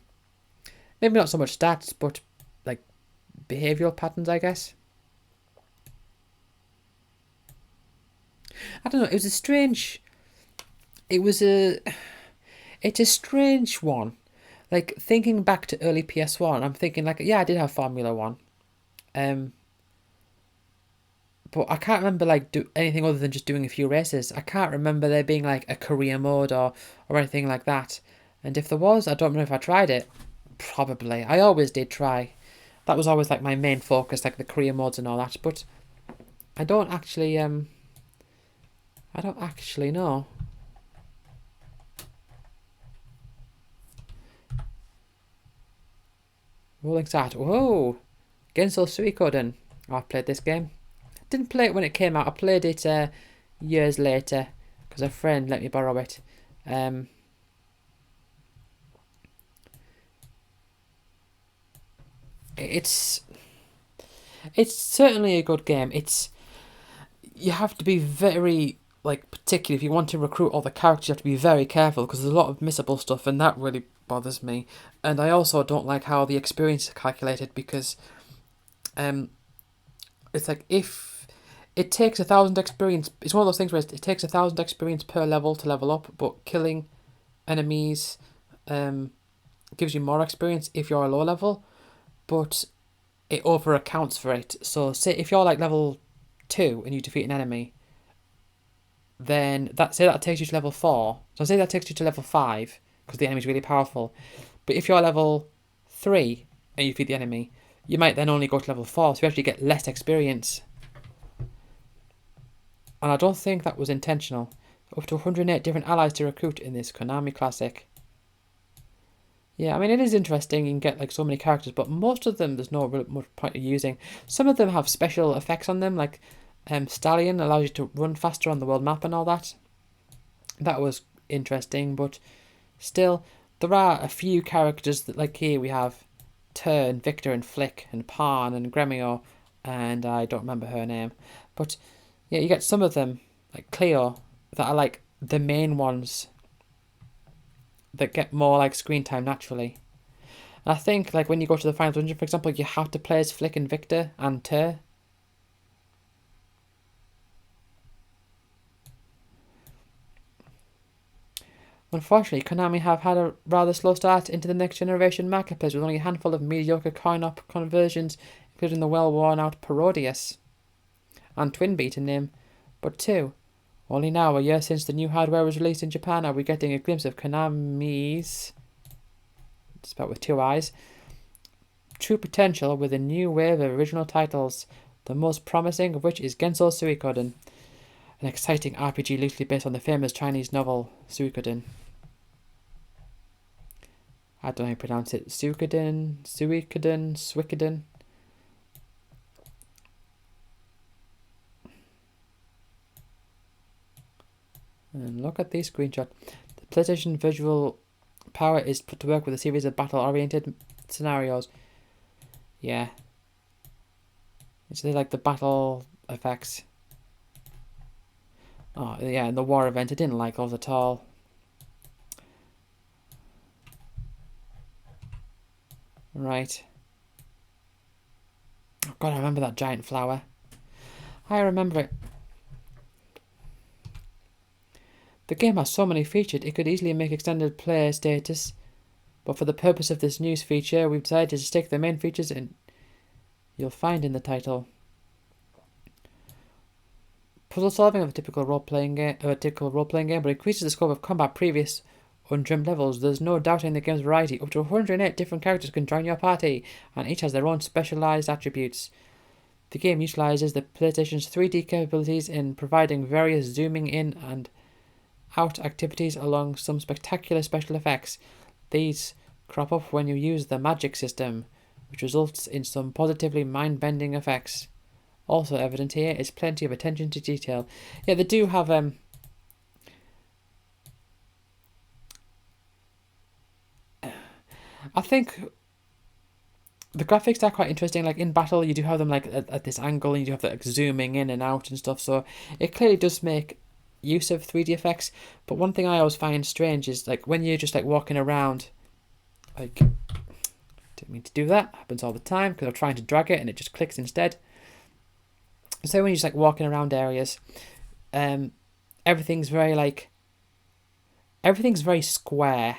not so much stats, but like behavioural patterns, I guess. I don't know, it's a strange one. Like, thinking back to early PS1, I'm thinking like, yeah, I did have Formula 1. But I can't remember like do anything other than just doing a few races. I can't remember there being like a career mode or anything like that. And if there was, I don't know if I tried it. Probably. I always did try. That was always like my main focus, like the career modes and all that. But I don't actually know. Rolling Start. Whoa! Gensou Suikoden. I've played this game. Didn't play it when it came out. I played it years later because a friend let me borrow it. It's certainly a good game. You have to be very like particular if you want to recruit all the characters. You have to be very careful because there's a lot of missable stuff, and that really bothers me. And I also don't like how the experience is calculated because, it's like if it takes 1,000 experience. It's one of those things where it takes 1,000 experience per level to level up, but killing enemies, gives you more experience if you're a low level, but it over accounts for it. So say if you're like level 2 and you defeat an enemy, then that takes you to level 4. So say that takes you to level 5 because the enemy's really powerful. But if you're level 3 and you defeat the enemy, you might then only go to level 4, so you actually get less experience. And I don't think that was intentional. Up to 108 different allies to recruit in this Konami classic. Yeah, I mean, it is interesting. You can get like so many characters, but most of them there's no real much point of using. Some of them have special effects on them, like Stallion allows you to run faster on the world map and all that. That was interesting, but still, there are a few characters that, like here we have Tur and Victor and Flick and Pan and Gremio, and I don't remember her name, but yeah, you get some of them, like Cleo, that are like the main ones that get more like screen time naturally. And I think like when you go to the final dungeon, for example, you have to play as Flick and Victor and Tur. Unfortunately, Konami have had a rather slow start into the next generation marketplace with only a handful of mediocre coin-op conversions, including the well-worn-out Parodius and Twin Beat in name, but two. Only now, a year since the new hardware was released in Japan, are we getting a glimpse of Konami's, spelled with two eyes, true potential with a new wave of original titles, the most promising of which is Gensou Suikoden, an exciting RPG loosely based on the famous Chinese novel Suikoden. I don't know how you pronounce it. Suikoden. And look at these screenshots. PlayStation Visual Power is put to work with a series of battle-oriented scenarios. Yeah. It's like the battle effects. Oh, yeah, and the war event, I didn't like those at all. Right. Oh god, I remember that giant flower. I remember it. The game has so many features, it could easily make extended player status, but for the purpose of this news feature, we've decided to stick the main features in you'll find in the title. Puzzle solving of a typical role-playing game, but increases the scope of combat previous untrimmed levels. There's no doubting the game's variety. Up to 108 different characters can join your party, and each has their own specialized attributes. The game utilizes the PlayStation's 3D capabilities in providing various zooming in and out activities along some spectacular special effects. These crop up when you use the magic system, which results in some positively mind-bending effects. Also evident here is plenty of attention to detail. Yeah, they do have I think the graphics are quite interesting. Like in battle, you do have them like at this angle, and you do have the like, zooming in and out and stuff. So it clearly does make use of 3D effects. But one thing I always find strange is like when you're just like walking around, like didn't mean to do that. Happens all the time because I'm trying to drag it and it just clicks instead. So when you're just like walking around areas, everything's very square.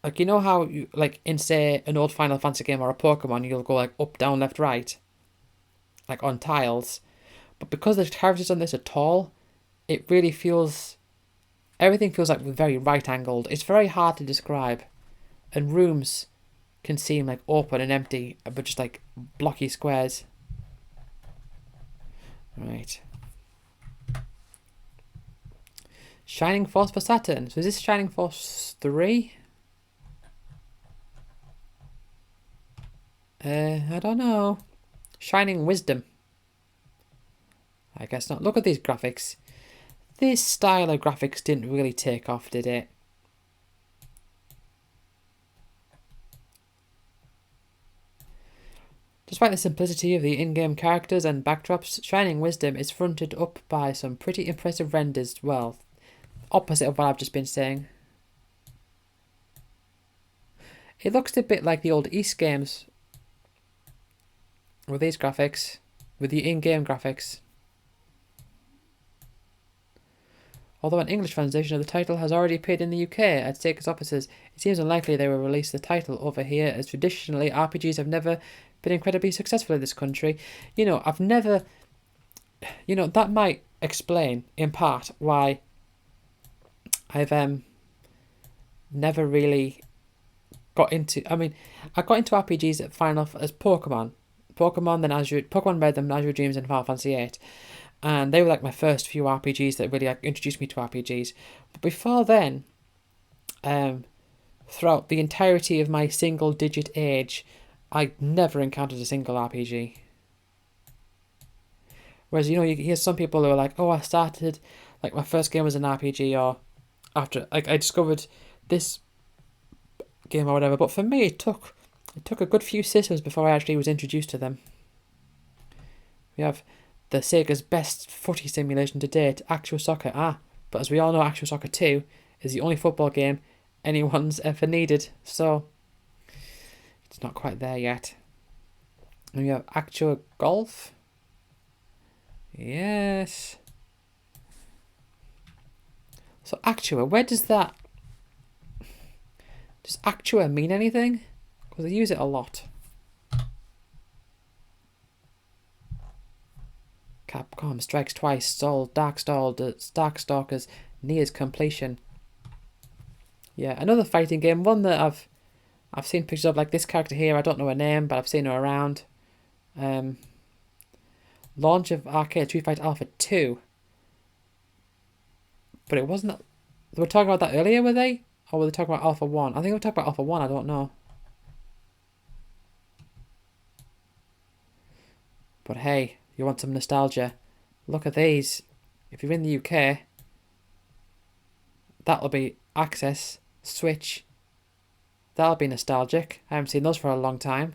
Like you know how you like in say an old Final Fantasy game or a Pokemon, you'll go like up, down, left, right, like on tiles. But because the characters on this are tall, it really feels everything feels like very right angled. It's very hard to describe, and rooms can seem like open and empty, but just like blocky squares. Right. Shining Force for Saturn. So is this Shining Force 3? I don't know. Shining Wisdom. I guess not. Look at these graphics. This style of graphics didn't really take off, did it? Despite the simplicity of the in-game characters and backdrops, Shining Wisdom is fronted up by some pretty impressive renders. Well, opposite of what I've just been saying. It looks a bit like the old East games with these graphics, with the in-game graphics. Although an English translation of the title has already appeared in the UK at Sega's offices, it seems unlikely they will release the title over here, as traditionally RPGs have never been incredibly successful in this country. You know, that might explain in part why I've never really got into. I mean, I got into RPGs at as Pokemon, Pokemon Red, then Azure Dreams, and Final Fantasy VIII. And they were like my first few RPGs that really introduced me to RPGs. But before then, throughout the entirety of my single-digit age, I never encountered a single RPG. Whereas, you hear some people who are like, oh, I started, like my first game was an RPG, or after, like I discovered this game or whatever. But for me, it took a good few systems before I actually was introduced to them. We have the Sega's best footy simulation to date, Actual Soccer. But as we all know, Actual Soccer 2 is the only football game anyone's ever needed. So, it's not quite there yet. And we have Actual Golf. Yes. So Actua, where does that... Does Actua mean anything? Because I use it a lot. Capcom strikes twice, Darkstalkers nears completion. Yeah, another fighting game, one that I've seen pictures of, like this character here. I don't know her name, but I've seen her around. Launch of Arcade Street Fighter Alpha 2. But it wasn't... They were talking about that earlier, were they? Or were they talking about Alpha 1? I think they were talking about Alpha 1, I don't know. But hey, you want some nostalgia? Look at these. If you're in the UK, That'll be Access, Switch. That'll be nostalgic. I haven't seen those for a long time.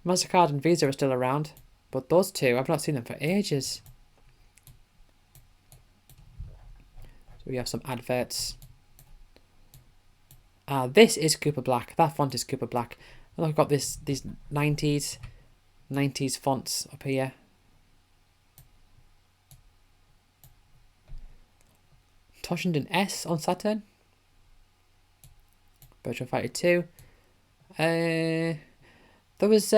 MasterCard and Visa are still around, but those two, I've not seen them for ages. So we have some adverts. This is Cooper Black. That font is Cooper Black. And I've got these 90s fonts up here. Toshinden S on Saturn. Virtua Fighter 2. There was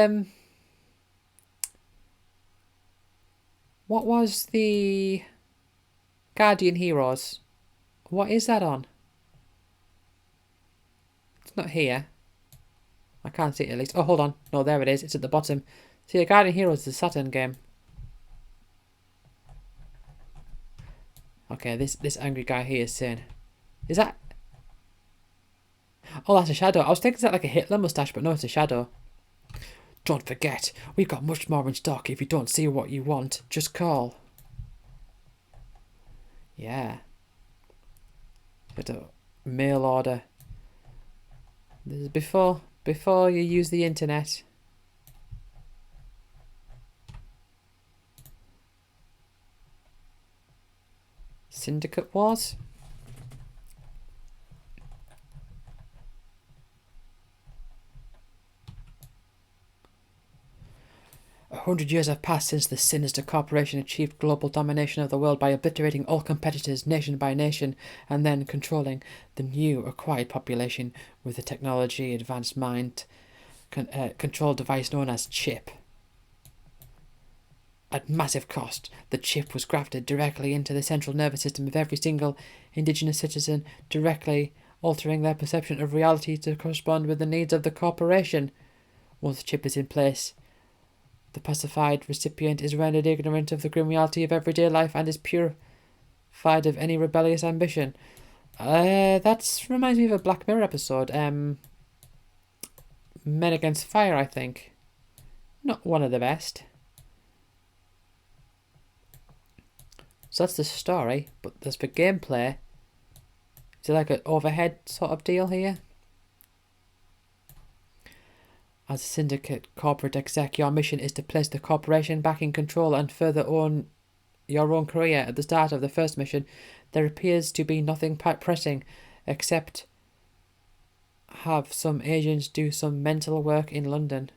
what was the Guardian Heroes? What is that on? It's not here. I can't see it at least. Oh, hold on. No, there it is. It's at the bottom. See, Guardian Heroes is a Saturn game. Okay, this angry guy here is saying, is that? Oh, that's a shadow. I was thinking, is that like a Hitler mustache? But no, it's a shadow. Don't forget, we've got much more in stock. If you don't see what you want, just call. Yeah. Got a mail order. This is before you use the internet. Syndicate Wars. A 100 years have passed since the sinister corporation achieved global domination of the world by obliterating all competitors nation by nation and then controlling the new acquired population with the technology advanced mind control device known as chip. At massive cost, the chip was grafted directly into the central nervous system of every single indigenous citizen, directly altering their perception of reality to correspond with the needs of the corporation. Once the chip is in place, the pacified recipient is rendered ignorant of the grim reality of everyday life and is purified of any rebellious ambition. That reminds me of a Black Mirror episode. Men Against Fire, I think. Not one of the best. So that's the story, but there's the gameplay. Is it like an overhead sort of deal here? As a syndicate corporate exec, your mission is to place the corporation back in control and further own your own career. At the start of the first mission, there appears to be nothing pressing except have some agents do some menial work in London.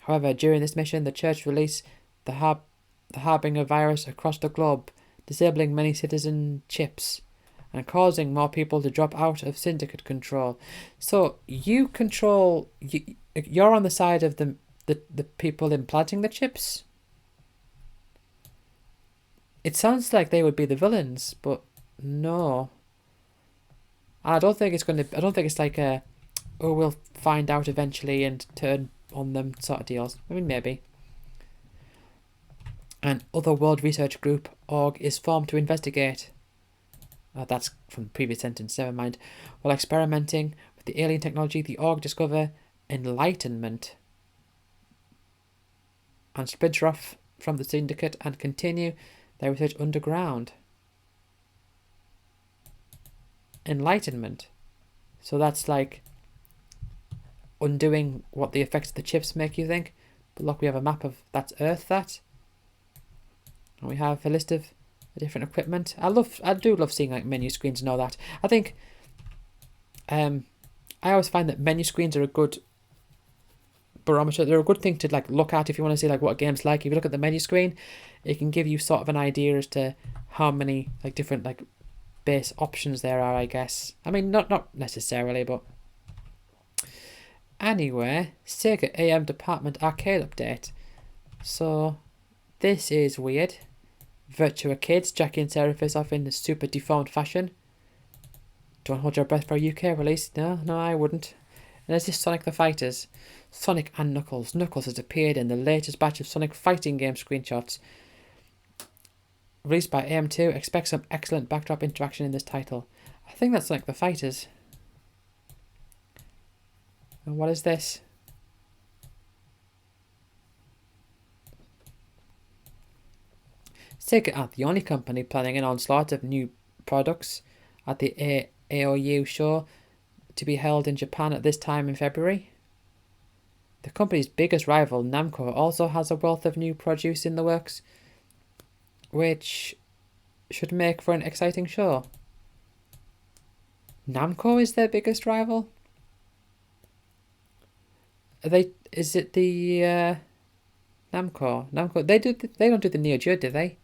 However, during this mission, the church released the harbinger virus across the globe, disabling many citizen chips and causing more people to drop out of syndicate control. So you're on the side of the people implanting the chips? It sounds like they would be the villains, but no. I don't think it's like a, oh, we'll find out eventually and turn on them sort of deals. I mean, maybe. An Otherworld Research Group, org, is formed to investigate. That's from the previous sentence, never mind. While experimenting with the alien technology, the org discover enlightenment and splinter off from the syndicate and continue their research underground. Enlightenment. So that's like undoing what the effects of the chips make you think. But look, we have a map of that's Earth, that. And we have a list of the different equipment. I do love seeing like menu screens and all that. I think I always find that menu screens are a good barometer. They're a good thing to like look at if you want to see like what a game's like. If you look at the menu screen, it can give you sort of an idea as to how many like different like base options there are, I guess. I mean, not necessarily, but anyway, Sega AM Department Arcade update. So this is weird. Virtua Kids, Jackie and Sarah face off in a super deformed fashion. Don't hold your breath for a UK release. No, I wouldn't. And there's this Sonic the Fighters. Sonic and Knuckles. Knuckles has appeared in the latest batch of Sonic fighting game screenshots. Released by AM2, expect some excellent backdrop interaction in this title. I think that's Sonic the Fighters. And what is this? Sega aren't the only company planning an onslaught of new products at the AOU show to be held in Japan at this time in February. The company's biggest rival, Namco, also has a wealth of new produce in the works, which should make for an exciting show. Namco is their biggest rival? Is it the Namco? They don't do the Neo Geo, do they?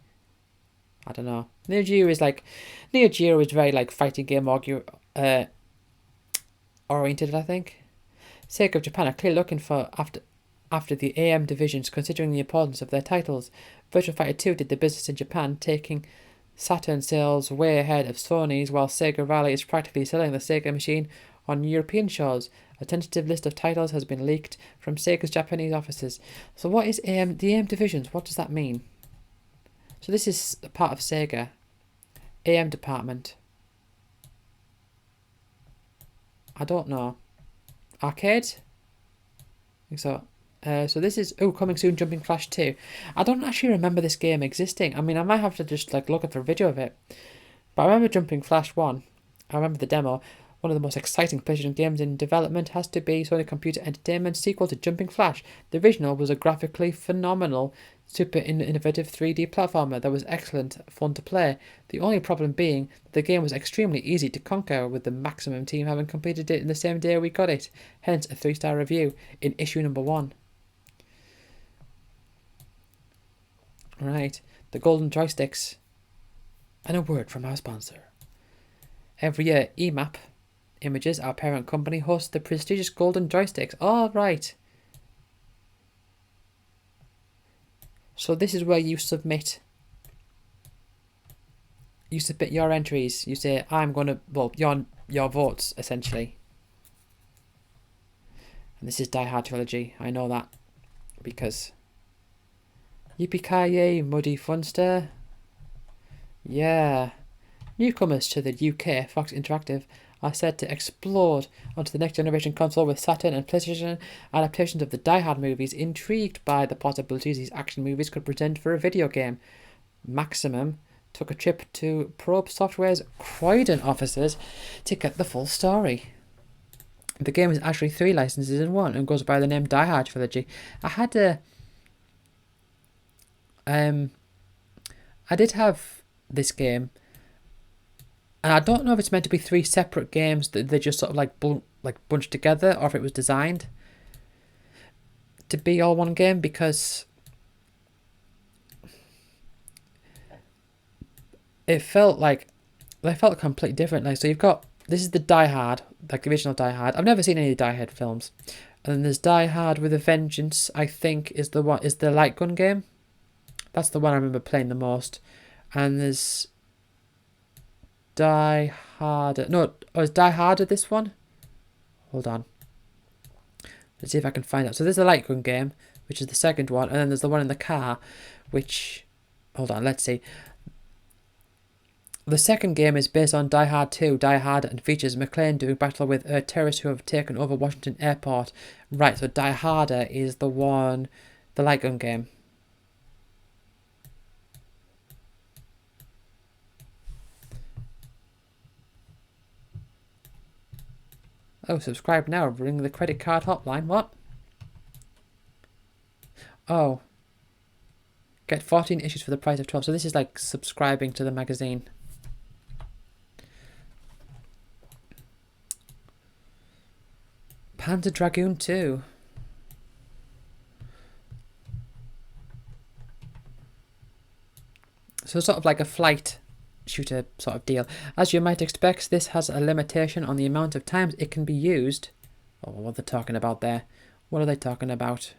I don't know. Neo Geo is very like fighting game oriented, I think. Sega of Japan are clearly looking for after the AM divisions, considering the importance of their titles. Virtua Fighter 2 did the business in Japan, taking Saturn sales way ahead of Sony's, while Sega Rally is practically selling the Sega machine on European shores. A tentative list of titles has been leaked from Sega's Japanese offices. So what is AM? The AM divisions, what does that mean? So this is a part of Sega. AM department. I don't know. Arcade? I think so. So this is coming soon, Jumping Flash 2. I don't actually remember this game existing. I mean, I might have to just like look for a video of it. But I remember Jumping Flash 1. I remember the demo. One of the most exciting PlayStation games in development has to be Sony Computer Entertainment's sequel to Jumping Flash. The original was a graphically phenomenal, super innovative 3D platformer that was excellent fun to play. The only problem being that the game was extremely easy to conquer, with the Maximum team having completed it in the same day we got it. Hence a 3-star review in issue number 1. Right, the golden joysticks. And a word from our sponsor. Every year, EMAP Images, our parent company, hosts the prestigious golden joysticks. All right. So this is where you submit your entries. You say, I'm going to, well, your votes, essentially. And this is Die Hard Trilogy. I know that because yippee-ki-yay, Muddy Funster. Yeah. Newcomers to the UK, Fox Interactive, are set to explode onto the next generation console with Saturn and PlayStation adaptations of the Die Hard movies, intrigued by the possibilities these action movies could present for a video game. Maximum took a trip to Probe Software's Croydon offices to get the full story. The game is actually 3 licenses in one and goes by the name Die Hard Trilogy. I did have this game, and I don't know if it's meant to be 3 separate games that they just sort of like bunched together, or if it was designed to be all one game, because they felt completely different. Like, so you've got, this is the Die Hard, like the original Die Hard. I've never seen any Die Hard films. And then there's Die Hard with a Vengeance, I think is the light gun game. That's the one I remember playing the most. And there's Die Harder. No, is Die Harder this one? Hold on. Let's see if I can find out. So there's the light gun game, which is the second one. And then there's the one in the car, which, hold on, let's see. The second game is based on Die Hard 2, Die Harder, and features McClane doing battle with terrorists who have taken over Washington Airport. Right, so Die Harder is the one, the light gun game. Oh, subscribe now, ring the credit card hotline. What? Oh. Get 14 issues for the price of 12. So this is like subscribing to the magazine. Panzer Dragoon 2. So sort of like a flight shooter sort of deal. As you might expect, this has a limitation on the amount of times it can be used. Oh, what are they talking about there? What are they talking about?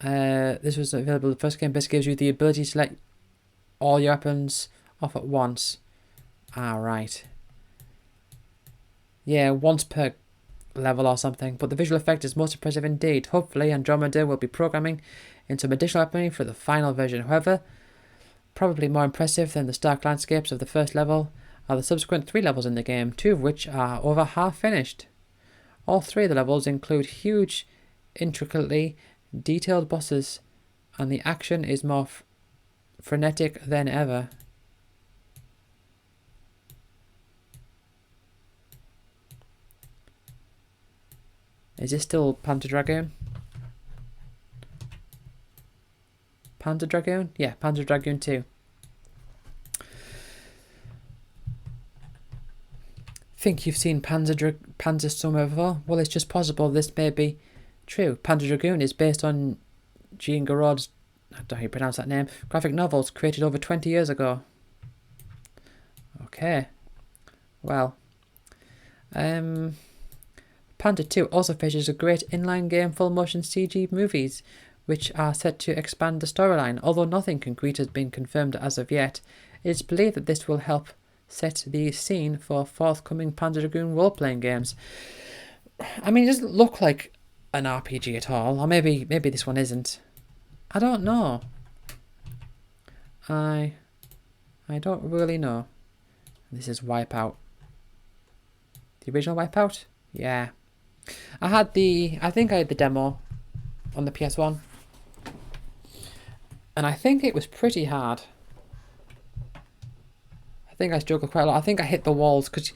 This was available. The first game basically gives you the ability to select all your weapons off at once. Ah, right. Yeah, once per level or something. But the visual effect is most impressive indeed. Hopefully, Andromeda will be programming in some additional weaponry for the final version. However, probably more impressive than the stark landscapes of the first level are the subsequent 3 levels in the game, 2 of which are over half finished. All 3 of the levels include huge, intricately detailed bosses and the action is more frenetic than ever. Is this still Panzer Dragoon? Panzer Dragoon? Yeah, Panzer Dragoon 2. Think you've seen Panzer somewhere before? Well, it's just possible this may be true. Panzer Dragoon is based on Jean Giraud's, I don't know how you pronounce that name, graphic novels created over 20 years ago. Okay. Well. Panzer 2 also features a great inline game full motion CG movies, which are set to expand the storyline. Although nothing concrete has been confirmed as of yet, it is believed that this will help set the scene for forthcoming Panzer Dragoon role-playing games. I mean, it doesn't look like an RPG at all, or maybe this one isn't. I don't know. I don't really know. This is Wipeout. The original Wipeout? Yeah. I think I had the demo on the PS1. And I think it was pretty hard. I think I struggled quite a lot. I think I hit the walls because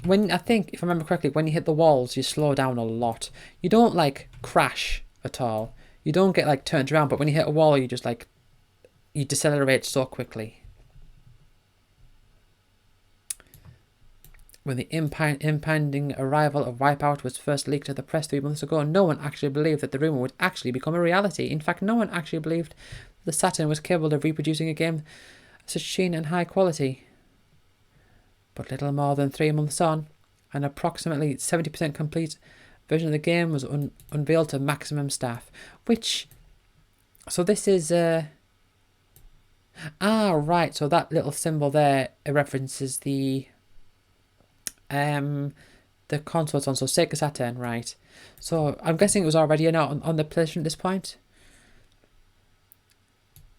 if I remember correctly, when you hit the walls, you slow down a lot. You don't like crash at all. You don't get like turned around, but when you hit a wall, you just like, you decelerate so quickly. When the impending arrival of Wipeout was first leaked to the press 3 months ago, no one actually believed that the rumour would actually become a reality. In fact, no one actually believed the Saturn was capable of reproducing a game of such sheen and high quality. But little more than 3 months on, an approximately 70% complete version of the game was unveiled to maximum staff. So this is... right, so that little symbol there references the consoles on, so Sega Saturn, right. So I'm guessing it was already out on the PlayStation at this point.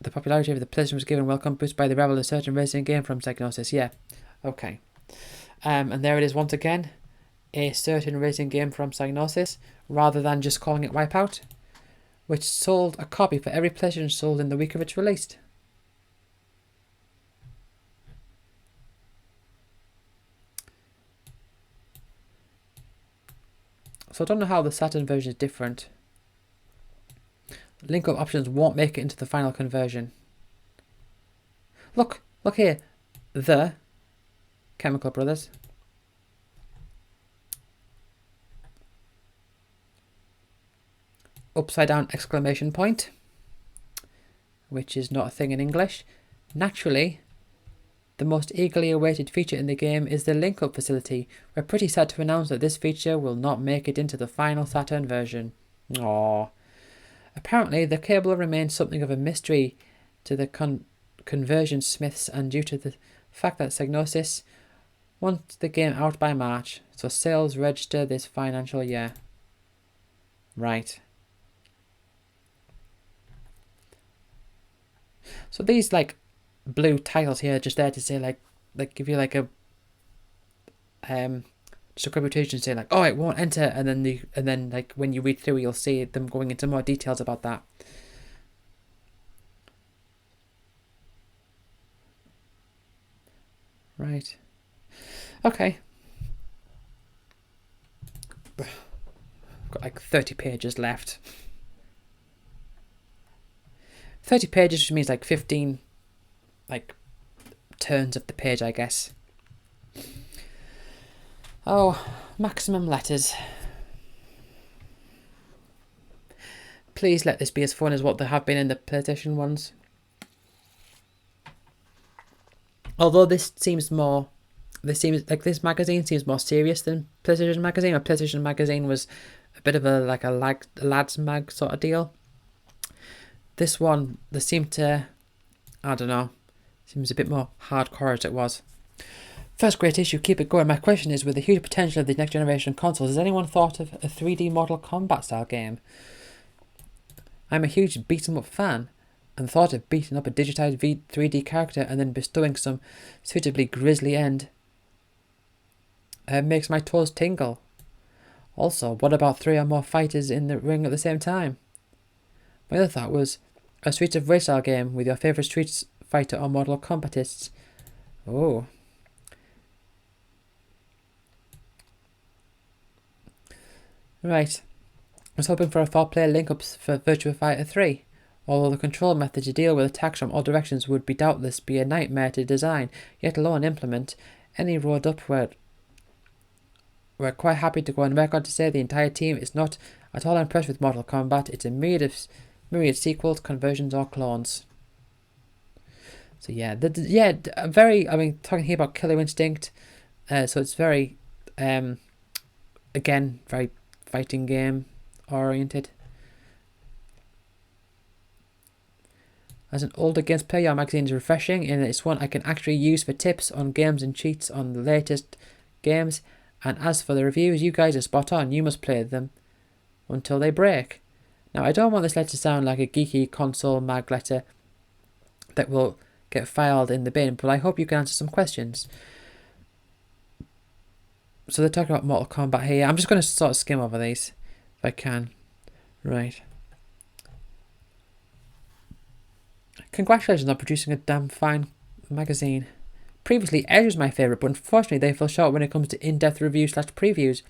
The popularity of the PlayStation was given welcome boost by the arrival of a certain racing game from Psygnosis. Yeah, okay. And there it is once again, a certain racing game from Psygnosis, rather than just calling it Wipeout, which sold a copy for every PlayStation sold in the week of its release. So I don't know how the Saturn version is different. Link-up options won't make it into the final conversion. Look here. The Chemical Brothers. Upside down exclamation point, which is not a thing in English. Naturally, the most eagerly awaited feature in the game is the link-up facility. We're pretty sad to announce that this feature will not make it into the final Saturn version. Aww. Apparently, the cable remains something of a mystery to the conversion smiths, and due to the fact that Psygnosis wants the game out by March, so sales register this financial year. Right. So these like blue titles here are just there to say like give you like a just a quick quotation, say like, oh, it won't enter, and then like when you read through you'll see them going into more details about that. Right. Okay. Got like 30 pages left. 30 pages just means like 15 like turns of the page, I guess. Oh, maximum letters. Please let this be as fun as what they have been in the PlayStation ones. Although this magazine seems more serious than PlayStation Magazine. Or PlayStation Magazine was a bit of a lads mag sort of deal. This one, they seem to, I don't know, seems a bit more hardcore as it was. First great issue, keep it going. My question is, with the huge potential of the next generation consoles, has anyone thought of a 3D Mortal Kombat style game? I'm a huge beat 'em up fan, and the thought of beating up a digitized 3D character and then bestowing some suitably grisly end makes my toes tingle. Also, what about 3 or more fighters in the ring at the same time? My other thought was, A Streets of Rage style game with your favourite Street Fighter or Mortal Kombatists. Oh. Right. I was hoping for a 4-player link-ups for Virtua Fighter 3. Although the control method to deal with attacks from all directions would doubtless be a nightmare to design, yet alone implement, any road up we're quite happy to go on record to say the entire team is not at all impressed with Mortal Kombat. It's a myriad sequels, conversions, or clones. So yeah, very. I mean, talking here about Killer Instinct, so it's very, again, very fighting game oriented. As an older games player, your magazine is refreshing, and it's one I can actually use for tips on games and cheats on the latest games. And as for the reviews, you guys are spot on. You must play them until they break. Now, I don't want this letter to sound like a geeky console mag letter that will get filed in the bin, but I hope you can answer some questions. So they're talking about Mortal Kombat here. I'm just going to sort of skim over these, if I can. Right. Congratulations on producing a damn fine magazine. Previously, Edge was my favourite, but unfortunately they fell short when it comes to in-depth reviews/previews,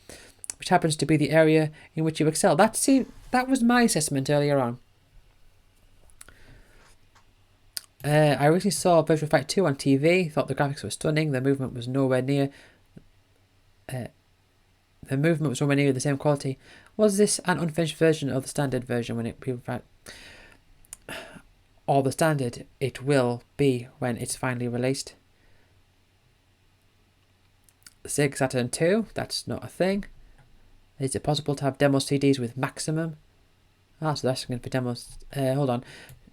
which happens to be the area in which you excel. That was my assessment earlier on. I recently saw Virtua Fighter 2 on TV, thought the graphics were stunning, the movement was nowhere near the same quality. Was this an unfinished version of the standard version when it or the standard it will be when it's finally released? Sega Saturn 2, that's not a thing. Is it possible to have demo CDs with maximum? So that's going for demos. Hold on.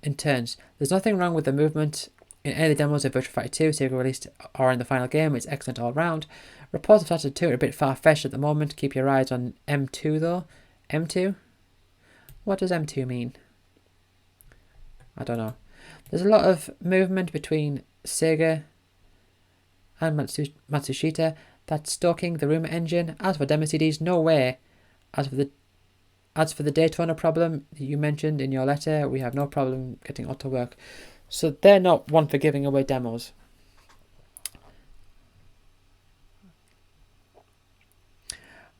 In turns, there's nothing wrong with the movement in any of the demos of Virtua Fighter 2 Sega released or in the final game. It's excellent all round. Reports of Saturn 2 are a bit far-fetched at the moment. Keep your eyes on M2 though. M2? What does M2 mean? I don't know. There's a lot of movement between Sega and Matsushita. That's stoking the rumor engine. As for demo CDs, no way. As for the Daytona problem you mentioned in your letter, we have no problem getting all to work. So they're not one for giving away demos.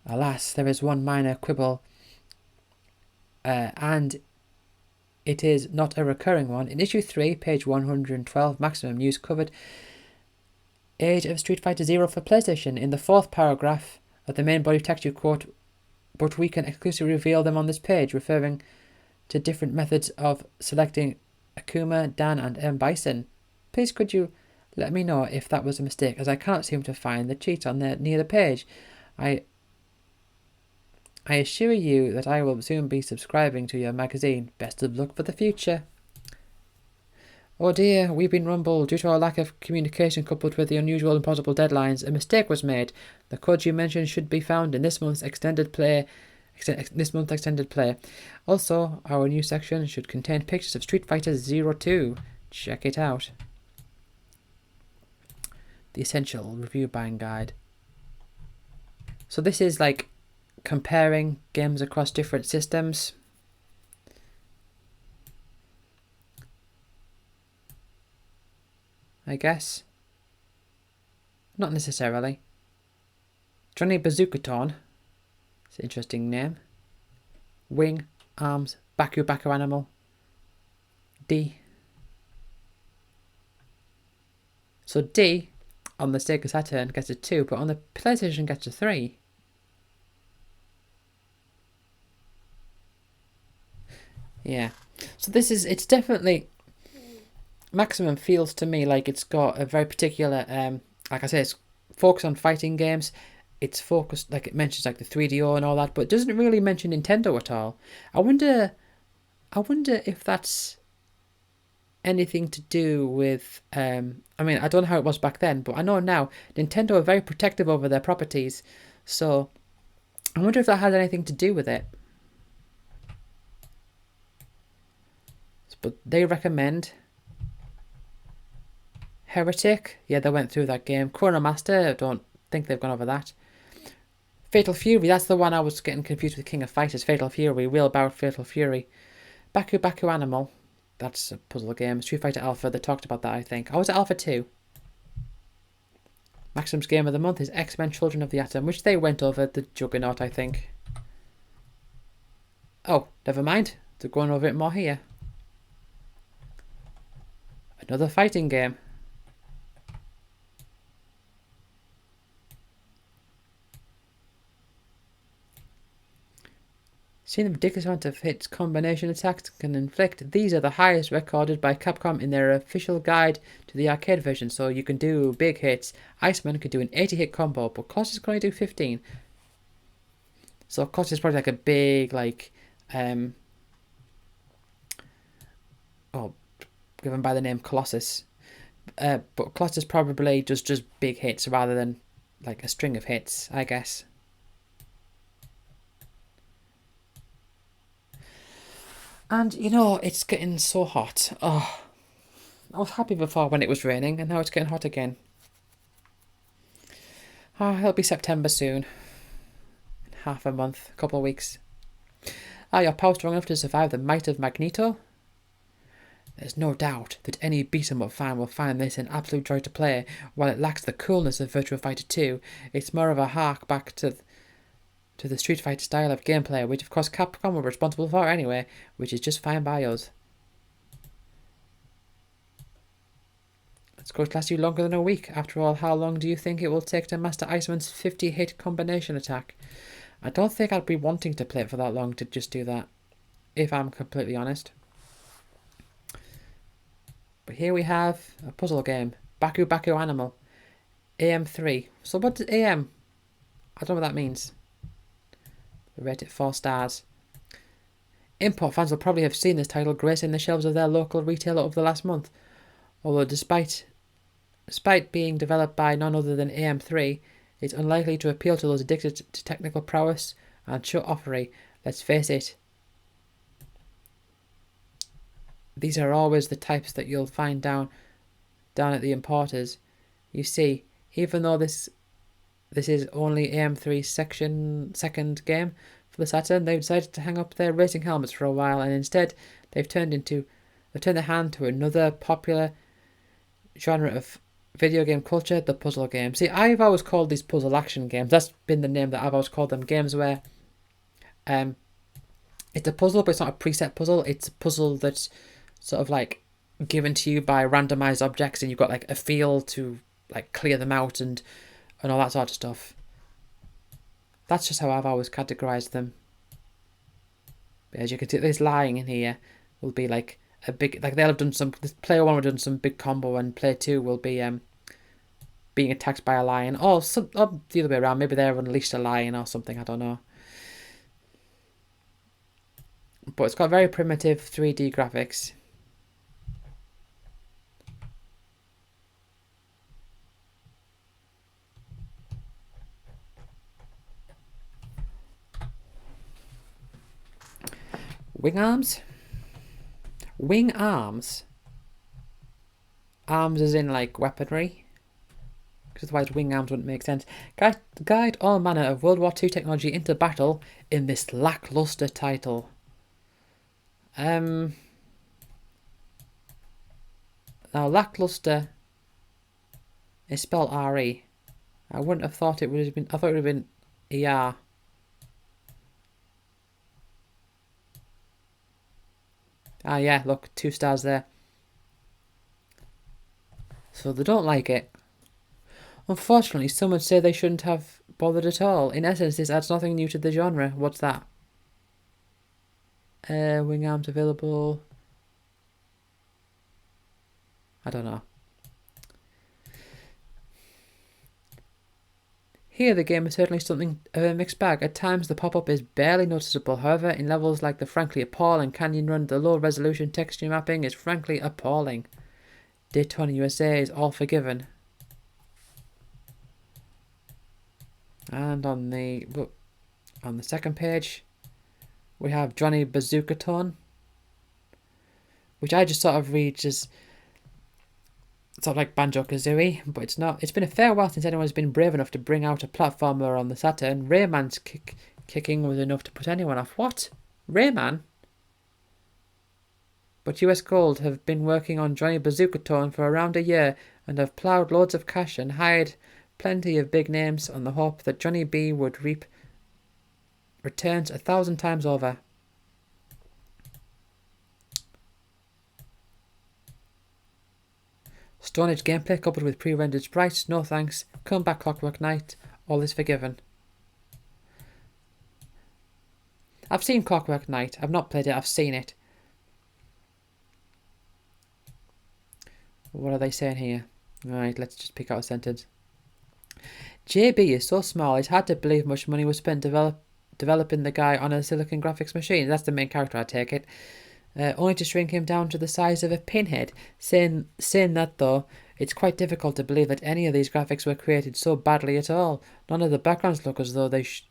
Alas, there is one minor quibble, and it is not a recurring one. In issue 3, page 112, Maximum News covered Age of Street Fighter Zero for PlayStation. In the 4th paragraph of the main body text you quote, "But we can exclusively reveal them on this page," referring to different methods of selecting Akuma, Dan and M. Bison. Please could you let me know if that was a mistake, as I can't seem to find the cheats on there near the page. I assure you that I will soon be subscribing to your magazine. Best of luck for the future. Oh dear, we've been rumbled. Due to our lack of communication coupled with the unusual and possible deadlines, a mistake was made. The codes you mentioned should be found in this month's extended play. Also, our new section should contain pictures of Street Fighter 02. Check it out. The Essential Review Buying Guide. So this is like comparing games across different systems. I guess. Not necessarily. Johnny Bazookaton. It's an interesting name. Wing, Arms, Baku Animal. D. So D on the Sega Saturn gets a 2, but on the PlayStation gets a 3. Yeah. So it's definitely... Maximum feels to me like it's got a very particular, like I say, it's focused on fighting games. It's focused, like it mentions like the 3DO and all that, but it doesn't really mention Nintendo at all. I wonder if that's anything to do with, I mean, I don't know how it was back then, but I know now Nintendo are very protective over their properties. So I wonder if that has anything to do with it. But they recommend Heretic. Yeah, they went through that game. Chrono Master, I don't think they've gone over that. Fatal Fury, that's the one I was getting confused with King of Fighters. Fatal Fury, Wheelbarrow Fatal Fury. Baku Animal. That's a puzzle game. Street Fighter Alpha, they talked about that, I think. Oh, was it Alpha 2? Maximum's game of the month is X-Men Children of the Atom, which they went over the Juggernaut, I think. Oh, never mind. They're going over it more here. Another fighting game. Seeing the ridiculous amount of hits combination attacks can inflict, these are the highest recorded by Capcom in their official guide to the arcade version. So you can do big hits. Iceman could do an 80 hit combo, but Colossus can only do 15. So Colossus is probably like a big, like, given by the name Colossus. But Colossus probably does just big hits rather than like a string of hits, I guess. And, you know, it's getting so hot. Oh, I was happy before when it was raining, and now it's getting hot again. Oh, it'll be September soon. Half a month, a couple of weeks. Are your powers strong enough to survive the might of Magneto? There's no doubt that any beat-em-up fan will find this an absolute joy to play. While it lacks the coolness of Virtua Fighter 2, it's more of a hark back to the Street Fighter style of gameplay, which of course Capcom were responsible for anyway, which is just fine by us. It's going to last you longer than a week. After all, how long do you think it will take to master Iceman's 50-hit combination attack? I don't think I'd be wanting to play it for that long to just do that, if I'm completely honest. But here we have a puzzle game, Baku Baku Animal, AM3. So what does AM? I don't know what that means. Rate it 4 stars. Import fans will probably have seen this title gracing the shelves of their local retailer over the last month. Although despite being developed by none other than AM3, it's unlikely to appeal to those addicted to technical prowess and show-offery. Let's face it, these are always the types that you'll find down at the importers. You see, even though this is only AM3's second game for the Saturn, they've decided to hang up their racing helmets for a while, and instead they've turned their hand to another popular genre of video game culture, the puzzle game. See, I've always called these puzzle action games. That's been the name that I've always called them. Games where it's a puzzle, but it's not a preset puzzle. It's a puzzle that's sort of like given to you by randomized objects, and you've got like a field to like clear them out and all that sort of stuff. That's just how I've always categorized them. As you can see, this lying in here will be like a big, like they'll have done some, this player 1 will have done some big combo, and player 2 will be being attacked by a lion, or the other way around. Maybe they've unleashed a lion or something, I don't know. But it's got very primitive 3D graphics. Wing arms? Wing arms? Arms as in like weaponry? Because otherwise wing arms wouldn't make sense. Guide all manner of World War II technology into battle in this lackluster title. Now lackluster is spelled R-E. I wouldn't have thought it would have been, I thought it would have been E-R. Ah, yeah, look, 2 stars there. So they don't like it. Unfortunately, some would say they shouldn't have bothered at all. In essence, this adds nothing new to the genre. What's that? Wing arms available. I don't know. Here, the game is certainly something of a mixed bag. At times, the pop-up is barely noticeable. However, in levels like the frankly appalling Canyon Run, the low-resolution texture mapping is frankly appalling. Daytona USA is all forgiven. And on the second page, we have Johnny Bazookaton, which I just sort of read as sort of like Banjo-Kazooie, but it's not. It's been a fair while since anyone's been brave enough to bring out a platformer on the Saturn. Rayman's kicking was enough to put anyone off. What? Rayman? but US Gold have been working on Johnny Bazooka Tone for around a year and have ploughed loads of cash and hired plenty of big names on the hope that Johnny B would reap returns 1,000 times over. Stone Age gameplay coupled with pre-rendered sprites, no thanks. Come back Clockwork Knight, all is forgiven. I've seen Clockwork Knight, I've not played it, I've seen it. What are they saying here? Right, let's just pick out a sentence. JB is so small, it's hard to believe much money was spent developing the guy on a silicon graphics machine. That's the main character, I take it. Only to shrink him down to the size of a pinhead. Saying that, though, it's quite difficult to believe that any of these graphics were created so badly at all. None of the backgrounds look as though they should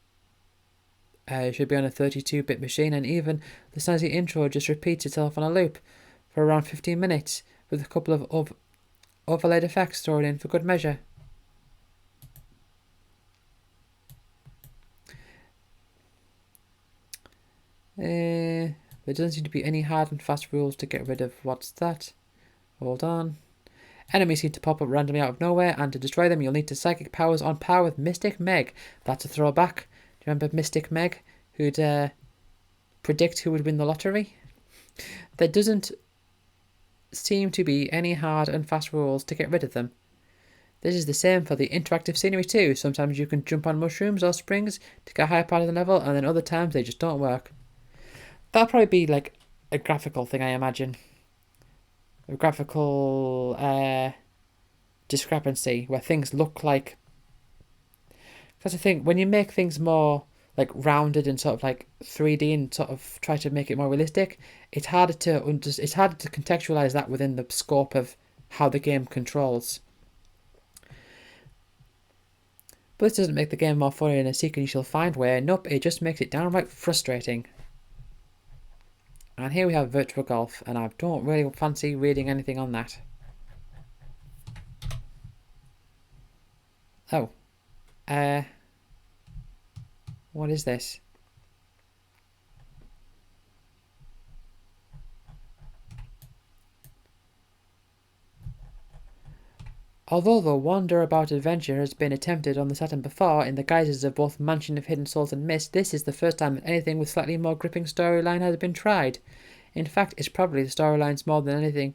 be on a 32-bit machine, and even the snazzy intro just repeats itself on a loop for around 15 minutes, with a couple of overlaid effects thrown in for good measure. There doesn't seem to be any hard and fast rules to get rid of what's that. Hold on. Enemies seem to pop up randomly out of nowhere, and to destroy them you'll need to psychic powers on par with Mystic Meg. That's a throwback. Do you remember Mystic Meg, who'd predict who would win the lottery? There doesn't seem to be any hard and fast rules to get rid of them. This is the same for the interactive scenery too. Sometimes you can jump on mushrooms or springs to get a higher part of the level, and then other times they just don't work. That'll probably be like a graphical thing, I imagine. A graphical discrepancy where things look like... Because I think when you make things more like rounded and sort of like 3D and sort of try to make it more realistic, it's harder to contextualize that within the scope of how the game controls. But this doesn't make the game more funny in a seek and you shall find way. Nope, it just makes it downright frustrating. And here we have Virtual Golf, and I don't really fancy reading anything on that. Oh. What is this? Although the wander-about adventure has been attempted on the Saturn before in the guises of both Mansion of Hidden Souls and Myst, this is the first time that anything with slightly more gripping storyline has been tried. In fact, it's probably the storylines more than anything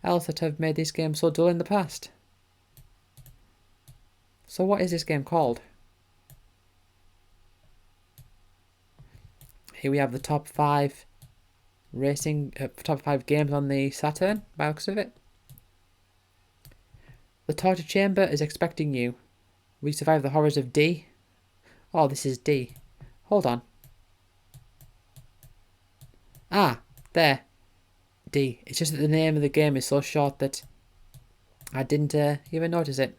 else that have made these games so dull in the past. So what is this game called? Here we have the top 5 top 5 games on the Saturn, by the looks of it. The Torture Chamber is expecting you. We survived the horrors of D. Oh, this is D. Hold on. Ah, there. D. It's just that the name of the game is so short that I didn't even notice it.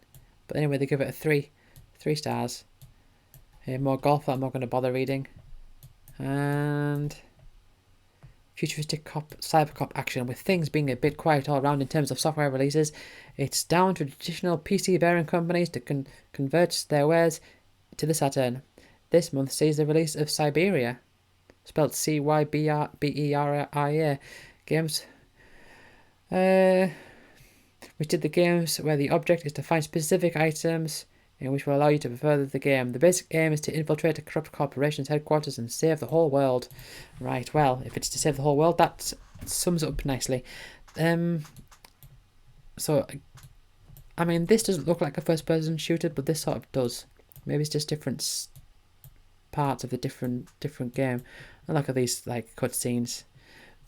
But anyway, they give it a 3. 3 stars. More golf that I'm not going to bother reading. And... futuristic cybercop action with things being a bit quiet all around in terms of software releases. It's down to traditional PC-bearing companies to convert their wares to the Saturn. This month sees the release of Cyberia, spelled Cyberia, games. Which did the games where the object is to find specific items in which will allow you to further the game. The basic aim is to infiltrate a corrupt corporation's headquarters and save the whole world. Right, well, if it's to save the whole world, that sums it up nicely. So, I mean, this doesn't look like a first-person shooter, but this sort of does. Maybe it's just different parts of the different game. I look at these like cutscenes.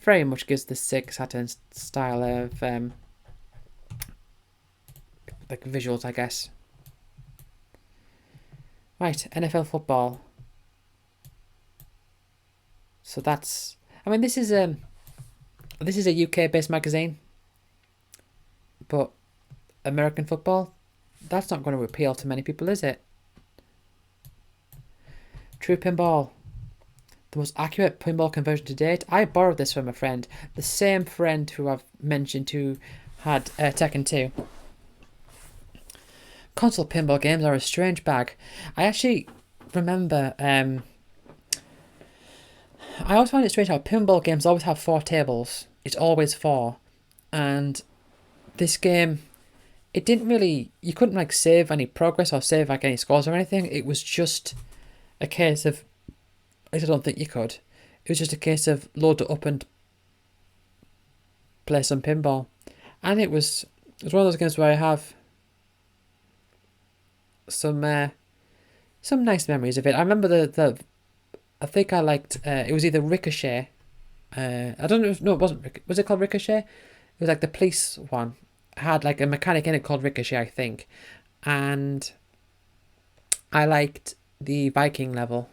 Very much gives the Sega Saturn style of like visuals, I guess. Right, NFL football. So that's... I mean, this is a UK-based magazine. But American football, that's not going to appeal to many people, is it? True Pinball. The most accurate pinball conversion to date. I borrowed this from a friend. The same friend who I've mentioned who had Tekken 2. Console pinball games are a strange bag. I actually remember... I always find it strange how pinball games always have 4 tables. it's always 4. And this game, it didn't really, you couldn't like save any progress or save like any scores or anything. It was just a case of, I don't think you could. It was just a case of load it up and play some pinball. And it was one of those games where I have some nice memories of it. I remember I think I liked, it was either Ricochet. I don't know, no, it wasn't, was it called Ricochet? It was like the police one. It had like a mechanic in it called Ricochet, I think. And I liked the Viking level.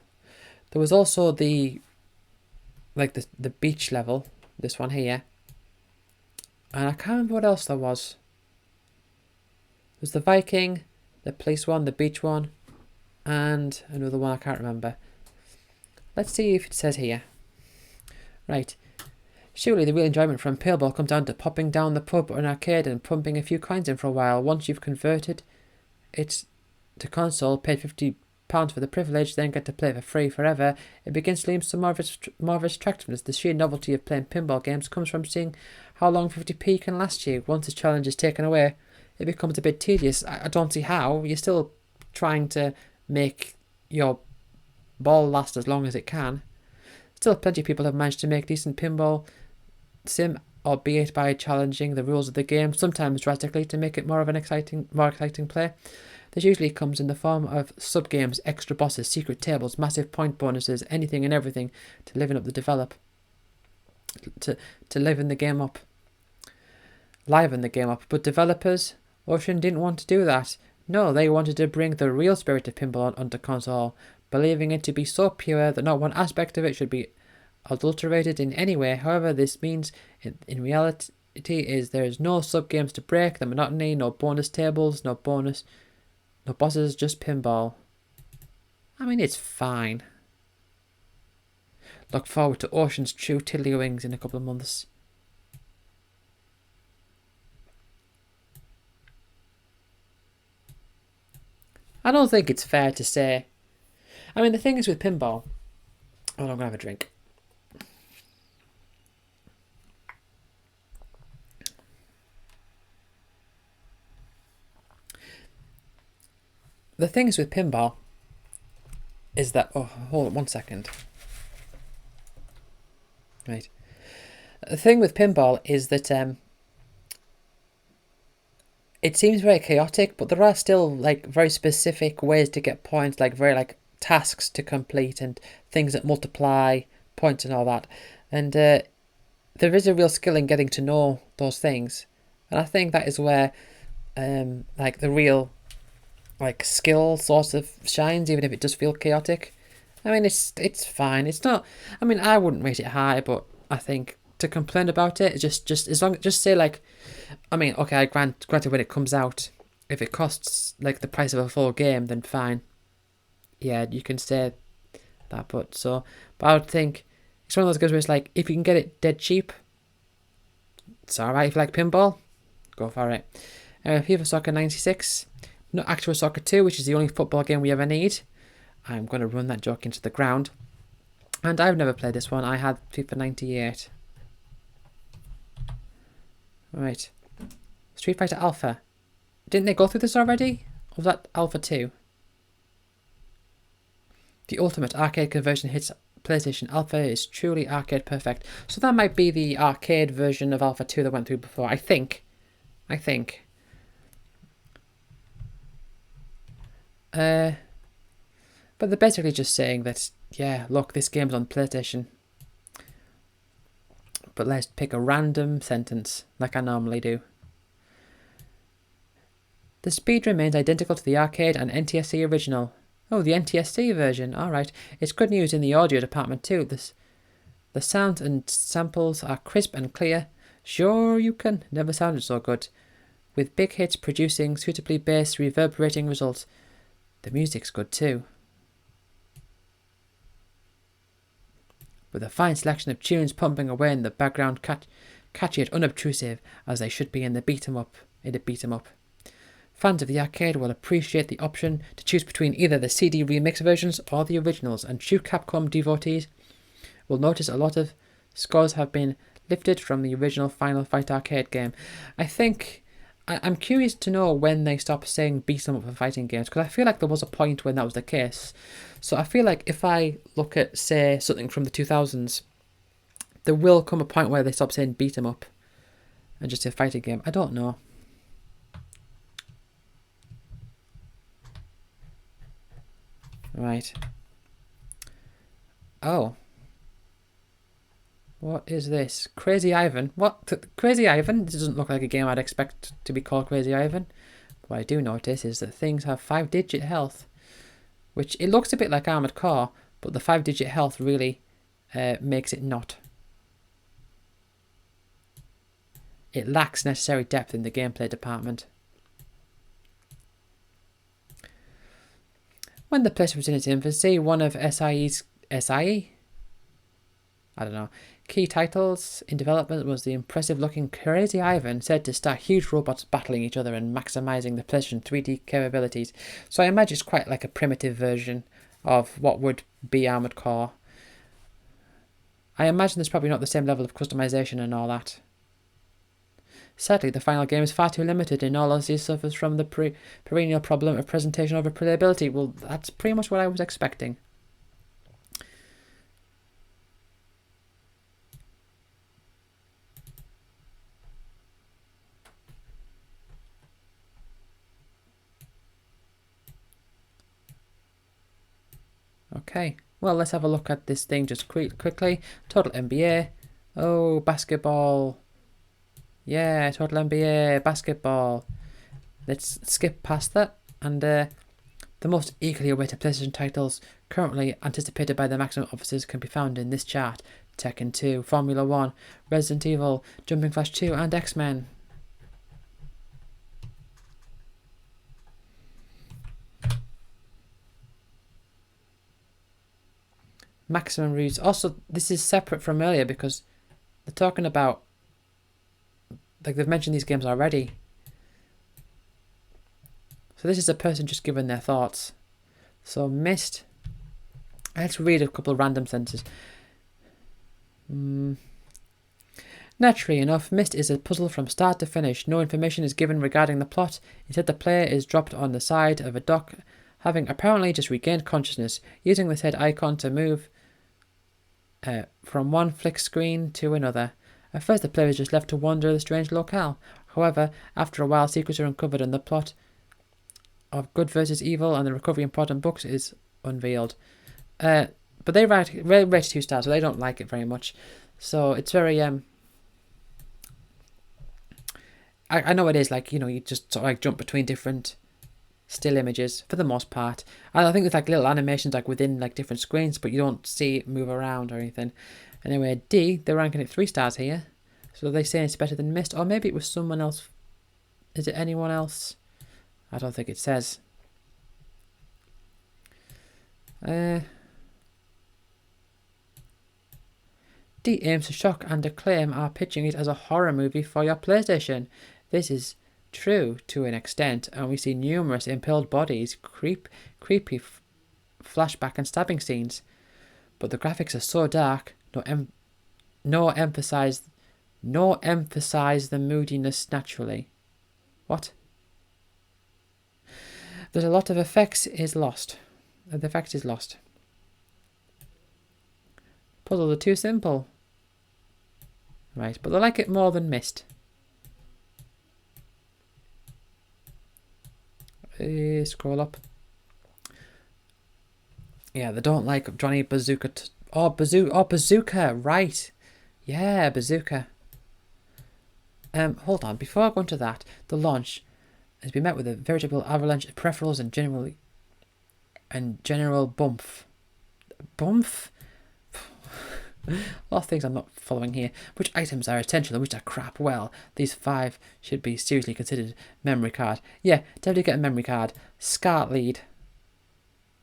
There was also the beach level, this one here. And I can't remember what else there was. There's the Viking, the police one, the beach one, and another one I can't remember. Let's see if it says here. Right. Surely the real enjoyment from pinball comes down to popping down the pub or an arcade and pumping a few coins in for a while. Once you've converted it to console, paid £50 for the privilege, then get to play for free forever, it begins to lose some more of its attractiveness. The sheer novelty of playing pinball games comes from seeing how long 50p can last you. Once the challenge is taken away, it becomes a bit tedious. I don't see how. You're still trying to make your ball last as long as it can. Still, plenty of people have managed to make decent pinball sim, albeit by challenging the rules of the game, sometimes drastically, to make it more exciting play. This usually comes in the form of sub-games, extra bosses, secret tables, massive point bonuses, anything and everything to liven the game up. Liven the game up. But developers, Ocean didn't want to do that. No, they wanted to bring the real spirit of pinball onto console, believing it to be so pure that not one aspect of it should be adulterated in any way. However, this means in reality is there is no sub-games to break the monotony, no bonus tables, no bosses, just pinball. I mean, it's fine. Look forward to Ocean's true tiddlywinks in a couple of months. I don't think it's fair to say. I mean, the thing is with pinball. Oh, I'm going to have a drink. The thing is with pinball is that... Oh, hold on 1 second. Right. The thing with pinball is that it seems very chaotic, but there are still like very specific ways to get points, like very like tasks to complete and things that multiply points and all that. And there is a real skill in getting to know those things. And I think that is where like the real like skill sort of shines, even if it does feel chaotic. I mean, it's fine. It's not. I mean, I wouldn't rate it high, but I think to complain about it, just as long, just say like, I mean, okay, granted when it comes out, if it costs like the price of a full game, then fine. Yeah, you can say that, but I would think it's one of those games where it's like, if you can get it dead cheap, it's alright. If you like pinball, go for it. FIFA Soccer 96. Not Actual Soccer 2, which is the only football game we ever need. I'm going to run that joke into the ground. And I've never played this one. I had FIFA 98. Right. Street Fighter Alpha. Didn't they go through this already? Or was that Alpha 2? The ultimate arcade conversion hits PlayStation. Alpha is truly arcade perfect. So that might be the arcade version of Alpha 2 that went through before. I think. But they're basically just saying that, yeah, look, this game's on PlayStation. But let's pick a random sentence, like I normally do. The speed remains identical to the arcade and NTSC original. Oh, the NTSC version, alright. It's good news in the audio department too. The sounds and samples are crisp and clear. Sure you can, never sounded so good. With big hits producing suitably bass, reverberating results. The music's good too. With a fine selection of tunes pumping away in the background, catchy yet unobtrusive, as they should be in a beat 'em up. Fans of the arcade will appreciate the option to choose between either the CD remix versions or the originals, and true Capcom devotees will notice a lot of scores have been lifted from the original Final Fight arcade game. I'm curious to know when they stop saying beat 'em up for fighting games, because I feel like there was a point when that was the case. So I feel like if I look at, say, something from the 2000s, there will come a point where they stop saying beat 'em up and just say fighting game. I don't know. Right. Oh. What is this? Crazy Ivan. What? Crazy Ivan? This doesn't look like a game I'd expect to be called Crazy Ivan. What I do notice is that things have 5-digit health, which it looks a bit like Armored Core, but the 5-digit health really makes it not. It lacks necessary depth in the gameplay department. When the PlayStation was in its infancy, one of SIE's key titles in development was the impressive-looking Crazy Ivan, said to star huge robots battling each other and maximising the PlayStation 3D capabilities. So I imagine it's quite like a primitive version of what would be Armored Core. I imagine there's probably not the same level of customization and all that. Sadly, the final game is far too limited and all as it suffers from the perennial problem of presentation over playability. Well, that's pretty much what I was expecting. Okay, well, let's have a look at this thing just quickly. Total NBA. Oh, basketball. Yeah, Total NBA, basketball. Let's skip past that. And the most eagerly awaited PlayStation titles currently anticipated by the Maximum officers can be found in this chart. Tekken 2, Formula 1, Resident Evil, Jumping Flash 2, and X-Men. Maximum reviews. Also, this is separate from earlier because they're talking about, like, they've mentioned these games already. So this is a person just giving their thoughts. So Myst. Let's read a couple of random sentences. Naturally enough, Myst is a puzzle from start to finish. No information is given regarding the plot. Instead, the player is dropped on the side of a dock, having apparently just regained consciousness, using the said icon to move from one flick screen to another. At first, the player is just left to wander the strange locale. However, after a while, secrets are uncovered and the plot of good versus evil and the recovery important books is unveiled. But they rate 2 stars, so they don't like it very much. So it's very I know it is like, you know, you just sort of like jump between different still images for the most part. And I think there's like little animations like within like different screens, but you don't see it move around or anything. Anyway, D, they're ranking it 3 stars here. So they say it's better than Myst, or maybe it was someone else. Is it anyone else? I don't think it says. D aims to shock and acclaim are pitching it as a horror movie for your PlayStation. This is true to an extent, and we see numerous impaled bodies, creepy flashback and stabbing scenes. But the graphics are so dark, nor emphasize the moodiness naturally. What? There's a lot of effects is lost. The effect is lost. Puzzles are too simple. Right, but they like it more than Myst. Scroll up. Yeah, they don't like Johnny Bazooka. Bazooka, right. Yeah, Bazooka. Hold on, before I go into that, the launch has been met with a veritable avalanche of peripherals and general bump. Bump? A lot of things I'm not following here. Which items are essential and which are crap? Well, these 5 should be seriously considered. Memory card. Yeah, definitely get a memory card. SCART lead.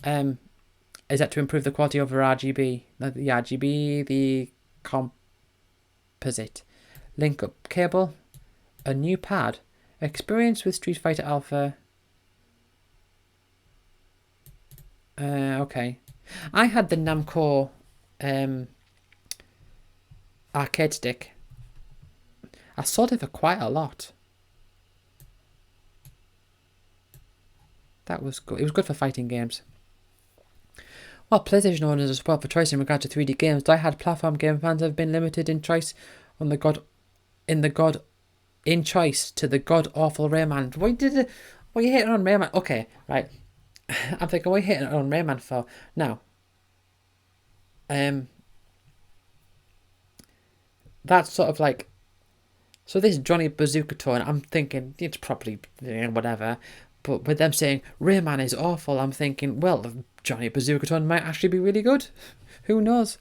Is that to improve the quality over RGB? The RGB, the composite. Link up cable. A new pad. Experience with Street Fighter Alpha. Okay. I had the Namco arcade stick, I sold it for quite a lot. That was good. It was good for fighting games. While PlayStation owners are spoiled for choice in regard to 3D games, die-hard platform game fans have been limited in choice in choice to the god-awful Rayman. Why are you hating on Rayman? Okay, right. I'm thinking, why are you hating on Rayman for? Now, that's sort of like, so this Johnny Bazooka toy, I'm thinking it's probably whatever, but with them saying Rayman is awful, I'm thinking, well, Johnny Bazooka toy might actually be really good. Who knows?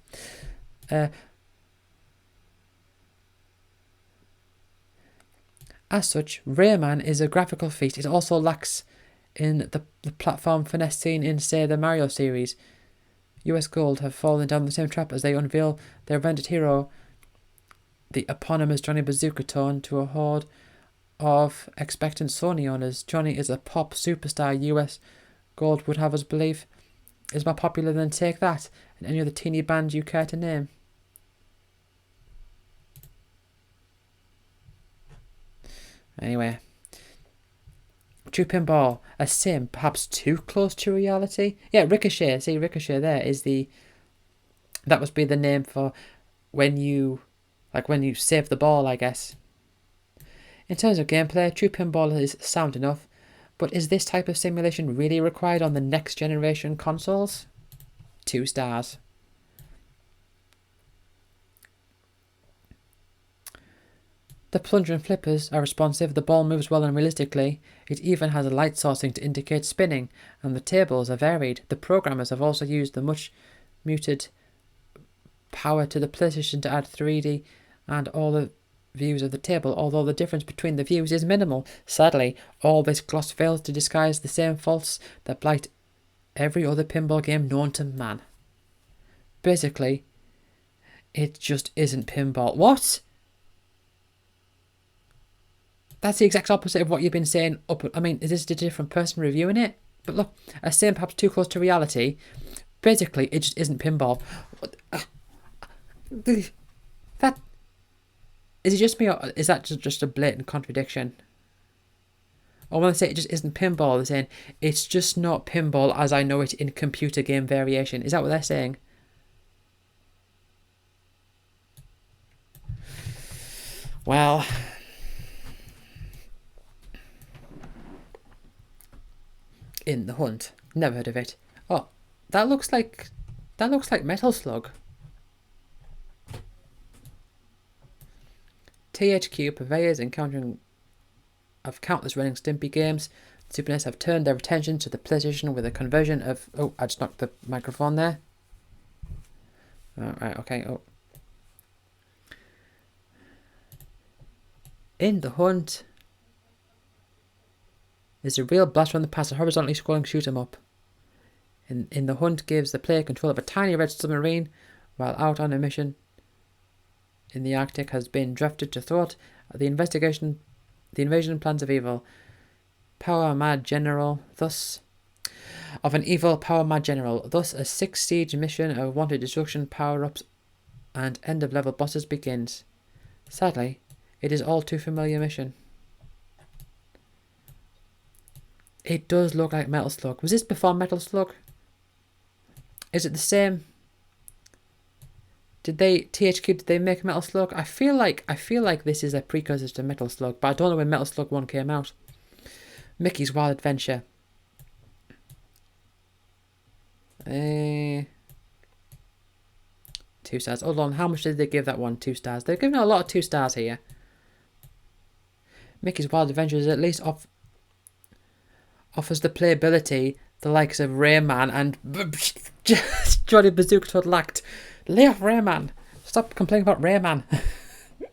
As such, Rayman is a graphical feat. It also lacks in the platform finesse seen in, say, the Mario series. US Gold have fallen down the same trap as they unveil their rendered hero, the eponymous Johnny Bazooka tone, to a horde of expectant Sony owners. Johnny is a pop superstar US Gold would have us believe is more popular than Take That and any other teeny band you care to name. Anyway, True Pinball, a sim perhaps too close to reality. Yeah, Ricochet. See, Ricochet there is that must be the name for when you save the ball, I guess. In terms of gameplay, True Pinball is sound enough, but is this type of simulation really required on the next generation consoles? 2 stars. The plunger and flippers are responsive, the ball moves well and realistically, it even has a light sourcing to indicate spinning, and the tables are varied. The programmers have also used the much muted power to the PlayStation to add 3D and all the views of the table, although the difference between the views is minimal. Sadly, all this gloss fails to disguise the same faults that blight every other pinball game known to man. Basically, it just isn't pinball. What? That's the exact opposite of what you've been saying. I mean, is this a different person reviewing it? But look, a sim perhaps too close to reality. Basically, it just isn't pinball. That is it just me, or is that just a blatant contradiction? Or when I say it just isn't pinball, they're saying it's just not pinball as I know it in computer game variation. Is that what they're saying? Well, In the Hunt. Never heard of it. Oh, that looks like Metal Slug. THQ purveyors encountering of countless Ren and Stimpy games. Super NES have turned their attention to the PlayStation with a conversion of... Oh, I just knocked the microphone there. Right, okay. Oh. In the Hunt is a real blast from the past, a horizontally scrolling shoot 'em up. In the Hunt gives the player control of a tiny red submarine while out on a mission in the Arctic has been drafted to thwart the invasion plans of evil. Power-mad general, thus a 6-siege mission of wanted destruction, power-ups, and end-of-level bosses begins. Sadly, it is all too familiar mission. It does look like Metal Slug. Was this before Metal Slug? Is it the same? Did they make Metal Slug? I feel like this is a precursor to Metal Slug, but I don't know when Metal Slug 1 came out. Mickey's Wild Adventure. 2 stars. Hold on, how much did they give that one? 2 stars. They're giving a lot of 2 stars here. Mickey's Wild Adventure is at least offers the playability the likes of Rayman and Johnny Bazooka Toad lacked. Lay off Rayman. Stop complaining about Rayman.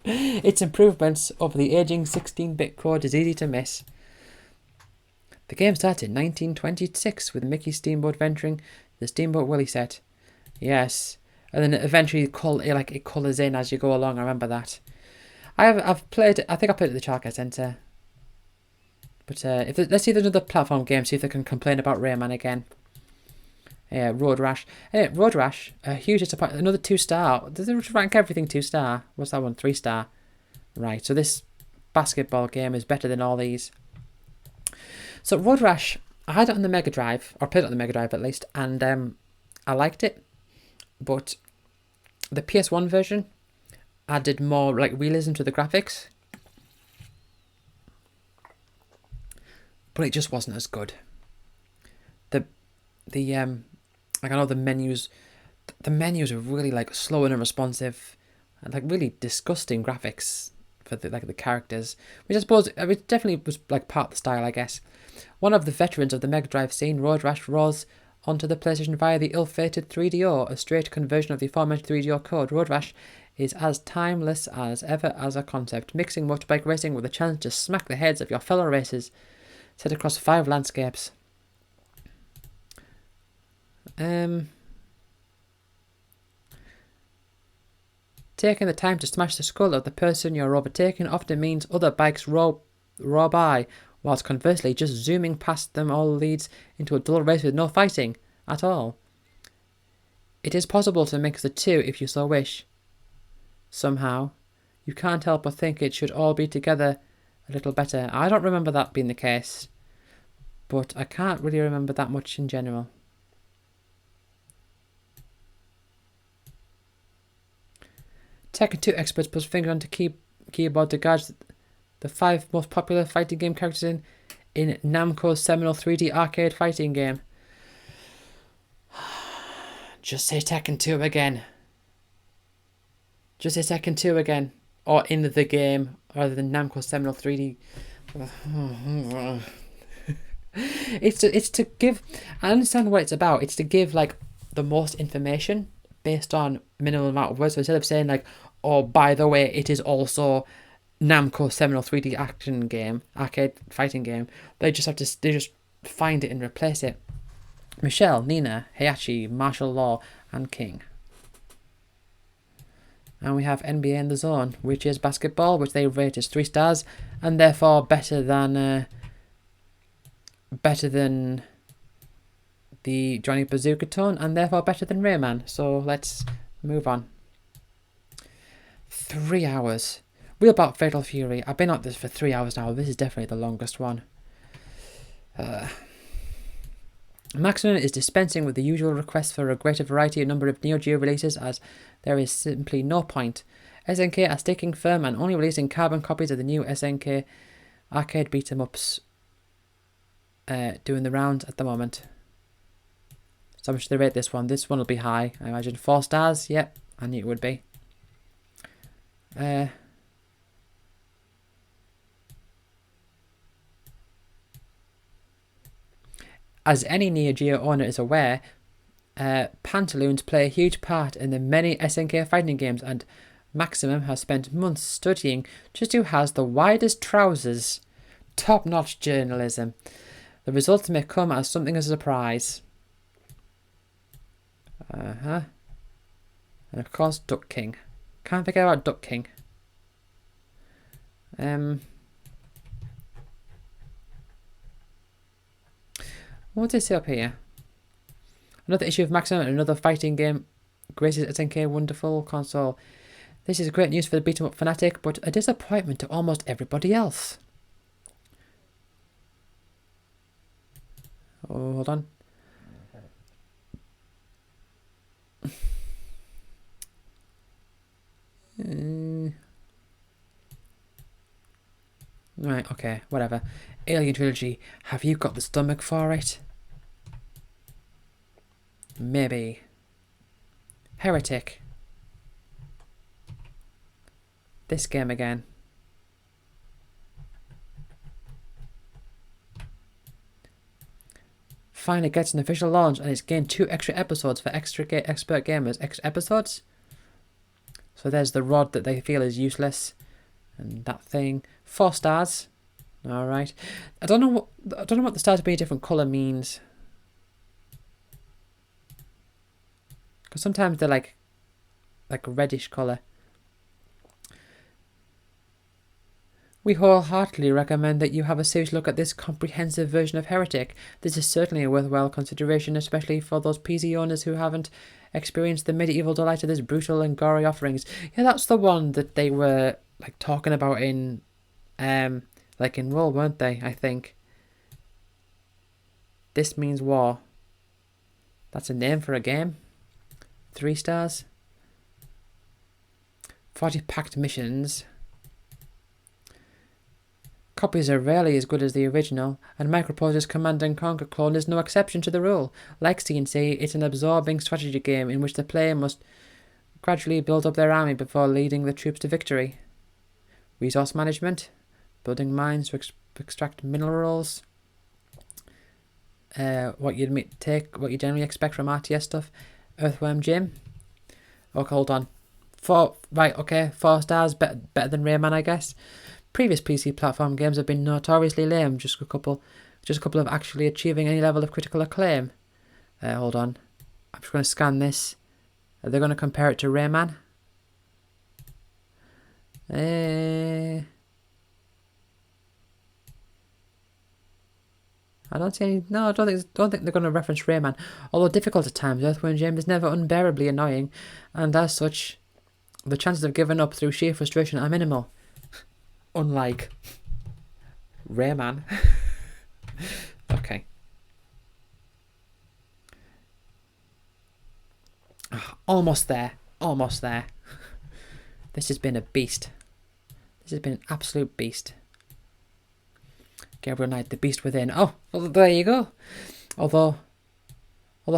Its improvements over the aging 16-bit code is easy to miss. The game started in 1926 with Mickey Steamboat venturing the Steamboat Willie set. Yes. And then eventually it colours in as you go along. I remember that. I've played... I think I played it at the Childcare Centre. But let's see if there's another platform game, see if they can complain about Rayman again. Road Rash. Road Rash, a huge disappointment. Another 2 star. Does it rank everything 2 star? What's that one? 3 star. Right, so this basketball game is better than all these. So Road Rash, I had it on the Mega Drive, or played it on the Mega Drive at least, and I liked it. But the PS1 version added more like realism to the graphics. But it just wasn't as good. The like I know the menus are really like slow and unresponsive, and like really disgusting graphics for the characters, which I suppose it definitely was like part of the style, I guess. One of the veterans of the Mega Drive scene, Road Rash, rose onto the PlayStation via the ill-fated 3DO, a straight conversion of the aforementioned 3DO code. Road Rash is as timeless as ever as a concept, mixing motorbike racing with a chance to smack the heads of your fellow racers, set across 5 landscapes. Taking the time to smash the skull of the person you're overtaking often means other bikes roar by, whilst conversely just zooming past them all leads into a dull race with no fighting at all. It is possible to mix the two if you so wish. Somehow, you can't help but think it should all be together a little better. I don't remember that being the case, but I can't really remember that much in general. Tekken 2 experts put finger onto keyboard to gauge the 5 most popular fighting game characters in Namco's seminal 3D arcade fighting game. Just say Tekken 2 again. Just say Tekken 2 again. Or in the game, rather than Namco's seminal 3D. It's to give... I understand what it's about. It's to give, like, the most information based on minimal amount of words. So instead of saying, like, oh, by the way, it is also Namco's seminal 3D action game, arcade fighting game, they just find it and replace it. Michelle, Nina, Heihachi, Martial Law, and King. And we have NBA in the Zone, which is basketball, which they rate as 3 stars, and therefore better than the Johnny Bazooka tone, and therefore better than Rayman. So let's move on. 3 hours. Real about Fatal Fury. I've been at this for 3 hours now. This is definitely the longest one. Maximum is dispensing with the usual request for a greater variety and number of Neo Geo releases, as there is simply no point. SNK are sticking firm and only releasing carbon copies of the new SNK arcade beat-em-ups doing the rounds at the moment. So how much do they rate this one? This one will be high, I imagine. 4 stars? Yep, I knew it would be. As any Neo Geo owner is aware, pantaloons play a huge part in the many SNK fighting games, and Maximum has spent months studying just who has the widest trousers. Top-notch journalism. The results may come as something of a surprise. And of course, Duck King. Can't forget about Duck King. What does it say up here? Another issue of Maximum and another fighting game graces SNK wonderful console. This is great news for the beat-em-up fanatic, but a disappointment to almost everybody else. Oh, hold on. Right, okay, whatever. Alien Trilogy, have you got the stomach for it? Maybe. Heretic. This game again. Finally gets an official launch, and it's gained 2 extra episodes for expert gamers. Extra episodes? So there's the rod that they feel is useless. And that thing. 4 stars. Alright. I don't know what the stars being a different colour means. Because sometimes they're like a reddish colour. We wholeheartedly recommend that you have a serious look at this comprehensive version of Heretic. This is certainly a worthwhile consideration, especially for those PC owners who haven't experienced the medieval delight of this brutal and gory offerings. Yeah, that's the one that they were like talking about in like in Roll, weren't they? I think. This Means War. That's a name for a game. 3 stars. 40 packed missions. Copies are rarely as good as the original, and Micropose's Command and Conquer clone is no exception to the rule. Like C&C, it's an absorbing strategy game in which the player must gradually build up their army before leading the troops to victory. Resource management, building mines to extract minerals. What you generally expect from RTS stuff. Earthworm Jim. Okay, hold on. 4 stars, better than Rayman, I guess. Previous PC platform games have been notoriously lame, just a couple of actually achieving any level of critical acclaim. Hold on. I'm just going to scan this. Are they going to compare it to Rayman? I don't see any. No, I don't think they're going to reference Rayman. Although difficult at times, Earthworm Jim is never unbearably annoying, and as such, the chances of giving up through sheer frustration are minimal. Unlike Rayman. Okay. Almost there. Almost there. This has been a beast. This has been an absolute beast. Gabriel Knight, The Beast Within. Oh, well, there you go. Although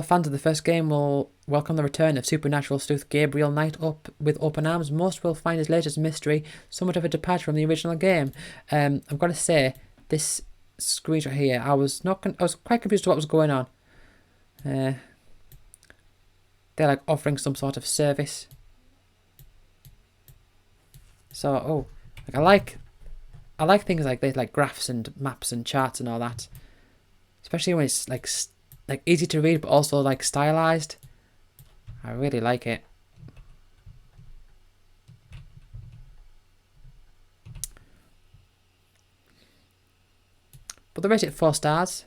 fans of the first game will welcome the return of supernatural sleuth Gabriel Knight with open arms, most will find his latest mystery somewhat of a departure from the original game. I've got to say, this screenshot here, I was quite confused to what was going on. They're like offering some sort of service. So, I like things like this, like graphs and maps and charts and all that. Especially when it's like easy to read, but also like stylized. I really like it. But they rate it 4 stars.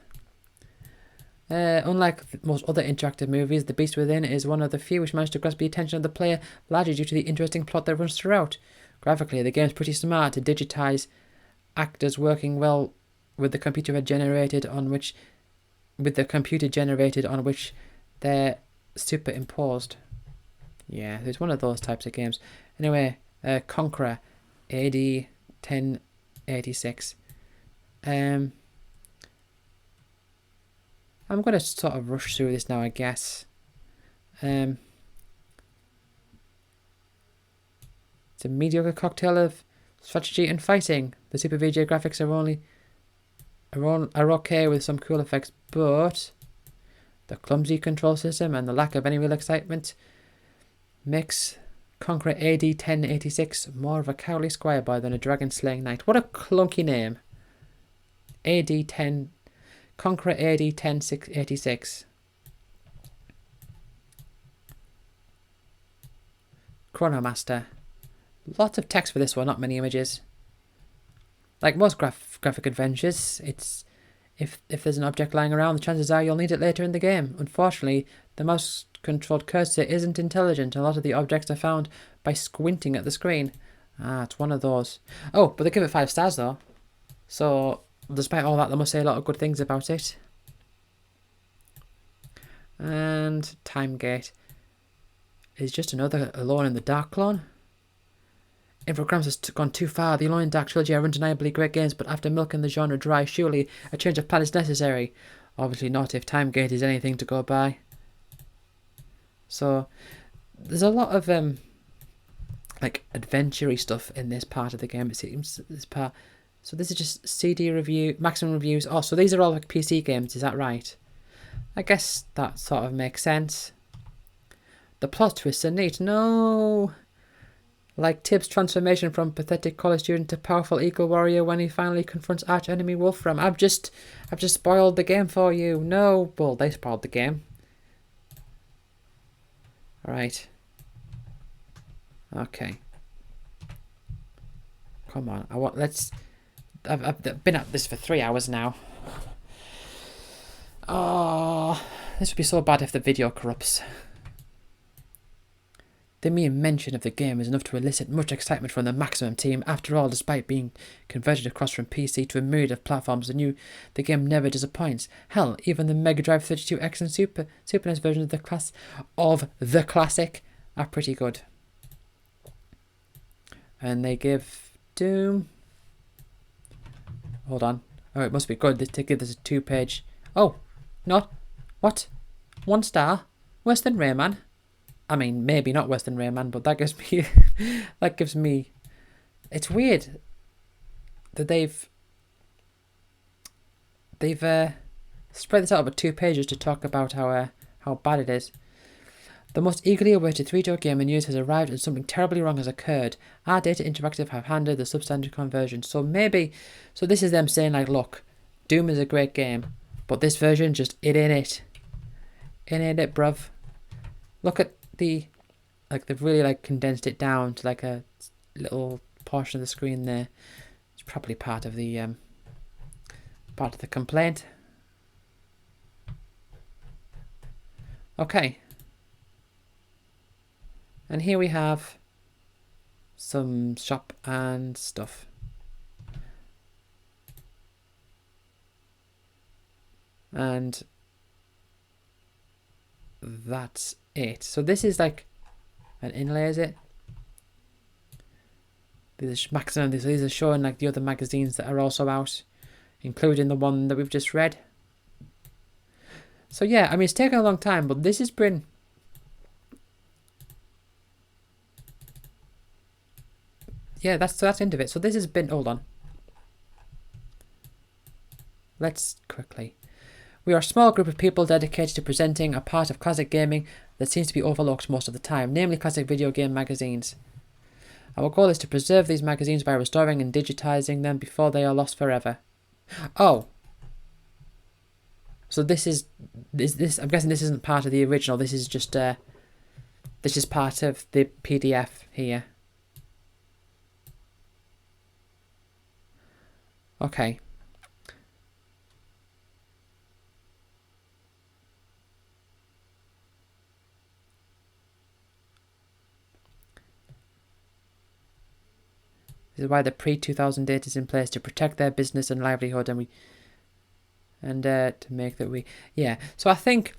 Unlike most other interactive movies, The Beast Within is one of the few which managed to grasp the attention of the player, largely due to the interesting plot that runs throughout. Graphically, the game is pretty smart to digitize actors working well with the computer generated on which they're superimposed. Yeah, there's one of those types of games. Anyway, Conqueror, AD 1086. I'm going to sort of rush through this now, I guess. It's a mediocre cocktail of strategy and fighting. The Super VGA graphics are okay with some cool effects, but the clumsy control system and the lack of any real excitement makes Conqueror AD 1086 more of a cowardly squire boy than a dragon slaying knight. What a clunky name. Conqueror AD 1086. Chronomaster. Lots of text for this one, not many images. Like most graphic adventures, it's if there's an object lying around, the chances are you'll need it later in the game. Unfortunately, the mouse-controlled cursor isn't intelligent. A lot of the objects are found by squinting at the screen. It's one of those. Oh, but they give it 5 stars though. So, despite all that, they must say a lot of good things about it. And Timegate is just another Alone in the Dark clone. Infogrames has gone too far. The Alone in the Dark trilogy are undeniably great games, but after milking the genre dry, surely a change of plan is necessary. Obviously not if Timegate is anything to go by. So, there's a lot of like adventure-y stuff in this part of the game. It seems this part. So this is just CD review, maximum reviews. Oh, so these are all like PC games. Is that right? I guess that sort of makes sense. The plot twists are neat. No. Like Tibbs' transformation from pathetic college student to powerful eagle warrior when he finally confronts arch enemy Wolfram. I've just spoiled the game for you. No, well, they spoiled the game. Alright. Okay. Come on. I've been at this for 3 hours now. Oh, this would be so bad if the video corrupts. The mere mention of the game is enough to elicit much excitement from the Maximum team. After all, despite being converted across from PC to a myriad of platforms, the game never disappoints. Hell, even the Mega Drive 32X and Super NES versions of the classic are pretty good. And they give Doom... Hold on. Oh, it must be good to give this a 2-page... Oh, not... What? 1 star? Worse than Rayman? I mean, maybe not worse than Rayman, but that gives me... that gives me... It's weird that they've spread this out over 2 pages to talk about how bad it is. The most eagerly awaited 3DO game in years has arrived and something terribly wrong has occurred. Our Data Interactive have handled the substandard conversion. So this is them saying like, look, Doom is a great game, but this version just, it ain't it. It ain't it, bruv. Look at they've really condensed it down to like a little portion of the screen there. It's probably part of the complaint. Okay. And here we have some shop and stuff. And that's it. So this is like an inlay, is it? These are Maximum. These are showing like the other magazines that are also out, including the one that we've just read. So yeah, I mean, it's taken a long time, but this has been... Yeah, that's the end of it. So this has been... Hold on. Let's quickly... We are a small group of people dedicated to presenting a part of classic gaming that seems to be overlooked most of the time, namely classic video game magazines. Our goal is to preserve these magazines by restoring and digitizing them before they are lost forever. Oh. So this is I'm guessing this isn't part of the original. This is just this is part of the PDF here. Okay. This is why the pre-2000 date is in place to protect their business and livelihood, to make that we... Yeah, so I think,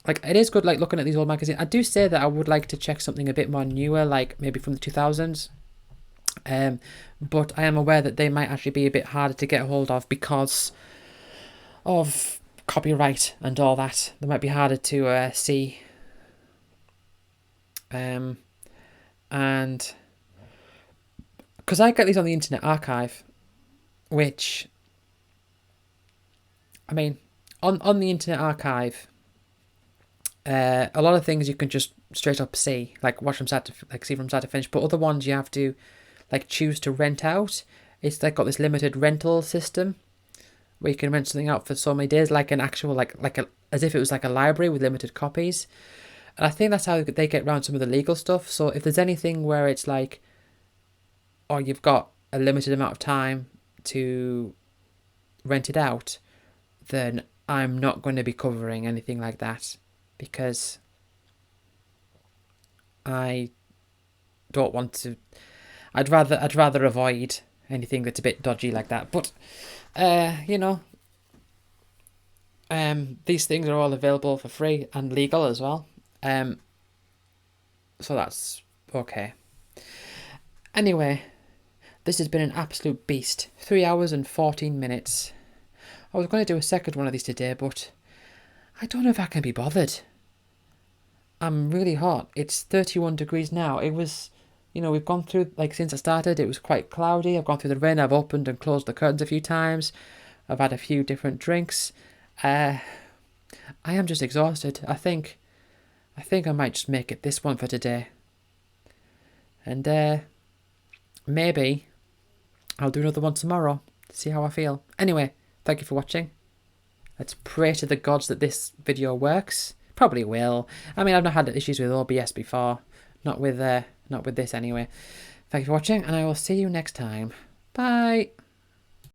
like, it is good, like, looking at these old magazines. I do say that I would like to check something a bit more newer, like, maybe from the 2000s. But I am aware that they might actually be a bit harder to get a hold of because of copyright and all that. They might be harder to see. And... Because I get these on the Internet Archive, which, I mean, on the Internet Archive, a lot of things you can just straight up see, like watch from start to see from start to finish. But other ones you have to like choose to rent out. It's like got this limited rental system where you can rent something out for so many days, like an actual as if it was like a library with limited copies. And I think that's how they get around some of the legal stuff. So if there's anything where it's like, or you've got a limited amount of time to rent it out, then I'm not going to be covering anything like that because I don't want to. I'd rather avoid anything that's a bit dodgy like that. But these things are all available for free and legal as well. So that's okay. Anyway, this has been an absolute beast. 3 hours and 14 minutes. I was going to do a second one of these today, but I don't know if I can be bothered. I'm really hot. It's 31 degrees now. It was, we've gone through, since I started, it was quite cloudy. I've gone through the rain. I've opened and closed the curtains a few times. I've had a few different drinks. I am just exhausted. I think I might just make it this one for today. And maybe I'll do another one tomorrow to see how I feel. Anyway, thank you for watching. Let's pray to the gods that this video works. Probably will. I mean, I've not had issues with OBS before. Not with this anyway. Thank you for watching, and I will see you next time. Bye.